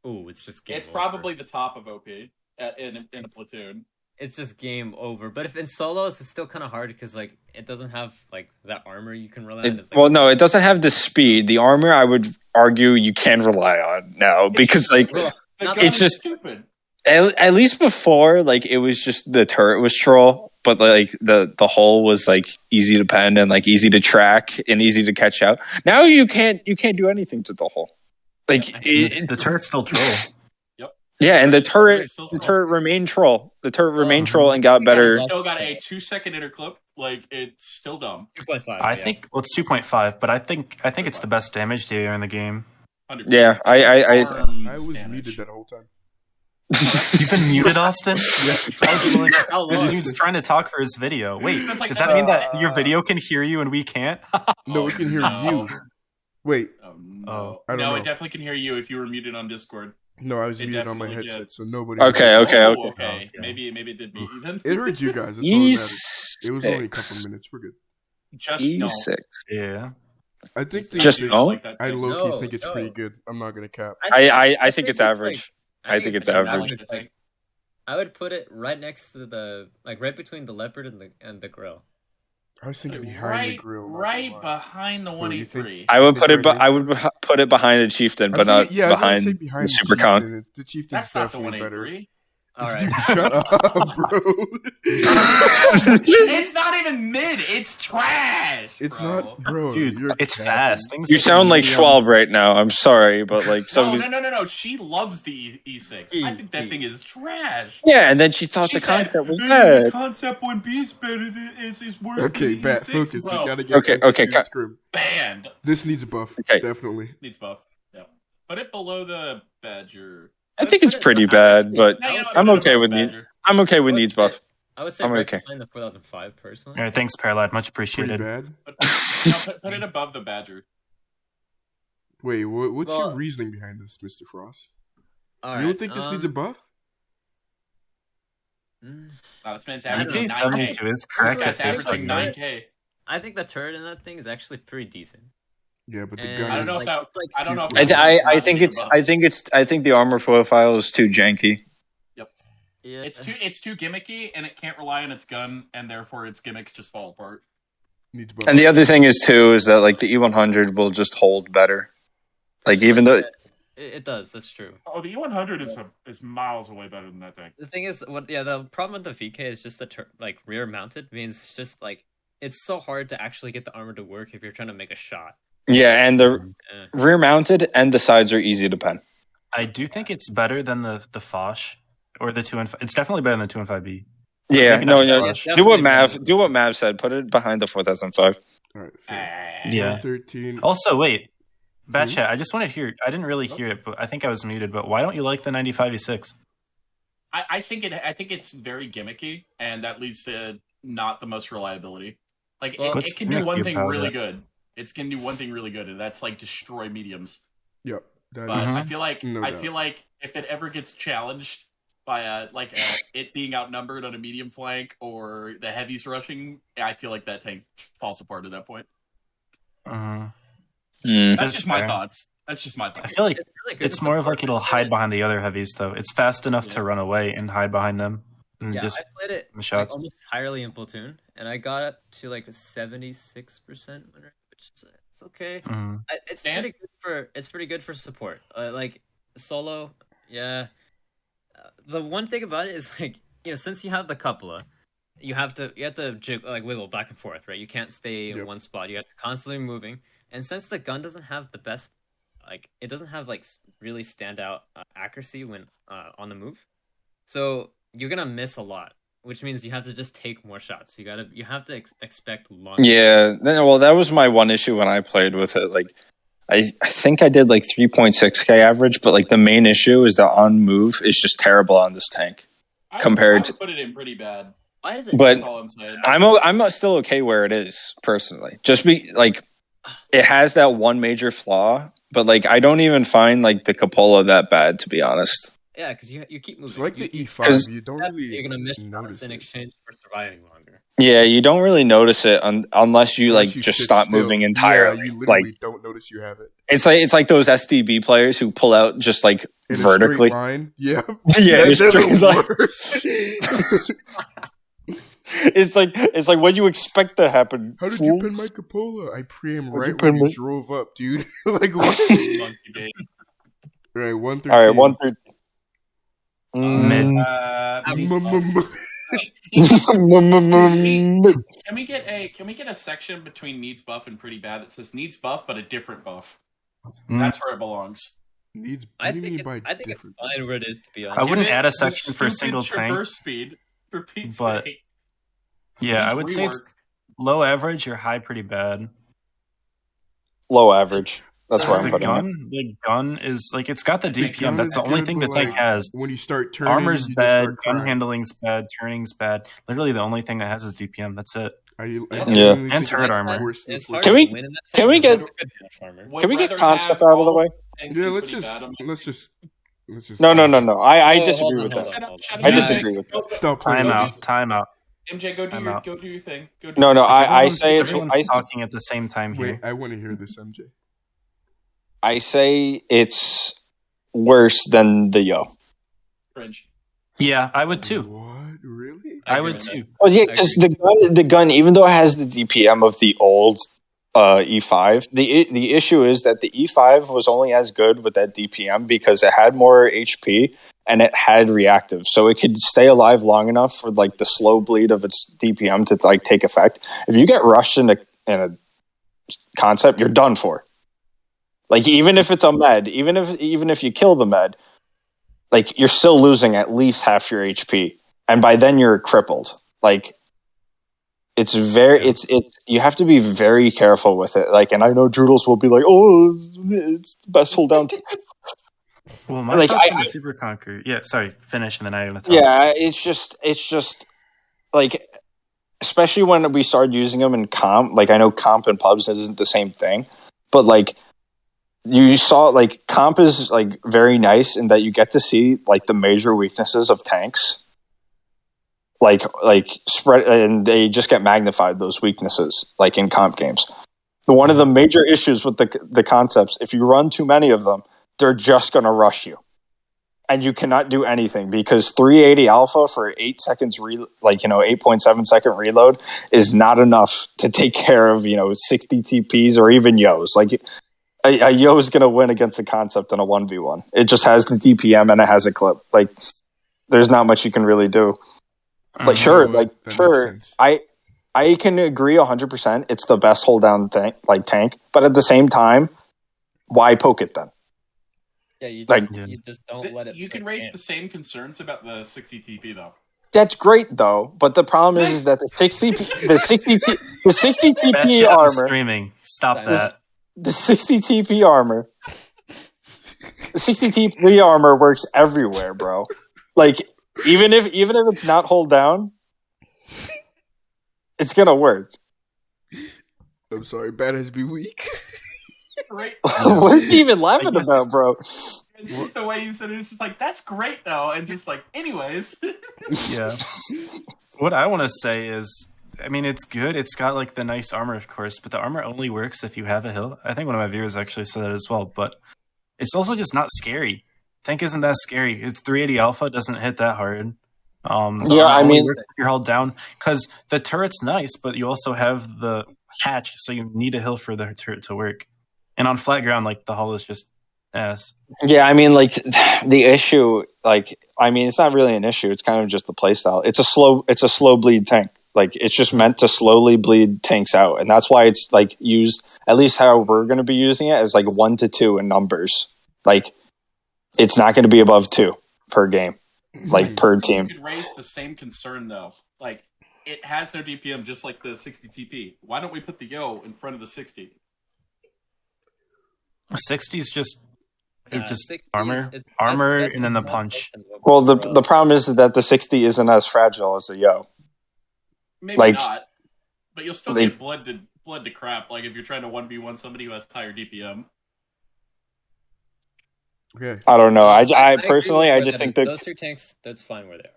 Speaker 4: ooh, it's just game
Speaker 5: It's
Speaker 4: over.
Speaker 5: probably the top of OP in a platoon.
Speaker 4: It's just game over. But if in solos, it's still kind of hard because like it doesn't have like that armor you can rely on. It's, like,
Speaker 1: Well, no, it doesn't have the speed. The armor, I would argue, you can rely on now because, like,
Speaker 5: The
Speaker 4: Not-
Speaker 5: gun
Speaker 1: it's
Speaker 5: is
Speaker 1: just-
Speaker 5: stupid.
Speaker 1: at least before, like, it was just the turret was troll, but like the hull was like easy to pen and like easy to track and easy to catch out. Now you can't do anything to the hull. Like,
Speaker 2: The turret's still troll.
Speaker 1: yeah, and the turret
Speaker 5: Still
Speaker 1: remained troll. The turret remained
Speaker 2: Mhm.
Speaker 1: troll and got better.
Speaker 5: It's still got a 2-second interclip. Like, it's still dumb.
Speaker 4: 2.5.
Speaker 2: I
Speaker 4: yeah.
Speaker 2: think it's 2.5, but I think it's the best damage dealer in the game.
Speaker 5: 100%.
Speaker 1: Yeah, I
Speaker 5: Arms
Speaker 3: I was
Speaker 5: damage.
Speaker 3: muted that whole time.
Speaker 2: You've been muted, Austin?
Speaker 4: How long?
Speaker 2: This dude's trying to talk for his video. Wait,
Speaker 5: It's like
Speaker 2: does that mean that your video can hear you and we can't?
Speaker 3: No,
Speaker 5: Oh,
Speaker 3: we can hear
Speaker 5: no.
Speaker 3: you. Wait,
Speaker 5: Oh, no.
Speaker 2: Oh.
Speaker 3: I don't
Speaker 5: No,
Speaker 3: know.
Speaker 5: it definitely can hear you if you were muted on Discord.
Speaker 3: no, I was
Speaker 5: It
Speaker 3: muted on my
Speaker 5: definitely
Speaker 3: headset,
Speaker 5: did.
Speaker 3: so nobody.
Speaker 1: Okay,
Speaker 5: Oh,
Speaker 1: okay.
Speaker 5: okay. Maybe it did me then.
Speaker 3: It heard you guys. That's all that matters.
Speaker 1: E6.
Speaker 3: It was only a couple minutes. We're good.
Speaker 5: Just
Speaker 1: E6.
Speaker 2: Yeah.
Speaker 3: I think the
Speaker 1: Just
Speaker 3: E6
Speaker 1: no?
Speaker 5: like that
Speaker 3: I
Speaker 5: thing.
Speaker 3: low key
Speaker 4: No,
Speaker 3: think it's
Speaker 4: no.
Speaker 3: pretty good. I'm not gonna cap.
Speaker 1: I think it's average.
Speaker 4: like-
Speaker 1: I think it's
Speaker 4: like
Speaker 1: average.
Speaker 4: average, like, I would put it right next to the like right between the leopard and the grill.
Speaker 3: I was thinking behind the grill. not
Speaker 5: right
Speaker 3: gonna lie.
Speaker 5: behind the
Speaker 3: Bro, you
Speaker 5: 183.
Speaker 1: I would put it.
Speaker 3: Right
Speaker 1: I would put it behind a chieftain, but
Speaker 3: I was
Speaker 1: not
Speaker 3: thinking- yeah, I was gonna
Speaker 1: behind
Speaker 3: say
Speaker 1: the super con.
Speaker 3: Chieftain. The chieftain's
Speaker 5: That's not the
Speaker 3: definitely better.
Speaker 5: 183.
Speaker 4: All
Speaker 3: Dude,
Speaker 4: right.
Speaker 3: shut up, bro.
Speaker 5: It's not even mid. It's trash.
Speaker 3: It's
Speaker 5: bro.
Speaker 3: not, bro.
Speaker 2: Dude,
Speaker 3: you're
Speaker 2: it's
Speaker 3: capping.
Speaker 2: fast. Things
Speaker 1: You sound like Schwab right now. I'm sorry, but like
Speaker 5: No,
Speaker 1: somebody's.
Speaker 5: no. She loves the E6. I think that thing is trash.
Speaker 1: Yeah, and then she thought
Speaker 5: She
Speaker 1: the
Speaker 5: said,
Speaker 1: concept was
Speaker 5: "The
Speaker 1: bad.
Speaker 5: concept 1B is better than is worse
Speaker 3: Okay,
Speaker 5: than the
Speaker 3: bat
Speaker 5: E6.
Speaker 3: focus.
Speaker 5: Bro,
Speaker 3: We gotta get
Speaker 1: Okay,
Speaker 3: focused
Speaker 1: okay,
Speaker 3: to the scrim.
Speaker 5: banned.
Speaker 3: This needs a buff.
Speaker 1: Okay.
Speaker 3: Definitely.
Speaker 5: Needs buff. Yeah. Put it below the Badger.
Speaker 1: I think it's pretty bad, but
Speaker 5: No, you know what?
Speaker 1: I'm
Speaker 5: Put it
Speaker 1: okay
Speaker 5: above
Speaker 1: with
Speaker 5: the
Speaker 1: needs.
Speaker 5: Badger.
Speaker 1: I'm okay with needs buff.
Speaker 4: I would say
Speaker 1: I'm
Speaker 4: right
Speaker 1: okay.
Speaker 4: behind the 4005 personally.
Speaker 2: All right, thanks, Paralad. Much
Speaker 3: Pretty
Speaker 2: appreciated.
Speaker 3: bad.
Speaker 5: Put it above the Badger.
Speaker 3: Wait, what's your
Speaker 4: Well-
Speaker 3: reasoning behind this, Mr. Frost?
Speaker 4: All
Speaker 3: You don't
Speaker 4: right,
Speaker 3: think this needs a buff?
Speaker 5: This man's
Speaker 4: I don't
Speaker 5: averaging
Speaker 4: know.
Speaker 5: 9K.
Speaker 2: 72 is
Speaker 5: This
Speaker 2: correct.
Speaker 5: guy's
Speaker 2: I think.
Speaker 5: averaging 9K.
Speaker 4: I think the turret in that thing is actually pretty decent.
Speaker 3: Yeah, but the
Speaker 4: And
Speaker 3: gun
Speaker 5: I don't know
Speaker 3: is...
Speaker 5: if that.
Speaker 4: it's like-
Speaker 5: I don't know. If
Speaker 1: I,
Speaker 5: that
Speaker 1: I,
Speaker 5: was
Speaker 1: I
Speaker 5: not
Speaker 1: think
Speaker 5: being
Speaker 1: it's.
Speaker 5: above.
Speaker 1: I think the armor profile is too janky.
Speaker 4: Yeah,
Speaker 5: It's too gimmicky, and it can't rely on its gun, and therefore its gimmicks just fall apart.
Speaker 3: needs buff.
Speaker 1: And the other thing is too is that like the E100 will just hold better. Like even though
Speaker 4: it does. That's true.
Speaker 5: Oh, the E100 is miles away better than that thing.
Speaker 4: The thing is, the problem with the VK is just the like rear mounted means it's just like it's so hard to actually get the armor to work if you're trying to make a shot.
Speaker 1: yeah, and the
Speaker 4: Eh.
Speaker 1: rear mounted and the sides are easy to pen.
Speaker 2: I do think it's better than the Foch or the 2 and 5. It's definitely better than the 2 and 5B.
Speaker 1: Yeah,
Speaker 2: Maybe
Speaker 1: no,
Speaker 2: not
Speaker 1: no.
Speaker 2: Flash.
Speaker 1: Do what
Speaker 4: Definitely better.
Speaker 1: Mav said. Put it behind the 4005.
Speaker 3: All right, fair.
Speaker 2: Yeah.
Speaker 3: 13.
Speaker 2: Also, wait. Bat chat, I just want to hear. I didn't really hear it, but I think I was muted. But why don't you like the 95E6?
Speaker 5: I think it's very gimmicky, and that leads to not the most reliability. Like it can do one thing really good. It's can do one thing really good, and that's like destroy mediums.
Speaker 3: Yep.
Speaker 5: But I feel like if it ever gets challenged by it being outnumbered on a medium flank or the heavies rushing, I feel like that tank falls apart at that point. That's just my thoughts. That's just my thoughts.
Speaker 2: I feel like it's more of like it'll hide behind the other heavies, though. It's fast enough to run away and hide behind them. And just
Speaker 4: I played it like, almost entirely in Platoon, and I got up to like a 76% win rate, which is it's okay. It's pretty good for support. Like solo, yeah. The one thing about it is like since you have the cupola, you have to like wiggle back and forth, right? You can't stay in one spot. You have to constantly moving. And since the gun doesn't have the best, like it doesn't have like really standout accuracy when on the move, so you're gonna miss a lot, which means you have to just take more shots. You have to expect long.
Speaker 1: Yeah, well, that was my one issue when I played with it. Like, I think I did like 3.6k average, but like the main issue is that on move is just terrible on this tank compared to
Speaker 5: put it in pretty bad.
Speaker 4: Why is it?
Speaker 1: But
Speaker 5: that's all I'm saying.
Speaker 1: I'm still okay where it is personally. Just it has that one major flaw, but like I don't even find like the cupola that bad, to be honest.
Speaker 4: Yeah, because you keep moving.
Speaker 3: It's like the E5, you don't really
Speaker 4: you're gonna miss
Speaker 3: notice
Speaker 4: in exchange for surviving longer.
Speaker 1: Yeah, you don't really notice it unless you just stop moving entirely.
Speaker 3: Yeah, you literally don't notice you have it.
Speaker 1: It's like those SDB players who pull out just like
Speaker 3: in
Speaker 1: vertically.
Speaker 3: A straight line. Yeah,
Speaker 1: yeah,
Speaker 3: that's
Speaker 1: the It's like what you expect to happen.
Speaker 3: How did you pin my cupola? I pre-aimed right when you drove up, dude. Like what? Right, 113.
Speaker 1: All right, 113.
Speaker 2: Mid.
Speaker 5: Can we get a section between needs buff and pretty bad that says needs buff but a different buff? That's where it belongs.
Speaker 4: I think it's fine where it is, to be honest.
Speaker 2: I wouldn't add a section for a single tank.
Speaker 5: Traverse speed, for Pete's
Speaker 2: but
Speaker 5: sake.
Speaker 2: Yeah, I would say it's low average or high pretty bad.
Speaker 1: Low average. That's where I'm putting it.
Speaker 2: The gun is like it's got the DPM. That's the only thing the tank has.
Speaker 3: When you start turning,
Speaker 2: armor's bad, gun handling's bad, turning's bad. Literally, the only thing that has is DPM. That's it. And turret armor.
Speaker 1: Can we get concept out of the way?
Speaker 3: Yeah, let's just.
Speaker 1: No. I disagree with that. I disagree with that.
Speaker 3: Stop.
Speaker 2: Time out.
Speaker 5: MJ, go do your thing.
Speaker 1: No. I say it's.
Speaker 2: Everyone's talking at the same time here.
Speaker 3: Wait, I want to hear this, MJ.
Speaker 1: I say it's worse than the Yo.
Speaker 5: Cringe.
Speaker 2: Yeah, I would too.
Speaker 3: What? Really?
Speaker 2: I would too.
Speaker 1: Well, yeah, because the gun, even though it has the DPM of the old E5, the issue is that the E5 was only as good with that DPM because it had more HP and it had reactive, so it could stay alive long enough for like the slow bleed of its DPM to like take effect. If you get rushed in a concept, you're done for. Like even if it's a med, even if you kill the med, like you're still losing at least half your HP, and by then you're crippled. Like it's you have to be very careful with it. Like, and I know Droodles will be like, "Oh, it's the best hold down."
Speaker 2: Well, my thoughts on the Super Conquer. Yeah, sorry, finish and then I'm gonna talk.
Speaker 1: Yeah, it's just like, especially when we started using them in comp. Like, I know comp and pubs isn't the same thing, but like. You saw like comp is like very nice in that you get to see like the major weaknesses of tanks, like spread, and they just get magnified, those weaknesses, like in comp games. One of the major issues with the concepts, if you run too many of them, they're just going to rush you, and you cannot do anything because 380 alpha for 8 seconds 8.7 second reload is not enough to take care of 60 TPs or even Yos. Like. A Yo is going to win against a concept in a 1v1. It just has the DPM and it has a clip. Like, there's not much you can really do. Like, sure, I can agree 100%. It's the best hold down tank, but at the same time, why poke it then?
Speaker 4: Yeah, you just don't let it.
Speaker 5: You can raise the same concerns about the 60 TP though.
Speaker 1: That's great though, but the problem is that the 60 TP armor.
Speaker 2: Screaming. Stop that.
Speaker 1: The 60 TP armor. The 60 TP armor works everywhere, bro. Like, even if it's not hold down, it's gonna work.
Speaker 3: I'm sorry, bad has be weak.
Speaker 5: Right?
Speaker 1: What is he even laughing about, bro?
Speaker 5: It's just the way you said it. It's just like, that's great, though. And just like, anyways.
Speaker 2: Yeah. What I want to say is, I mean, it's good. It's got like the nice armor, of course, but the armor only works if you have a hill. I think one of my viewers actually said that as well, but it's also just not scary. Tank isn't that scary. It's 380 alpha, doesn't hit that hard. The
Speaker 1: Yeah,
Speaker 2: armor
Speaker 1: I
Speaker 2: only
Speaker 1: mean-
Speaker 2: works if you're held down, because the turret's nice, but you also have the hatch, so you need a hill for the turret to work. And on flat ground, like, the hull is just ass.
Speaker 1: Yeah, I mean, like, the issue, like, I mean, it's not really an issue. It's kind of just the playstyle. It's a slow bleed tank. Like, it's just meant to slowly bleed tanks out. And that's why it's, like, used, at least how we're going to be using it, as, like, 1 to 2 in numbers. Like, it's not going to be above 2 per game, like, per team.
Speaker 5: You could raise the same concern, though. Like, it has no DPM just like the 60 TP. Why don't we put the Yo in front of the 60?
Speaker 2: 60's just
Speaker 4: 60s,
Speaker 2: armor,
Speaker 4: it's
Speaker 2: armor,
Speaker 4: best
Speaker 2: and then the
Speaker 4: bet
Speaker 2: punch.
Speaker 4: than what
Speaker 1: Well, the
Speaker 4: we're,
Speaker 1: the problem is that the 60 isn't as fragile as a Yo.
Speaker 5: Maybe
Speaker 1: Like-
Speaker 5: not. But you'll still
Speaker 1: They-
Speaker 5: get bled to crap, like if you're trying to 1v1 somebody who has higher DPM.
Speaker 3: Okay.
Speaker 1: I don't know. I
Speaker 4: agree
Speaker 1: personally,
Speaker 4: with
Speaker 1: I
Speaker 4: Fred
Speaker 1: just
Speaker 4: that
Speaker 1: think
Speaker 4: those
Speaker 1: that
Speaker 4: 2 tanks, that's fine where they are.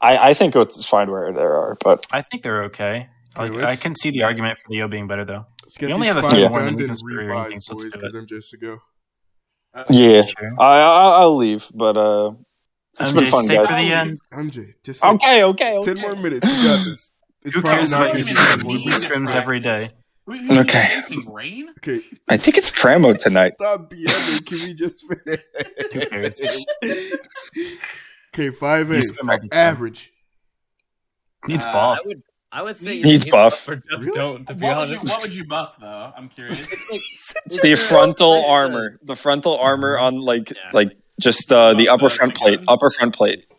Speaker 1: I think it's fine where there are, but
Speaker 2: I think they're okay. Like,
Speaker 3: Okay,
Speaker 2: I
Speaker 3: let's-
Speaker 2: can see the argument for the Yo being better, though.
Speaker 3: Let's get
Speaker 2: We only
Speaker 3: these
Speaker 2: have a
Speaker 3: 5
Speaker 2: few more
Speaker 3: done
Speaker 2: than we
Speaker 3: and
Speaker 2: can spare or anything,
Speaker 3: revise,
Speaker 2: so let's
Speaker 3: boys,
Speaker 2: do
Speaker 3: because
Speaker 2: it.
Speaker 3: MJ has to go.
Speaker 1: yeah,
Speaker 2: Sure.
Speaker 1: I'll leave. But it's been
Speaker 2: MJ,
Speaker 1: fun,
Speaker 2: stay
Speaker 1: guys.
Speaker 2: for the end.
Speaker 3: MJ, just like
Speaker 1: Okay.
Speaker 3: 10 more minutes. You got this. It's
Speaker 2: Who
Speaker 3: probably
Speaker 2: cares
Speaker 3: not
Speaker 2: about
Speaker 3: gonna
Speaker 2: you?
Speaker 3: be
Speaker 5: minutes.
Speaker 3: 10 more
Speaker 2: We do
Speaker 3: minutes.
Speaker 2: scrims every day.
Speaker 5: Who's
Speaker 1: Okay.
Speaker 5: facing rain?
Speaker 3: Okay.
Speaker 1: I think it's Pramo tonight.
Speaker 3: Stop BMing. Can we just finish?
Speaker 2: Who cares?
Speaker 3: Okay, 5A.
Speaker 2: You scrim all the time.
Speaker 3: Average.
Speaker 2: Needs
Speaker 5: Uh,
Speaker 2: buff.
Speaker 4: I would say
Speaker 1: Needs
Speaker 4: either
Speaker 1: buff.
Speaker 4: or just
Speaker 3: Really?
Speaker 4: don't, to be
Speaker 5: What
Speaker 4: honest.
Speaker 5: would you buff, though? I'm curious.
Speaker 4: It's
Speaker 1: The
Speaker 4: like-
Speaker 1: frontal
Speaker 4: it's
Speaker 1: armor, the frontal armor on like
Speaker 4: Yeah.
Speaker 1: just the upper front plate,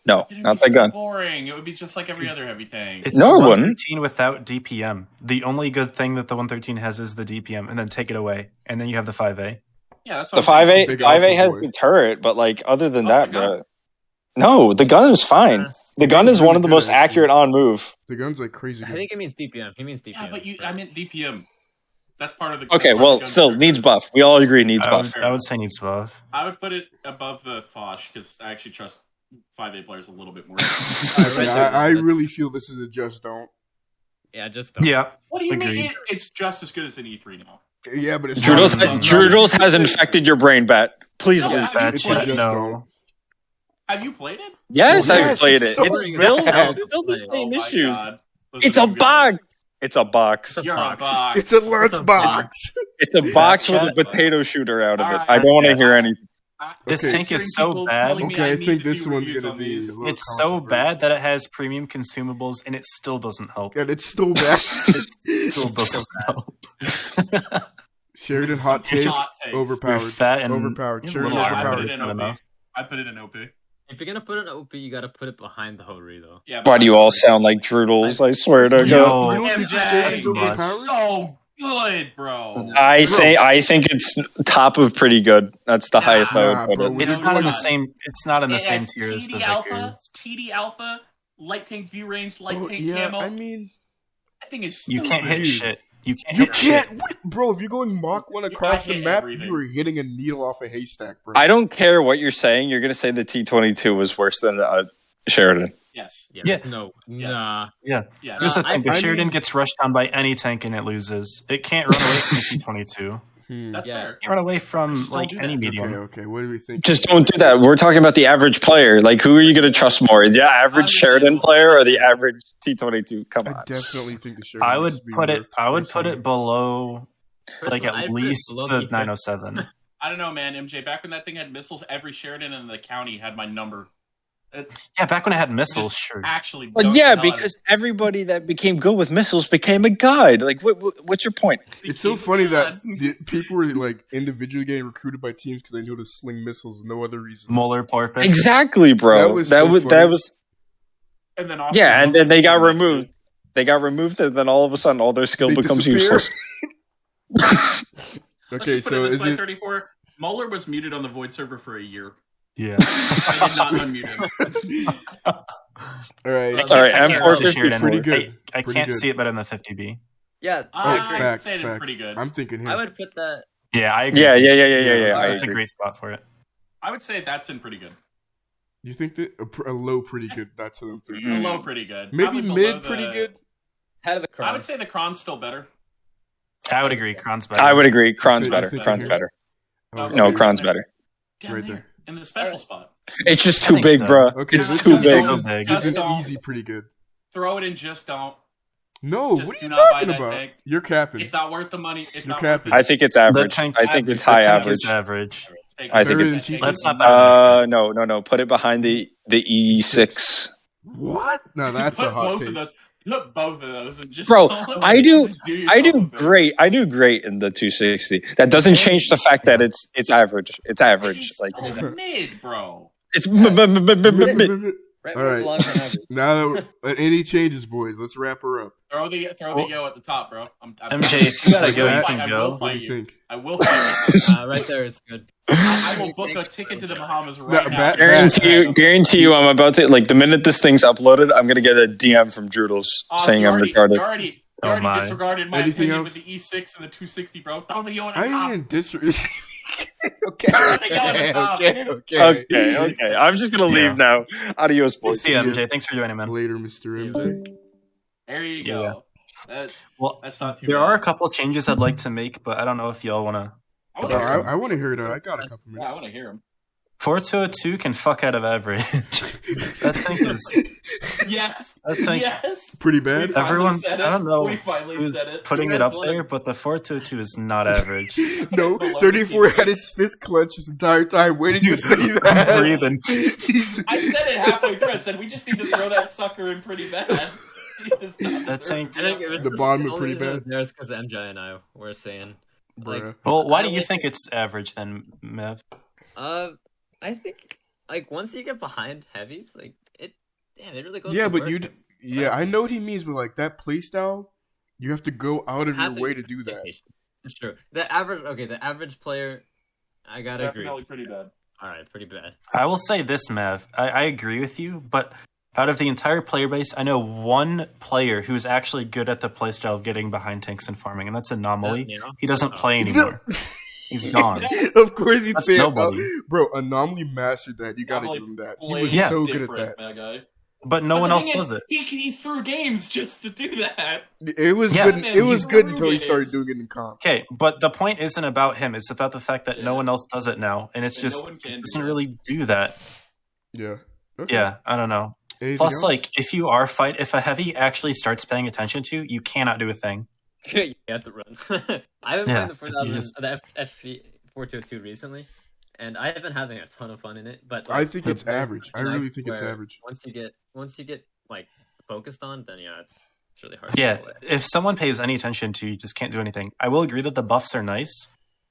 Speaker 1: No,
Speaker 5: It'd
Speaker 1: not
Speaker 5: be
Speaker 1: that
Speaker 5: so
Speaker 1: gun.
Speaker 5: boring. It would be just like every other heavy tank.
Speaker 2: It's
Speaker 1: No,
Speaker 2: the
Speaker 1: it wouldn't.
Speaker 2: 113 without DPM. The only good thing that the 113 has is the DPM, and then take it away, and then you have the 5A.
Speaker 5: Yeah, that's
Speaker 1: The
Speaker 5: what I'm saying.
Speaker 1: 5A
Speaker 3: Big
Speaker 1: 5A
Speaker 3: alpha
Speaker 1: has
Speaker 3: boy.
Speaker 1: the turret, but like other than
Speaker 5: How's
Speaker 1: that,
Speaker 5: the gun?
Speaker 1: bro. No, the gun is fine. The gun is
Speaker 3: Really
Speaker 1: one of the
Speaker 3: good,
Speaker 1: most
Speaker 3: actually.
Speaker 1: accurate on move.
Speaker 3: The gun's like crazy
Speaker 4: I
Speaker 3: good.
Speaker 4: think it means DPM. He means DPM.
Speaker 5: Yeah, but I meant DPM. That's part of the.
Speaker 1: Okay,
Speaker 5: that's part
Speaker 1: well,
Speaker 5: of the gun
Speaker 1: still
Speaker 5: character.
Speaker 1: needs buff. We all agree needs
Speaker 2: I
Speaker 1: buff.
Speaker 2: would say needs buff.
Speaker 5: I would put it above the Foch because I actually trust 5A players a little bit more.
Speaker 3: I really feel this is a just don't.
Speaker 4: Yeah, just don't.
Speaker 2: Yeah.
Speaker 5: What do you
Speaker 2: Agreed.
Speaker 5: mean? It's just as good as an E3 now.
Speaker 3: Yeah, but it's
Speaker 1: Drudels,
Speaker 3: not-
Speaker 1: Drudels has infected your brain, Bet. Please
Speaker 5: No,
Speaker 1: leave.
Speaker 5: have
Speaker 2: Bad
Speaker 5: you
Speaker 2: shit,
Speaker 5: played it?
Speaker 2: no.
Speaker 5: Have you played it?
Speaker 1: Yes,
Speaker 3: Well,
Speaker 1: I've
Speaker 3: yes,
Speaker 1: played
Speaker 3: it's
Speaker 1: it.
Speaker 3: so
Speaker 1: It's
Speaker 4: boring.
Speaker 1: still,
Speaker 4: It's
Speaker 1: it's still the
Speaker 4: so
Speaker 1: same
Speaker 5: Oh my
Speaker 1: issues.
Speaker 5: God. Listen,
Speaker 1: It's a
Speaker 5: I'm gonna-
Speaker 1: box. It's a box.
Speaker 4: It's a
Speaker 5: You're a
Speaker 4: box.
Speaker 5: box.
Speaker 3: It's a lunch
Speaker 4: It's a
Speaker 3: box.
Speaker 1: It's a box with a
Speaker 2: chat.
Speaker 1: potato shooter out of it.
Speaker 5: Alright,
Speaker 1: I don't want to
Speaker 5: okay.
Speaker 1: hear anything.
Speaker 2: This
Speaker 3: Okay.
Speaker 2: tank is so
Speaker 5: People
Speaker 2: bad.
Speaker 5: telling me
Speaker 3: Okay, I
Speaker 5: need
Speaker 3: think
Speaker 5: to
Speaker 3: this
Speaker 5: do
Speaker 3: one's
Speaker 5: reviews
Speaker 3: gonna
Speaker 5: on
Speaker 3: be
Speaker 5: these.
Speaker 3: a little
Speaker 2: It's so
Speaker 3: controversial.
Speaker 2: bad that it has premium consumables, and it still doesn't help.
Speaker 3: And it's still bad.
Speaker 2: Still doesn't help.
Speaker 3: Sheridan
Speaker 5: This is
Speaker 3: hot
Speaker 5: some
Speaker 3: takes.
Speaker 5: hot takes.
Speaker 3: Overpowered.
Speaker 2: You're fat and
Speaker 3: Overpowered.
Speaker 2: you have a
Speaker 3: Sheridan
Speaker 2: little
Speaker 5: I
Speaker 2: armor,
Speaker 5: put
Speaker 3: overpowered.
Speaker 5: it
Speaker 2: it's
Speaker 5: in
Speaker 2: not
Speaker 5: OP.
Speaker 2: enough.
Speaker 5: I put it in OP.
Speaker 4: If you're gonna put an OP, you gotta put it behind the Hori though.
Speaker 5: Yeah.
Speaker 1: Why do you all sound like Drudels? I swear to
Speaker 2: Yo.
Speaker 1: God.
Speaker 3: You don't think
Speaker 5: MJ,
Speaker 3: Sheridan's
Speaker 2: It's
Speaker 3: overpowered?
Speaker 5: so good, bro.
Speaker 1: I think it's top of pretty good. That's the highest I
Speaker 3: Nah,
Speaker 1: would put
Speaker 3: bro,
Speaker 1: it.
Speaker 3: we
Speaker 2: It's
Speaker 3: don't
Speaker 2: not
Speaker 3: do
Speaker 2: in the
Speaker 3: that.
Speaker 2: same. It's not in the
Speaker 5: It
Speaker 2: same
Speaker 5: has
Speaker 2: tier as the
Speaker 5: TD Alpha,
Speaker 2: Vickers.
Speaker 5: TD Alpha, light tank view range, light
Speaker 3: Oh,
Speaker 5: tank
Speaker 3: yeah,
Speaker 5: camo.
Speaker 3: I mean,
Speaker 5: That thing is
Speaker 2: You
Speaker 5: stupid.
Speaker 2: can't hit
Speaker 3: Dude.
Speaker 2: shit. You can't
Speaker 3: you
Speaker 2: hit shit.
Speaker 3: can't, bro. If you're going Mach 1 across
Speaker 5: I
Speaker 3: the
Speaker 5: hit
Speaker 3: map,
Speaker 5: everything.
Speaker 3: you are hitting a needle off a haystack, bro.
Speaker 1: I don't care what you're saying. You're going to say the T-22 was worse than Sheridan.
Speaker 5: Yes.
Speaker 2: Yeah.
Speaker 4: No.
Speaker 5: Yes.
Speaker 4: Nah.
Speaker 2: Yeah.
Speaker 5: Yes.
Speaker 2: Here's the
Speaker 4: I-
Speaker 2: thing: the
Speaker 3: I
Speaker 2: Sheridan
Speaker 3: mean-
Speaker 2: gets rushed down by any tank and it loses. It can't run away from the T-22.
Speaker 5: That's
Speaker 4: Yeah.
Speaker 5: fair.
Speaker 2: It can't run away from
Speaker 5: Just don't
Speaker 2: like
Speaker 5: do
Speaker 2: any
Speaker 5: that.
Speaker 2: medium.
Speaker 3: Okay. What do we think?
Speaker 1: Just don't do that. We're talking about the average player. Like, who are you going to trust more? The average Sheridan player or the average T-22? Come
Speaker 3: I
Speaker 1: on.
Speaker 3: definitely think the Sheridan
Speaker 2: I
Speaker 3: needs
Speaker 2: would
Speaker 3: to be
Speaker 2: put it.
Speaker 3: nerfed,
Speaker 2: I would put
Speaker 3: personally.
Speaker 2: it below, like
Speaker 4: Personally,
Speaker 2: at
Speaker 4: I'd put it
Speaker 2: least
Speaker 4: below
Speaker 2: the
Speaker 4: the
Speaker 2: 907.
Speaker 5: I don't know, man. MJ, back when that thing had missiles, every Sheridan in the county had my number.
Speaker 2: Yeah, back when it had missiles,
Speaker 5: Just
Speaker 2: sure.
Speaker 5: Actually,
Speaker 1: But
Speaker 5: dug
Speaker 1: yeah,
Speaker 5: the hell out of
Speaker 1: because everybody that became good with missiles became a guide. Like, what's your point?
Speaker 5: it.
Speaker 3: It's so funny that
Speaker 5: God.
Speaker 3: the people were like individually getting recruited by teams because they knew to sling missiles, no other reason.
Speaker 2: Molar porpoise.
Speaker 1: Exactly, bro.
Speaker 3: That was so funny.
Speaker 5: And then also
Speaker 1: Yeah, and then they got removed. They got removed, and then all of a sudden, all their skill
Speaker 3: They
Speaker 1: becomes
Speaker 3: disappear.
Speaker 1: useless.
Speaker 5: Let's
Speaker 3: Okay,
Speaker 5: just put
Speaker 3: so
Speaker 5: it this
Speaker 3: is
Speaker 5: way,
Speaker 3: it?
Speaker 5: 34. Mueller was muted on the Void server for a year.
Speaker 2: Yeah.
Speaker 5: I did not unmute him.
Speaker 3: All right.
Speaker 4: Well,
Speaker 1: All right,
Speaker 2: I can't
Speaker 1: M450
Speaker 2: really share it
Speaker 3: pretty
Speaker 2: anymore.
Speaker 3: good.
Speaker 2: I
Speaker 3: Pretty
Speaker 2: can't
Speaker 3: good.
Speaker 2: see it better than the 50B.
Speaker 4: Yeah,
Speaker 3: Oh,
Speaker 4: I
Speaker 5: I
Speaker 4: agree.
Speaker 5: would say it's pretty good.
Speaker 3: I'm thinking here.
Speaker 4: I would put that.
Speaker 2: Yeah, I agree.
Speaker 1: Yeah.
Speaker 3: Yeah,
Speaker 1: I
Speaker 2: That's a
Speaker 1: agree.
Speaker 2: great spot for it.
Speaker 5: I would say that's in pretty good.
Speaker 3: You think that a low pretty good? That's a
Speaker 5: A low pretty good.
Speaker 3: maybe
Speaker 5: Probably below
Speaker 3: mid
Speaker 5: the-
Speaker 3: pretty good.
Speaker 4: Head of the crown.
Speaker 5: I would say the Kron's still better.
Speaker 2: I would agree. Kron's better.
Speaker 1: I would agree. Kron's
Speaker 3: I'm
Speaker 1: better.
Speaker 3: thinking
Speaker 1: Kron's
Speaker 3: here.
Speaker 1: better.
Speaker 3: Oh,
Speaker 1: No,
Speaker 3: so-
Speaker 1: Kron's better.
Speaker 5: Down
Speaker 3: Right
Speaker 5: there.
Speaker 3: there.
Speaker 5: In the special spot.
Speaker 1: It's just
Speaker 2: I
Speaker 1: too
Speaker 2: think
Speaker 1: big,
Speaker 2: so.
Speaker 1: bro.
Speaker 3: Okay,
Speaker 1: It's
Speaker 3: this
Speaker 1: too
Speaker 3: is-
Speaker 1: big.
Speaker 2: So big.
Speaker 3: This is
Speaker 5: Just
Speaker 3: easy pretty good.
Speaker 5: Throw it in, just don't.
Speaker 3: No,
Speaker 5: Just
Speaker 3: what are
Speaker 5: do
Speaker 3: you
Speaker 5: not buy
Speaker 3: talking
Speaker 5: that
Speaker 3: about?
Speaker 5: tank.
Speaker 3: You're capping.
Speaker 5: It's not worth the money. It's
Speaker 3: You're
Speaker 5: not
Speaker 3: capping.
Speaker 5: worth
Speaker 1: I think it's average.
Speaker 2: tank-
Speaker 1: I think it's
Speaker 2: The
Speaker 1: high
Speaker 2: tank
Speaker 1: average.
Speaker 2: is average.
Speaker 5: it.
Speaker 1: I think
Speaker 3: Better
Speaker 1: it-
Speaker 3: than cheap.
Speaker 2: Let's not bet.
Speaker 1: No. Put it behind the E6.
Speaker 3: What? No, that's
Speaker 5: Put
Speaker 3: a hot
Speaker 5: both
Speaker 3: take.
Speaker 5: of those. Put both of those and just.
Speaker 1: Bro,
Speaker 5: don't-
Speaker 1: I do-
Speaker 5: just
Speaker 1: I do
Speaker 5: yourself a favor.
Speaker 1: great. I do great in the 260. That doesn't change the fact that it's average. It's average.
Speaker 5: He's
Speaker 1: Like
Speaker 5: still mid, bro.
Speaker 1: it's
Speaker 4: Right,
Speaker 3: All right.
Speaker 4: along the average.
Speaker 3: Now, any changes, boys? Let's wrap her up.
Speaker 5: Throw the yo at the top, bro. I'm
Speaker 2: MJ, if you gotta go, you
Speaker 5: I
Speaker 2: can
Speaker 5: will
Speaker 2: go.
Speaker 3: What
Speaker 5: fight
Speaker 3: do you
Speaker 5: you.
Speaker 3: think?
Speaker 5: I will fight you.
Speaker 4: Right there is good.
Speaker 5: I will book a ticket to the Bahamas right now.
Speaker 3: Bat-
Speaker 1: guarantee you, I'm about to like the minute this thing's uploaded, I'm gonna get a DM from Droodles saying
Speaker 5: you
Speaker 1: I'm
Speaker 5: already,
Speaker 1: retarded.
Speaker 5: You already
Speaker 2: Oh my.
Speaker 5: disregarded my
Speaker 3: Anything
Speaker 5: opinion
Speaker 3: else?
Speaker 5: with the E6 and the 260, bro. Throw the yo at the
Speaker 3: I
Speaker 5: top.
Speaker 3: didn't disrespect.
Speaker 1: Okay. I'm just gonna leave now. Adios, boys.
Speaker 2: See you, MJ. Thanks for joining, man.
Speaker 3: Later, Mr.
Speaker 4: See you,
Speaker 3: MJ.
Speaker 5: There you
Speaker 2: Yeah.
Speaker 5: go.
Speaker 2: Well,
Speaker 5: That's not too
Speaker 2: there
Speaker 5: bad.
Speaker 2: are a couple changes I'd like to make, but I don't know if y'all want to.
Speaker 5: I
Speaker 3: No,
Speaker 5: want to hear him.
Speaker 3: I want to hear that. I got a couple
Speaker 5: Yeah, I
Speaker 3: minutes.
Speaker 5: want to hear him.
Speaker 2: 4202 can fuck out of average. That tank is.
Speaker 5: Yes.
Speaker 2: That tank.
Speaker 5: Yes.
Speaker 3: Pretty
Speaker 5: We
Speaker 3: bad.
Speaker 5: finally
Speaker 2: Everyone-
Speaker 5: said it.
Speaker 2: I don't know
Speaker 5: We finally
Speaker 2: who's
Speaker 5: said it.
Speaker 2: putting
Speaker 4: You
Speaker 2: it
Speaker 4: guys
Speaker 2: up
Speaker 4: wanna-
Speaker 2: there, but the 4202 is not average.
Speaker 3: No,
Speaker 5: Below
Speaker 3: 34
Speaker 5: the
Speaker 3: had his fist clenched his entire time waiting to say
Speaker 2: I'm
Speaker 3: that.
Speaker 2: breathing.
Speaker 5: I said it halfway through. I said we just need to throw that sucker in pretty bad. He does not
Speaker 2: That
Speaker 5: deserve
Speaker 2: tank-
Speaker 5: to
Speaker 4: I
Speaker 5: be
Speaker 4: think
Speaker 5: up
Speaker 4: it was
Speaker 5: there.
Speaker 3: The
Speaker 4: just-
Speaker 3: bottom are
Speaker 4: only
Speaker 3: pretty
Speaker 4: reason it
Speaker 3: bad.
Speaker 4: was there is because MJ and I were saying. Like,
Speaker 3: Bruh.
Speaker 2: Well, why
Speaker 4: I
Speaker 2: do you
Speaker 4: like-
Speaker 2: think it's average then, Mev?
Speaker 4: I think like once you get behind heavies, like it really goes.
Speaker 3: Yeah,
Speaker 4: to
Speaker 3: but
Speaker 4: work.
Speaker 3: you. Yeah, I know what he means, but like that playstyle, you have to go out of your
Speaker 4: Have
Speaker 3: way to do that.
Speaker 4: It's true. The average player, I gotta agree.
Speaker 5: Definitely pretty bad.
Speaker 4: All right, pretty bad.
Speaker 2: I will say this, Mev. I agree with you, but out of the entire player base, I know one player who's actually good at the playstyle of getting behind tanks and farming, and that's Anomaly.
Speaker 4: You know?
Speaker 2: He doesn't
Speaker 4: Oh.
Speaker 2: play anymore. He's gone.
Speaker 3: Of course, he'd
Speaker 2: That's
Speaker 3: say it.
Speaker 2: nobody.
Speaker 3: Bro, Anomaly mastered that. You gotta
Speaker 5: Anomaly
Speaker 3: give him that. He
Speaker 5: Played
Speaker 3: was
Speaker 2: Yeah.
Speaker 3: so good at
Speaker 5: different,
Speaker 3: that.
Speaker 5: that guy.
Speaker 2: But no
Speaker 5: But
Speaker 2: one
Speaker 5: the
Speaker 2: else
Speaker 5: thing
Speaker 2: does
Speaker 5: is,
Speaker 2: it.
Speaker 5: He threw games just to do that.
Speaker 3: It was
Speaker 2: Yeah.
Speaker 3: good.
Speaker 5: Man,
Speaker 3: It was
Speaker 5: he's
Speaker 3: good
Speaker 5: through
Speaker 3: until he started
Speaker 5: games.
Speaker 3: doing it in comp.
Speaker 2: Okay, but the point isn't about him. It's about the fact that no
Speaker 5: Yeah.
Speaker 2: one else does it now, and it's
Speaker 5: And
Speaker 2: just
Speaker 5: no one can
Speaker 2: it
Speaker 5: do
Speaker 2: doesn't
Speaker 5: that.
Speaker 2: really do that.
Speaker 3: Yeah. Okay.
Speaker 2: Yeah, I don't know.
Speaker 3: Anything
Speaker 2: Plus,
Speaker 3: else?
Speaker 2: like, if a heavy actually starts paying attention to, you cannot do a thing.
Speaker 4: You have to run. I haven't
Speaker 2: Yeah,
Speaker 4: played the
Speaker 2: you just-
Speaker 4: 4202 recently, and I have been having a ton of fun in it. But
Speaker 3: I
Speaker 4: like,
Speaker 3: think it's
Speaker 4: there's
Speaker 3: average. I
Speaker 4: nights
Speaker 3: really think it's
Speaker 4: where
Speaker 3: average.
Speaker 4: Once you get like focused on, then yeah, it's really hard.
Speaker 2: Yeah,
Speaker 4: to play.
Speaker 2: if someone pays any attention to you, just can't do anything. I will agree that the buffs are nice,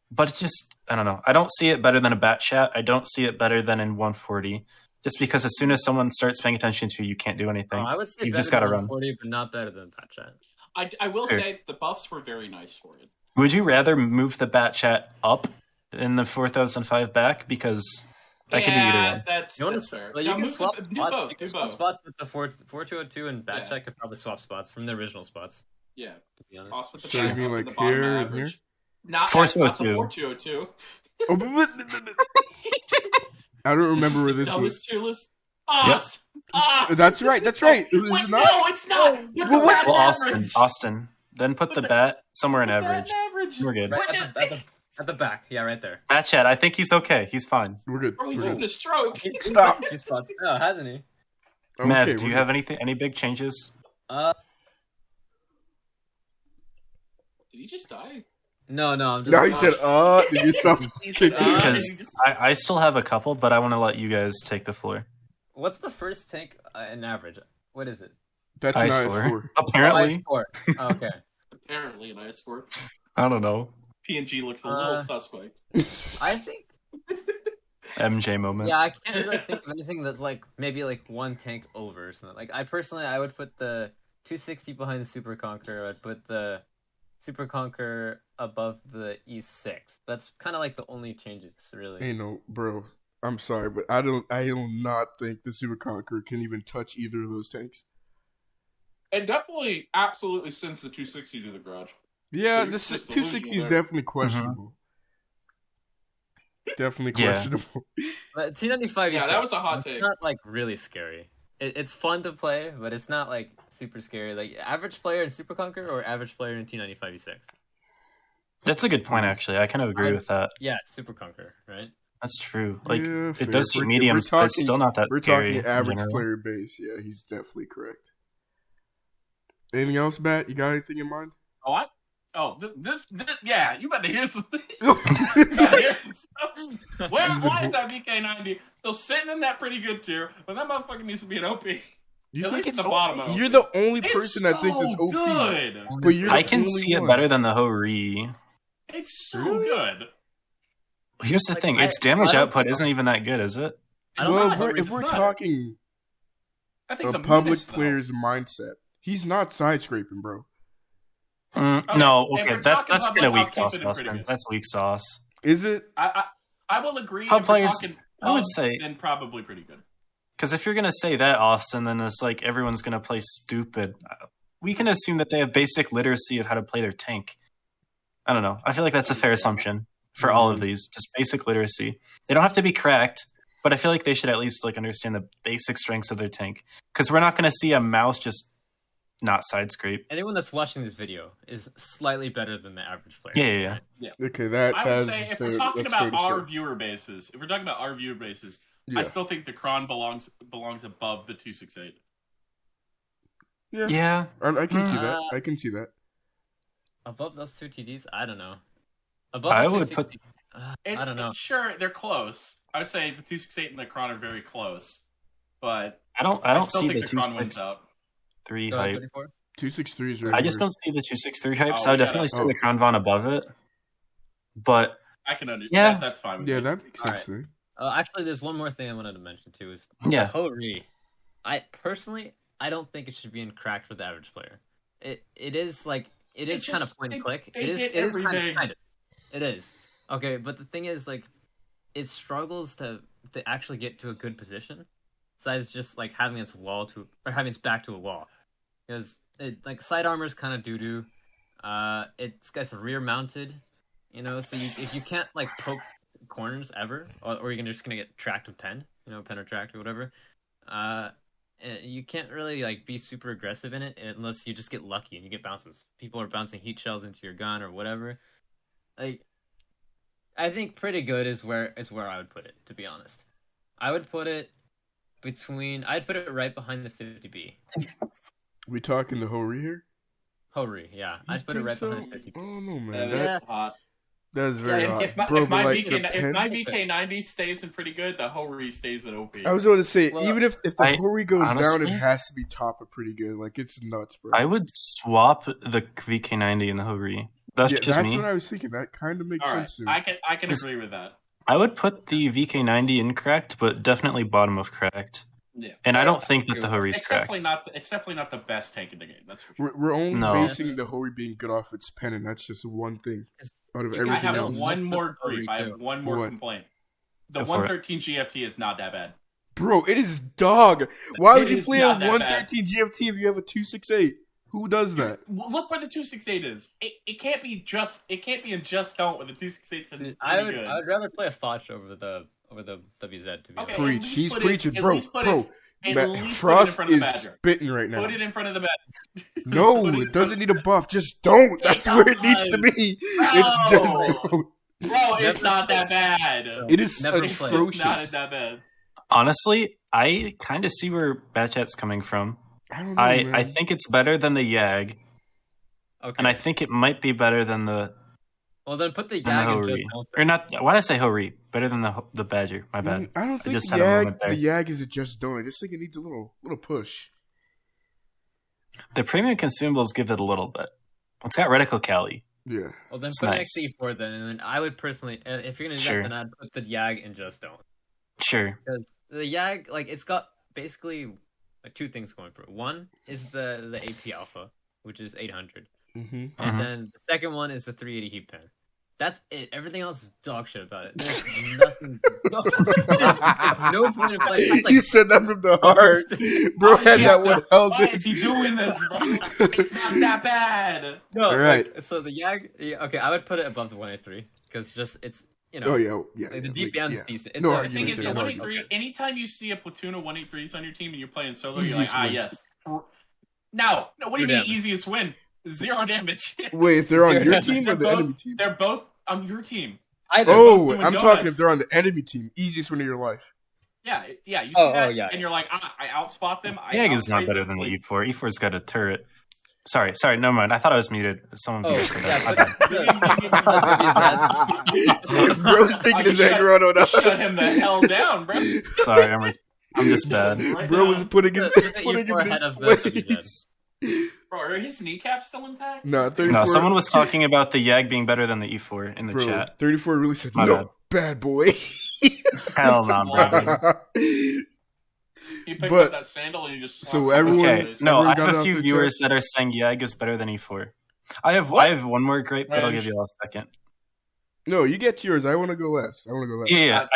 Speaker 2: but it's just, I don't know. I don't see it better than a bat chat. I don't see it better than in 140. Just because as soon as someone starts paying attention to you, you can't do anything.
Speaker 4: I would say
Speaker 2: You
Speaker 4: better
Speaker 2: just
Speaker 4: than
Speaker 2: gotta run.
Speaker 4: 140, but not better than Pat Chat.
Speaker 5: I will
Speaker 2: Sure.
Speaker 5: say the buffs were very nice for it.
Speaker 2: Would you rather move the bat chat up in the 4005 back? Because I could do either one.
Speaker 5: That's,
Speaker 4: You want
Speaker 5: that's
Speaker 4: to?
Speaker 5: fair.
Speaker 4: Well,
Speaker 5: Now
Speaker 4: you can
Speaker 5: move
Speaker 4: swap
Speaker 5: the-
Speaker 4: spots.
Speaker 5: do both.
Speaker 4: You
Speaker 5: Do
Speaker 4: can swap
Speaker 5: both.
Speaker 4: spots with the 4202 and Bat
Speaker 5: Yeah.
Speaker 4: Chat could probably swap spots from the original spots.
Speaker 5: Yeah.
Speaker 4: To be honest.
Speaker 5: Boss with the
Speaker 3: So you
Speaker 5: back
Speaker 3: mean
Speaker 5: up
Speaker 3: like
Speaker 5: and the bottom
Speaker 3: here and
Speaker 5: average.
Speaker 3: here?
Speaker 5: Not that's not the
Speaker 2: 4202.
Speaker 5: 4202.
Speaker 3: Oh, I don't remember where this was.
Speaker 5: Dumbest tier list. Us. Us.
Speaker 3: That's right. That's right. Is
Speaker 5: Wait,
Speaker 3: it
Speaker 5: no,
Speaker 3: not?
Speaker 5: it's not. Put the
Speaker 3: Well,
Speaker 5: bat
Speaker 2: Well,
Speaker 5: in
Speaker 2: Austin.
Speaker 5: average.
Speaker 2: Austin. Then put the bat somewhere in
Speaker 5: Put that in
Speaker 2: average.
Speaker 5: average.
Speaker 2: We're good.
Speaker 4: Right at the back. Yeah, right there.
Speaker 2: Bat chat, I think he's okay. He's fine.
Speaker 3: We're good.
Speaker 5: Bro, he's
Speaker 3: We're
Speaker 5: having
Speaker 3: good.
Speaker 5: a stroke.
Speaker 3: Stop.
Speaker 4: He's spots. Oh, hasn't he?
Speaker 2: Mav,
Speaker 3: Okay,
Speaker 2: do
Speaker 3: we're
Speaker 2: you
Speaker 3: good.
Speaker 2: have any big changes?
Speaker 4: Uh,
Speaker 5: Did he just die?
Speaker 4: no, I'm just.
Speaker 3: No, he said, did you stop?
Speaker 5: He said,
Speaker 2: Because
Speaker 5: he just-
Speaker 2: I still have a couple, but I want to let you guys take the floor.
Speaker 4: What's the first tank in average? What is it?
Speaker 3: That's
Speaker 2: Ice
Speaker 3: nice.
Speaker 2: four.
Speaker 4: Oh,
Speaker 2: Apparently,
Speaker 4: I4. Oh, okay.
Speaker 5: apparently an ice sport.
Speaker 2: I don't know.
Speaker 5: PNG looks a little suspect.
Speaker 4: I think.
Speaker 2: MJ moment.
Speaker 4: Yeah, I can't really think of anything that's like maybe like one tank over or something. Like I personally, I would put the 260 behind the Super Conqueror. I'd put the Super Conquer above the E6. That's kind of like the only changes, really.
Speaker 3: Hey, no, bro. I'm sorry, but I do not think the Super Conqueror can even touch either of those tanks.
Speaker 5: It definitely, absolutely sends the 260 to the garage.
Speaker 3: Yeah,
Speaker 5: So
Speaker 3: the
Speaker 5: it's just
Speaker 3: 260 is
Speaker 5: delusional there.
Speaker 3: definitely questionable. Definitely
Speaker 2: Yeah.
Speaker 3: questionable.
Speaker 4: But T95,
Speaker 5: Yeah, that was a hot
Speaker 4: it's
Speaker 5: take.
Speaker 4: not like really scary. It's fun to play, but it's not like super scary. Like average player in Super Conquer or average player in T95 E6.
Speaker 2: That's a good point, actually. I kind of agree with that.
Speaker 4: Yeah, Super Conquer, right?
Speaker 2: That's true. Like,
Speaker 3: Yeah, fair.
Speaker 2: it does
Speaker 3: If
Speaker 2: hit
Speaker 3: we're
Speaker 2: mediums, but it's
Speaker 3: talking-
Speaker 2: still not that
Speaker 3: We're
Speaker 2: scary
Speaker 3: talking
Speaker 2: in
Speaker 3: average
Speaker 2: general.
Speaker 3: player base. Yeah, he's definitely correct. Anything else, Matt? You got anything in mind?
Speaker 5: Oh, this, yeah, you better hear some things. You better hear some stuff. Why is that VK90 still sitting in that pretty good tier when that motherfucker needs to be an OP?
Speaker 3: You
Speaker 5: At
Speaker 3: think
Speaker 5: least
Speaker 3: it's
Speaker 5: at the bottom of
Speaker 3: You're
Speaker 5: OP.
Speaker 3: the only
Speaker 5: It's
Speaker 3: person that thinks it's
Speaker 5: so
Speaker 3: OP.
Speaker 5: good.
Speaker 3: But you're the
Speaker 2: I can
Speaker 3: only
Speaker 2: see it
Speaker 3: one.
Speaker 2: better than the Ho-Ri.
Speaker 5: It's so
Speaker 3: Really?
Speaker 5: good.
Speaker 2: Here's the
Speaker 4: Like,
Speaker 2: thing:
Speaker 4: I-
Speaker 2: its damage
Speaker 4: I don't-
Speaker 2: output isn't even that good, is it?
Speaker 5: It's
Speaker 3: Well,
Speaker 5: not,
Speaker 3: if we're
Speaker 5: it's not.
Speaker 3: talking
Speaker 5: I think
Speaker 3: a
Speaker 5: it's
Speaker 3: public
Speaker 5: menace, though.
Speaker 3: player's mindset, he's not side scraping, bro.
Speaker 5: Okay,
Speaker 2: No,
Speaker 5: if
Speaker 2: okay,
Speaker 5: we're
Speaker 2: that's
Speaker 5: talking
Speaker 2: kind of
Speaker 5: public,
Speaker 2: weak
Speaker 5: I'll keep
Speaker 2: sauce,
Speaker 5: it in pretty
Speaker 2: Austin.
Speaker 5: good.
Speaker 2: That's weak sauce.
Speaker 3: Is it?
Speaker 5: I will agree.
Speaker 2: Pub
Speaker 5: If we're
Speaker 2: players,
Speaker 5: talking
Speaker 2: I would
Speaker 5: pub,
Speaker 2: say-
Speaker 5: then probably pretty good.
Speaker 2: Because if you're gonna say that, Austin, then it's like everyone's gonna play stupid. We can assume that they have basic literacy of how to play their tank. I don't know. I feel like that's a fair assumption for all of these. Just basic literacy. They don't have to be cracked, but I feel like they should at least like understand the basic strengths of their tank. Because we're not gonna see a mouse just not side scrape.
Speaker 4: Anyone that's watching this video is slightly better than the average player.
Speaker 2: Yeah.
Speaker 4: right?
Speaker 3: Okay,
Speaker 5: I
Speaker 3: that
Speaker 5: would
Speaker 3: is
Speaker 5: say if
Speaker 3: fair,
Speaker 5: we're talking
Speaker 3: that's fair
Speaker 5: about
Speaker 3: to
Speaker 5: our
Speaker 3: say.
Speaker 5: viewer bases,
Speaker 3: Yeah.
Speaker 5: I still think the Kron belongs above the 268.
Speaker 3: Yeah,
Speaker 2: Yeah.
Speaker 3: I can see that.
Speaker 4: Uh,
Speaker 3: I can see that.
Speaker 4: Above those two TDs, I don't know. Above
Speaker 2: I
Speaker 4: the
Speaker 2: would
Speaker 4: 260
Speaker 5: It's,
Speaker 4: I don't know.
Speaker 5: Sure, they're close. I would say the 268 and the Kron are very close, but
Speaker 2: I don't
Speaker 5: still
Speaker 2: see
Speaker 5: think
Speaker 2: the
Speaker 5: the Kron wins
Speaker 2: 263
Speaker 5: out.
Speaker 4: Go ahead,
Speaker 2: hype.
Speaker 4: 24.
Speaker 3: 263 is right
Speaker 2: I just
Speaker 3: here.
Speaker 2: don't see the 263 hype,
Speaker 5: Oh,
Speaker 2: so I
Speaker 5: we
Speaker 2: definitely
Speaker 5: gotta-
Speaker 2: see the Kron Von above it. But
Speaker 5: I can understand.
Speaker 2: Yeah.
Speaker 5: That's fine with
Speaker 3: Yeah,
Speaker 5: me.
Speaker 3: that makes sense
Speaker 4: Alright.
Speaker 3: to me.
Speaker 4: Actually, there's one more thing I wanted to mention too. Is
Speaker 2: yeah,
Speaker 4: Ho-Ri. I personally, I don't think it should be in cracked with the average player. It is like it is kind of
Speaker 5: just-
Speaker 4: point and click.
Speaker 5: they
Speaker 4: It is
Speaker 5: hit
Speaker 4: it is
Speaker 5: everything.
Speaker 4: kind of it is okay. But the thing is, like, it struggles to actually get to a good position. Besides just like having its having its back to a wall, because it like side armor is kind of doo doo. It's got rear mounted, so if you can't like poke corners ever, or you're just gonna get tracked with pen, pen or tracked or whatever. You can't really like be super aggressive in it unless you just get lucky and you get bounces. People are bouncing heat shells into your gun or whatever. Like, I think pretty good is where I would put it. To be honest, I would put it I'd put it right behind the 50B.
Speaker 3: We talking the Ho-Ri here?
Speaker 4: Ho-Ri, yeah,
Speaker 3: You
Speaker 4: I'd put it
Speaker 3: think
Speaker 4: right
Speaker 3: so?
Speaker 4: behind the 50B.
Speaker 3: Oh no,
Speaker 5: That
Speaker 3: man.
Speaker 5: is
Speaker 3: That
Speaker 5: hot.
Speaker 3: is very hot.
Speaker 5: If my,
Speaker 3: Bro,
Speaker 5: if my,
Speaker 3: but, like,
Speaker 5: VK,
Speaker 3: the
Speaker 5: if my
Speaker 3: pen-
Speaker 5: VK90 stays in pretty good, the Ho-Ri stays at OP.
Speaker 3: I was going to say,
Speaker 4: Well,
Speaker 3: even if the
Speaker 2: I-
Speaker 3: Ho-Ri goes down,
Speaker 2: honestly-
Speaker 3: it has to be top of pretty good. Like, it's nuts, bro.
Speaker 2: I would swap the VK90 and the Ho-Ri. That's
Speaker 3: yeah,
Speaker 2: just
Speaker 3: that's
Speaker 2: me.
Speaker 3: what I was thinking. That kind of makes
Speaker 5: All right,
Speaker 3: sense to me.
Speaker 5: I can agree with that.
Speaker 2: I would put the VK90 in cracked, but definitely bottom of cracked.
Speaker 5: Yeah,
Speaker 2: And I don't think that the Ho-Ri's
Speaker 5: it's
Speaker 2: cracked.
Speaker 5: definitely not. It's definitely not the best tank in the game. That's for sure.
Speaker 3: We're only
Speaker 2: No.
Speaker 3: basing the Ho-Ri being good off its pen, and that's just one thing out of
Speaker 4: You can
Speaker 5: I
Speaker 3: everything
Speaker 5: have
Speaker 4: still
Speaker 3: else.
Speaker 5: one
Speaker 4: Let's
Speaker 5: more
Speaker 4: put Ho-Ri
Speaker 5: grief. I have
Speaker 4: too.
Speaker 5: one more
Speaker 3: What?
Speaker 5: complaint. The
Speaker 2: Go for it.
Speaker 5: 113 GFT is not that bad.
Speaker 3: Bro, it is dog. Why would
Speaker 5: It
Speaker 3: you
Speaker 5: is
Speaker 3: play a
Speaker 5: not that
Speaker 3: 113 GFT if you have a 268? Who does that?
Speaker 5: Look where the 268 is. It can't be just. It can't be in just don't with the 268's pretty
Speaker 4: I
Speaker 5: good.
Speaker 4: would rather play a Foch over the WZ, to be
Speaker 5: Okay.
Speaker 4: honest.
Speaker 5: At
Speaker 3: Preach.
Speaker 5: least
Speaker 3: He's
Speaker 5: put it-
Speaker 3: preaching,
Speaker 5: at
Speaker 3: bro.
Speaker 5: least put it-
Speaker 3: Bro,
Speaker 5: At
Speaker 3: Matt,
Speaker 5: least put it in
Speaker 3: Frost
Speaker 5: front of the
Speaker 3: is
Speaker 5: Badger.
Speaker 3: spitting right now.
Speaker 5: Put it in front of the bed.
Speaker 3: No,
Speaker 5: Put
Speaker 3: it doesn't need a buff. Just don't. That's where it needs to be. It's just don't.
Speaker 5: Bro, it's not that bad.
Speaker 3: It is
Speaker 4: Never
Speaker 5: It's
Speaker 4: play.
Speaker 5: just not
Speaker 3: atrocious.
Speaker 5: that bad.
Speaker 2: Honestly, I kind of see where Batchat's coming from.
Speaker 3: I don't know,
Speaker 2: I
Speaker 3: man.
Speaker 2: think it's better than the Yag,
Speaker 4: Okay.
Speaker 2: and I think it might be better than the
Speaker 4: Well, then put the
Speaker 2: than the
Speaker 4: Yag and
Speaker 2: Ho-Ri.
Speaker 4: just don't.
Speaker 2: Or not? Why did I say Ho-Ri? Better than the Badger. My bad.
Speaker 3: I don't think
Speaker 2: just
Speaker 3: the
Speaker 2: had a
Speaker 3: Yag,
Speaker 2: moment there.
Speaker 3: the Yag is a just don't. I just think it needs a little push.
Speaker 2: The premium consumables give it a little bit. It's got reticle Cali.
Speaker 3: Yeah.
Speaker 4: Well, then
Speaker 2: It's
Speaker 4: put
Speaker 2: nice.
Speaker 4: an XE4 then, and then I would personally, if you're gonna do
Speaker 2: Sure.
Speaker 4: that, then I'd put the Yag and just don't.
Speaker 2: Sure.
Speaker 4: Because the Yag, like, it's got basically like two things going for it. One is the AP Alpha, which is 800.
Speaker 3: Mm-hmm.
Speaker 4: And then the second one is the 380 heat pen. That's it. Everything else is dog shit about it. There's nothing. There's no point of playing.
Speaker 3: You said that from the heart. Bro had that one held
Speaker 5: Why
Speaker 3: in.
Speaker 5: is he doing this, bro? It's not that bad.
Speaker 4: No,
Speaker 3: All right.
Speaker 4: so the Yag. Yeah, okay, I would put it above the 183 because just it's
Speaker 3: Oh yeah.
Speaker 4: like, the DPM's decent. It's
Speaker 3: No
Speaker 5: The thing
Speaker 3: argument
Speaker 5: is,
Speaker 3: there,
Speaker 5: the
Speaker 3: no
Speaker 5: 183. Anytime you see a platoon of 183s on your team and you're playing solo, you're
Speaker 3: Easiest
Speaker 5: like,
Speaker 3: win.
Speaker 5: yes. No. What do you
Speaker 4: No
Speaker 5: mean
Speaker 4: damage.
Speaker 5: easiest win? 0 damage.
Speaker 3: Wait, if they're on your team or
Speaker 5: They're
Speaker 3: the
Speaker 5: both-
Speaker 3: enemy team?
Speaker 5: They're both on your team.
Speaker 4: Either.
Speaker 3: Oh,
Speaker 5: doing
Speaker 3: I'm
Speaker 5: donuts.
Speaker 3: talking if they're on the enemy team. Easiest win of your life.
Speaker 5: Yeah. You see
Speaker 4: Oh,
Speaker 5: that,
Speaker 4: yeah.
Speaker 5: and you're like, I outspot them.
Speaker 2: Jag is not better than the E4. E4's got a turret. Sorry, never mind. I thought I was muted. Someone
Speaker 4: Oh,
Speaker 2: muted
Speaker 4: yeah,
Speaker 2: that.
Speaker 3: Bro's taking his anger out on us.
Speaker 5: Shut him the hell down, bro.
Speaker 2: Sorry, I'm just bad.
Speaker 5: Right
Speaker 3: Bro
Speaker 5: now.
Speaker 3: was putting his
Speaker 4: The
Speaker 3: foot in
Speaker 4: E4
Speaker 3: his
Speaker 4: ahead of the
Speaker 3: place.
Speaker 5: Bro, are his kneecaps still intact?
Speaker 3: No, 34.
Speaker 2: No, someone was talking about the Yag being better than the E4 in the
Speaker 3: Bro,
Speaker 2: chat.
Speaker 3: 34 really said,
Speaker 2: My
Speaker 3: no, bad boy.
Speaker 2: Hell no, bro.
Speaker 5: He picked
Speaker 3: But-
Speaker 5: up that sandal and he just.
Speaker 3: so
Speaker 5: swapped it
Speaker 3: everyone-
Speaker 5: with
Speaker 2: Okay,
Speaker 5: his-
Speaker 2: no, I
Speaker 3: got
Speaker 2: have
Speaker 3: it
Speaker 2: a
Speaker 3: off
Speaker 2: few
Speaker 3: their
Speaker 2: viewers
Speaker 3: chest?
Speaker 2: that are saying Yag is better than E4. I have one more great, but I'll give you all a second.
Speaker 3: No, you get yours. I want to go last.
Speaker 2: Yeah.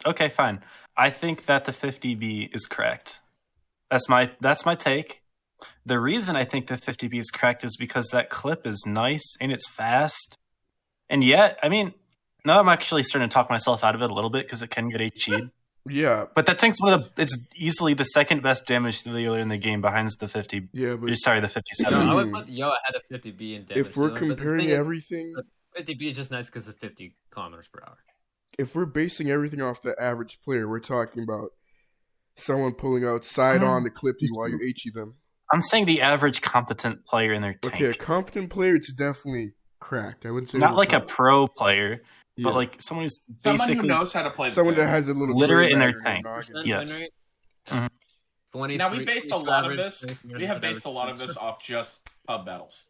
Speaker 2: Okay, fine. I think that the 50B is correct. That's my take. The reason I think the 50B is correct is because that clip is nice and it's fast. And yet, I mean, now I'm actually starting to talk myself out of it a little bit because it can get HE'd.
Speaker 3: Yeah,
Speaker 2: But that tank's it's easily the second best damage dealer in the game behind the 50.
Speaker 3: yeah, but
Speaker 2: Sorry, the
Speaker 4: No,
Speaker 2: 57.
Speaker 4: I would put Yo ahead of 50B in damage.
Speaker 3: if we're
Speaker 4: dealer, but the
Speaker 3: comparing
Speaker 4: thing is,
Speaker 3: everything,
Speaker 4: 50B is just nice because of 50 kilometers per hour.
Speaker 3: if we're basing everything off the average player, we're talking about someone pulling out side on to clip you while you HE them.
Speaker 2: I'm saying the average competent player in their tank.
Speaker 3: Okay, a competent player, it's definitely cracked. I wouldn't say
Speaker 2: Not like a
Speaker 3: overpowered.
Speaker 2: pro player,
Speaker 3: Yeah.
Speaker 2: but like someone who's
Speaker 5: Someone
Speaker 2: basically
Speaker 5: who knows how to play.
Speaker 3: someone
Speaker 5: the
Speaker 3: that
Speaker 5: game.
Speaker 3: has a little
Speaker 2: Literate in
Speaker 3: gray
Speaker 2: their
Speaker 3: matter
Speaker 2: tank.
Speaker 3: noggin.
Speaker 2: Yes. Mhm.
Speaker 4: 23,
Speaker 5: Now we based a lot of this.
Speaker 4: 23
Speaker 5: We have
Speaker 4: average.
Speaker 5: based a lot of this off just pub battles.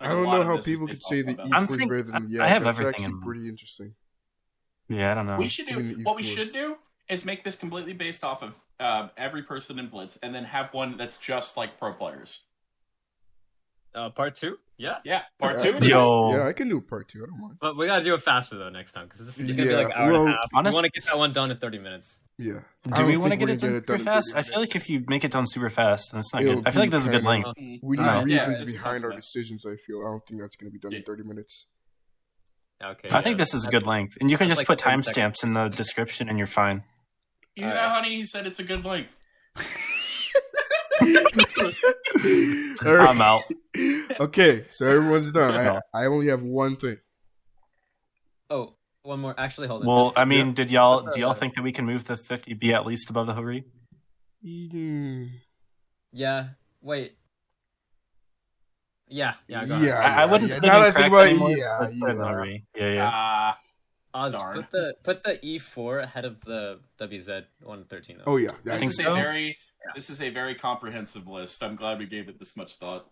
Speaker 5: Like,
Speaker 3: I
Speaker 5: a
Speaker 3: don't
Speaker 5: lot
Speaker 3: know
Speaker 5: of
Speaker 3: how
Speaker 5: this is
Speaker 3: people could
Speaker 5: based
Speaker 3: say
Speaker 5: off
Speaker 3: the
Speaker 5: pub
Speaker 3: E4
Speaker 5: battles.
Speaker 3: is better than the
Speaker 2: I have
Speaker 3: That's
Speaker 2: everything
Speaker 3: actually
Speaker 2: in-
Speaker 3: pretty interesting.
Speaker 2: Yeah, I don't know.
Speaker 5: We should
Speaker 3: Even
Speaker 5: do
Speaker 3: the
Speaker 5: what we
Speaker 3: E4.
Speaker 5: should do is make this completely based off of every person in Blitz, and then have one that's just like pro players.
Speaker 4: Part 2? Yeah.
Speaker 5: Yeah, part
Speaker 3: Yeah,
Speaker 5: two.
Speaker 2: Yo.
Speaker 3: Yeah, I can do part 2. I don't mind.
Speaker 4: But we gotta do it faster though next time because this is gonna be
Speaker 3: Yeah,
Speaker 4: like an hour
Speaker 3: well,
Speaker 4: and a half. We
Speaker 2: honest-
Speaker 4: want to get that one done in 30 minutes.
Speaker 3: Yeah.
Speaker 2: Do we want to
Speaker 3: think
Speaker 2: get
Speaker 3: we're
Speaker 2: it
Speaker 3: gonna
Speaker 2: done super
Speaker 3: in
Speaker 2: fast?
Speaker 3: 30
Speaker 2: I feel like
Speaker 3: minutes.
Speaker 2: if you make it done super fast, then it's not
Speaker 3: It'll
Speaker 2: good. I feel like
Speaker 3: be
Speaker 2: this is a good
Speaker 3: kinda-
Speaker 2: length.
Speaker 3: We need
Speaker 2: Yeah,
Speaker 3: reasons
Speaker 5: it's
Speaker 3: behind
Speaker 5: not
Speaker 3: our
Speaker 5: bad.
Speaker 3: decisions, I feel. I don't think that's going to be done in 30 minutes.
Speaker 4: Okay.
Speaker 2: I think this is a good length, and you can
Speaker 4: That's
Speaker 2: just
Speaker 4: like
Speaker 2: put
Speaker 4: 30
Speaker 2: timestamps in the description, and you're fine.
Speaker 5: You know, honey, he said it's a good length.
Speaker 3: All right.
Speaker 2: I'm out.
Speaker 3: Okay, so everyone's done.
Speaker 2: No.
Speaker 3: I only have one thing.
Speaker 4: Oh, one more. Actually, hold on.
Speaker 2: Well,
Speaker 4: Just-
Speaker 2: I mean, do y'all think that we can move the 50B at least above the Hori?
Speaker 4: Yeah. Wait. Yeah. Yeah. Go
Speaker 3: Yeah.
Speaker 4: ahead.
Speaker 2: I wouldn't.
Speaker 3: yeah.
Speaker 2: put it
Speaker 3: Now
Speaker 2: in
Speaker 3: that I think
Speaker 2: cracked
Speaker 3: about it,
Speaker 2: anymore,
Speaker 3: yeah,
Speaker 2: let's put it in the
Speaker 3: yeah.
Speaker 2: Hori. Yeah.
Speaker 4: Oz,
Speaker 5: Darn.
Speaker 4: put the E4 ahead of the WZ 113. Though.
Speaker 3: Oh, yeah.
Speaker 5: This
Speaker 2: think
Speaker 5: is
Speaker 2: so.
Speaker 5: this is a very comprehensive list. I'm glad we gave it this much thought.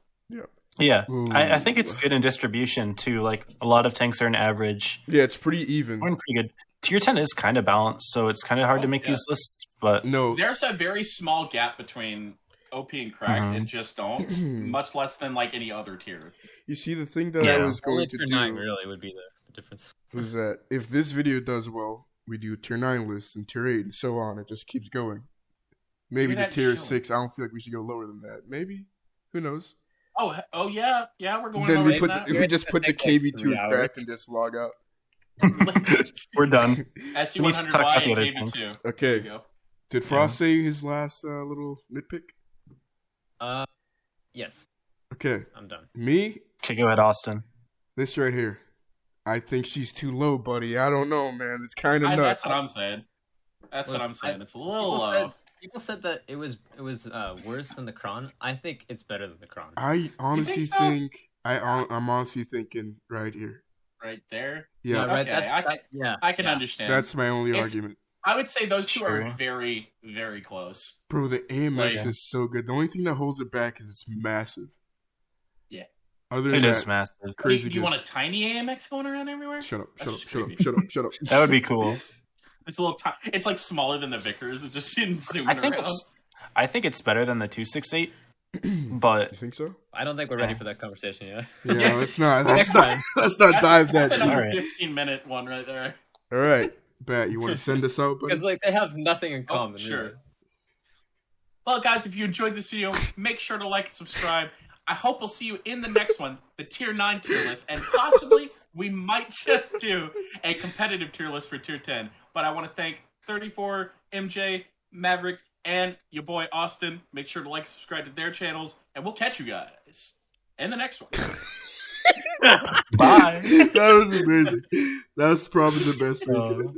Speaker 2: Yeah.
Speaker 3: Ooh.
Speaker 2: I think it's good in distribution too. Like a lot of tanks are an average.
Speaker 3: Yeah, it's pretty even.
Speaker 2: Going pretty good. Tier 10 is kind of balanced, so it's kind of hard to make
Speaker 5: Yeah.
Speaker 2: these lists. But
Speaker 3: No.
Speaker 5: There's a very small gap between OP and cracked
Speaker 2: Mhm.
Speaker 5: and just don't, much less than like any other tier.
Speaker 3: You see, the thing that
Speaker 2: Yeah.
Speaker 3: I was
Speaker 4: Only
Speaker 3: going to
Speaker 4: tier 9
Speaker 3: do
Speaker 4: really would be the difference.
Speaker 3: was that if this video does well, we do tier 9 lists and tier 8 and so on. It just keeps going. Maybe
Speaker 5: Look
Speaker 3: the
Speaker 5: at that
Speaker 3: tier
Speaker 5: chilling.
Speaker 3: 6, I don't feel like we should go lower than that. Maybe? Who knows?
Speaker 5: Oh yeah, we're going.
Speaker 3: Then
Speaker 5: lower
Speaker 3: we
Speaker 5: than
Speaker 3: put
Speaker 5: that.
Speaker 3: if we just put the
Speaker 4: Take like
Speaker 3: KV2
Speaker 4: 3
Speaker 3: in
Speaker 4: hours.
Speaker 3: cracked and just log out.
Speaker 2: we're done.
Speaker 5: SC
Speaker 2: We need to
Speaker 5: 100
Speaker 2: talk about
Speaker 5: Y
Speaker 2: the
Speaker 5: and
Speaker 2: other
Speaker 5: KV2.
Speaker 2: things.
Speaker 5: There
Speaker 3: Okay.
Speaker 5: you go.
Speaker 3: Did Frost say his last little nitpick?
Speaker 4: Yes,
Speaker 3: Okay.
Speaker 4: I'm done.
Speaker 3: Me,
Speaker 2: Okay, go ahead, Austin.
Speaker 3: this right here. I think she's too low, buddy. I don't know, man. It's kind of nuts.
Speaker 5: That's what I'm saying. That's what I'm saying. It's a little
Speaker 4: People
Speaker 5: low.
Speaker 4: said, people said that it was worse than the Kron. I think it's better than the Kron.
Speaker 3: I honestly
Speaker 5: so?
Speaker 3: think I'm honestly thinking right here.
Speaker 5: Right there.
Speaker 3: Yeah,
Speaker 4: right.
Speaker 5: Okay,
Speaker 4: That's
Speaker 5: I-
Speaker 4: yeah.
Speaker 5: I can
Speaker 4: yeah.
Speaker 5: understand.
Speaker 3: that's my only
Speaker 5: It's-
Speaker 3: argument.
Speaker 5: I would say those two
Speaker 2: Sure.
Speaker 5: are very, very close.
Speaker 3: Bro, the AMX
Speaker 5: Like-
Speaker 3: is so good. The only thing that holds it back is it's massive.
Speaker 5: Yeah.
Speaker 3: Other than
Speaker 2: It
Speaker 3: that,
Speaker 2: is massive.
Speaker 3: crazy
Speaker 5: You
Speaker 3: good.
Speaker 5: want a tiny AMX going around everywhere?
Speaker 3: Shut up,
Speaker 5: That's
Speaker 3: shut up,
Speaker 5: just
Speaker 3: shut up,
Speaker 5: creepy.
Speaker 3: shut up, shut up.
Speaker 2: That would be cool.
Speaker 5: It's a little tiny. It's like smaller than the Vickers. It's just zooming
Speaker 2: I think
Speaker 5: around.
Speaker 2: it's better than the 268. But
Speaker 3: You think so?
Speaker 4: I don't think we're ready for that conversation yet.
Speaker 3: Yeah, let's not
Speaker 4: Next time.
Speaker 3: let's not dive that
Speaker 5: That's
Speaker 3: deep.
Speaker 5: another
Speaker 2: Alright.
Speaker 5: 15-minute one right there.
Speaker 3: All right, Bat, you want to send us out, buddy?
Speaker 4: Because like they have nothing in
Speaker 5: Oh,
Speaker 4: common.
Speaker 5: sure.
Speaker 4: really.
Speaker 5: Well, guys, if you enjoyed this video, make sure to like and subscribe. I hope we'll see you in the next one, the Tier 9 tier list, and possibly we might just do a competitive tier list for Tier 10. But I want to thank 34, MJ, Maverick, and your boy Austin. Make sure to like and subscribe to their channels, and we'll catch you guys in the next one.
Speaker 2: bye.
Speaker 3: That was amazing. That was probably the best we could.